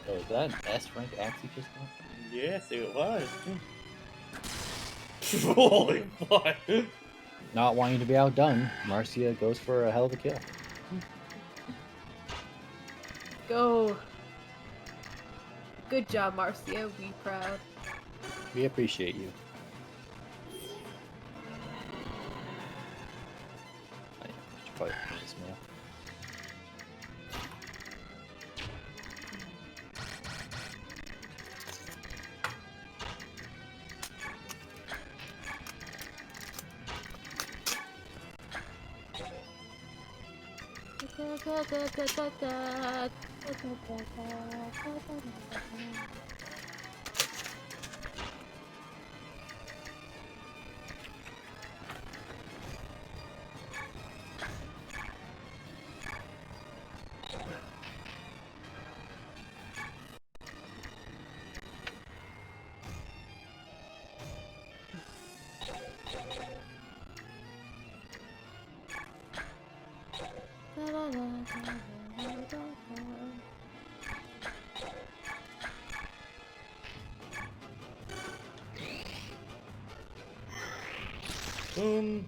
Oh, is that an S rank axe you just got? Yes, it was. Holy fuck. not wanting to be outdone, Marcia goes for a hell of a kill. Go. Good job, Marcia. We proud. We appreciate you. I should probably finish this meal. Boom.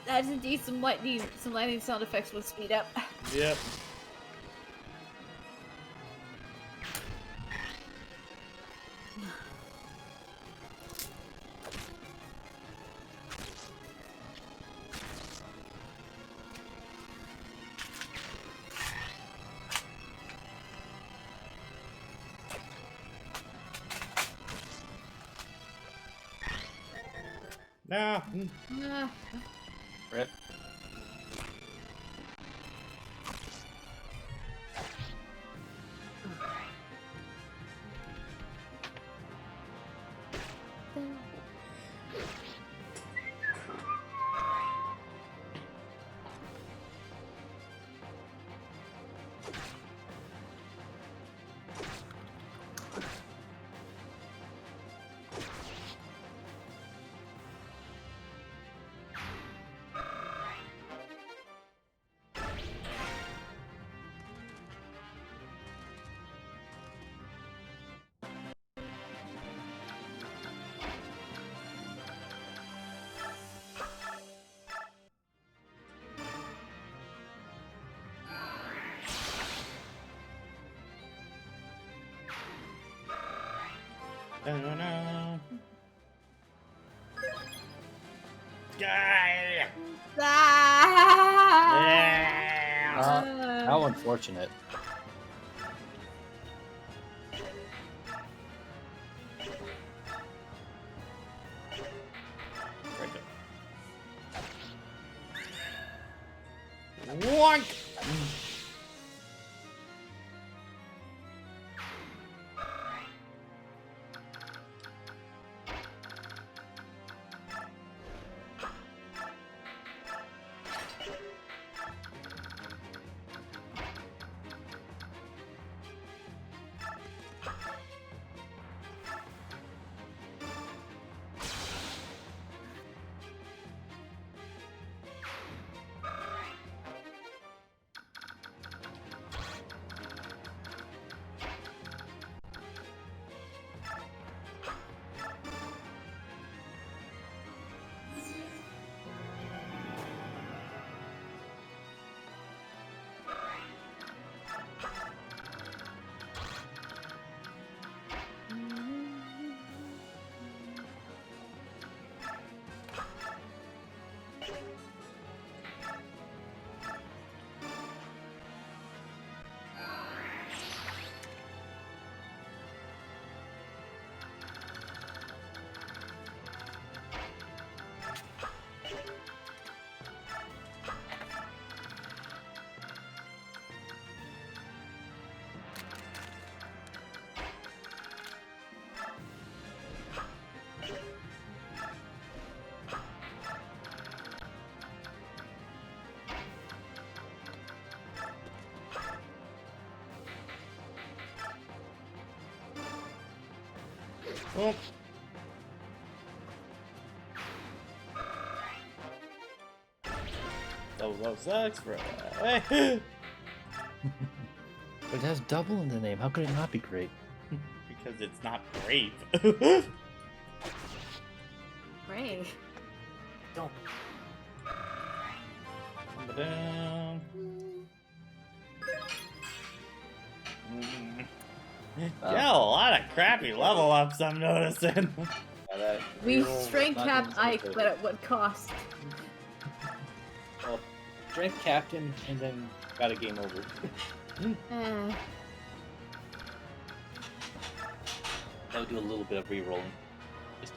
That is indeed some lightning sound effects with speed up. Yep. Nah. Rip. Da-na-na. Guy. Ah! Yeah. How unfortunate. Right there. Wonk. Oh. Double sucks for hey. But it has double in the name. How could it not be great? Because it's not grape. Great. Don't. Down. Yeah, a lot of crappy level ups I'm noticing. We strength capped Ike, but at what cost? Well, strength captain and then got a game over. That would do a little bit of re-rolling. Just...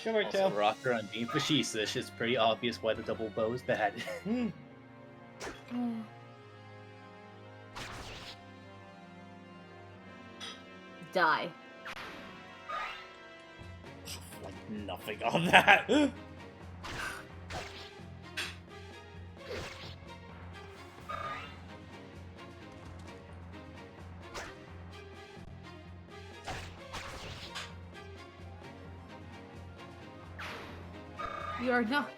Come here, Also, Tail. Rocker on being facetious, it's pretty obvious why the double bow is bad. Die. Like nothing on that. You are not.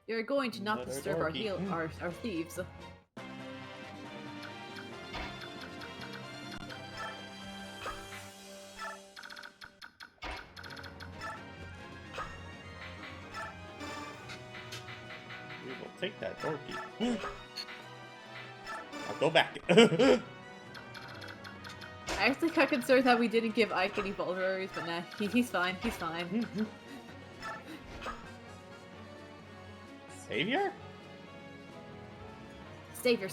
You're going to not Let her disturb our dorky. our thieves. We will take that door key. I'll go back. I actually got concerned that we didn't give Ike any vulneraries, but nah, he's fine. He's fine. Savior? Savior.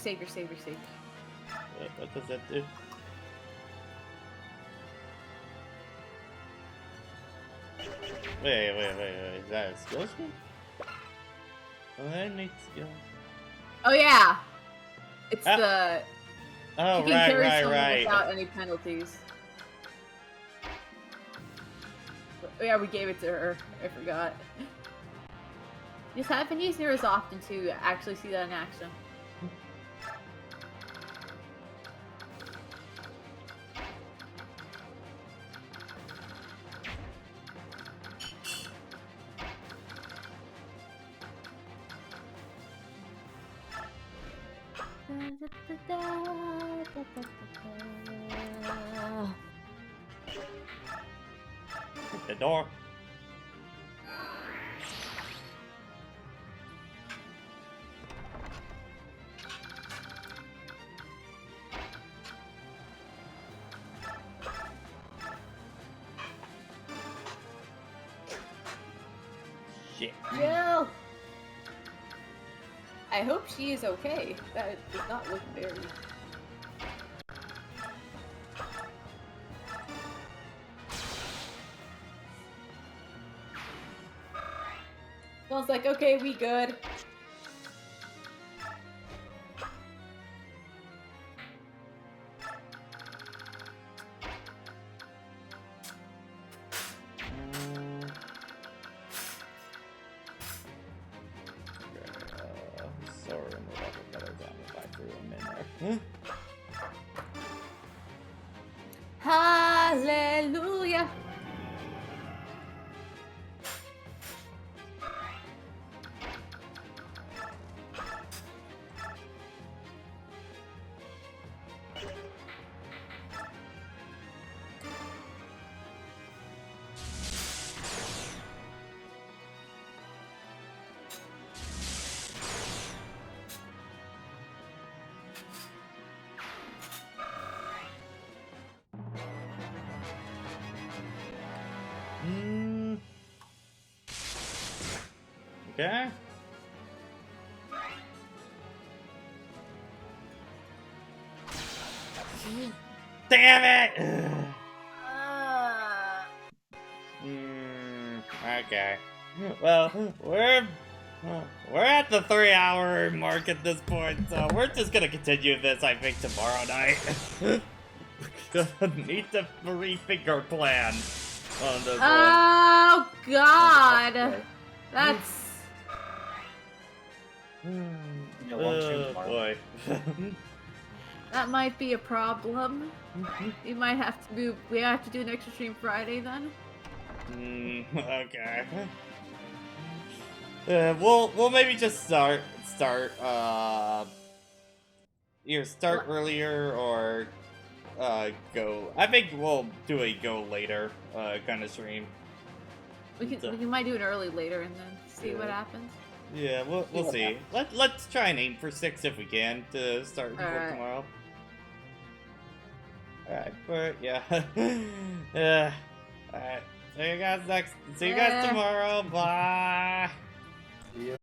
What does that do? Wait. Is that a skill screen? Oh, that needs skill. Oh yeah, it's Ah. the Oh, you can carry someone right. without any penalties. Oh, yeah, we gave it to her. I forgot. Just haven't used her as often to actually see that in action. Hit the door. Shit. Jill! I hope she is okay. That does not look very... Sounds like, okay, we good. Sorry, whatever better than if I threw him in there. Hallelujah! Okay. Damn it! Okay. Well, we're at the 3-hour mark at this point, so we're just gonna continue this, I think, tomorrow night. Need to rethink plan on this one. Oh, God! That's... Yeah, long stream Oh tomorrow. boy. That might be a problem. We might have to move. We have to do an extra stream Friday then. Okay. We'll maybe just start either start earlier or go. I think we'll do a go later kind of stream. We might do it early later and then see what happens. Yeah, we'll see. Let's try and aim for 6 if we can to start before tomorrow. Alright, but yeah. Alright. See you guys tomorrow. Bye. See ya.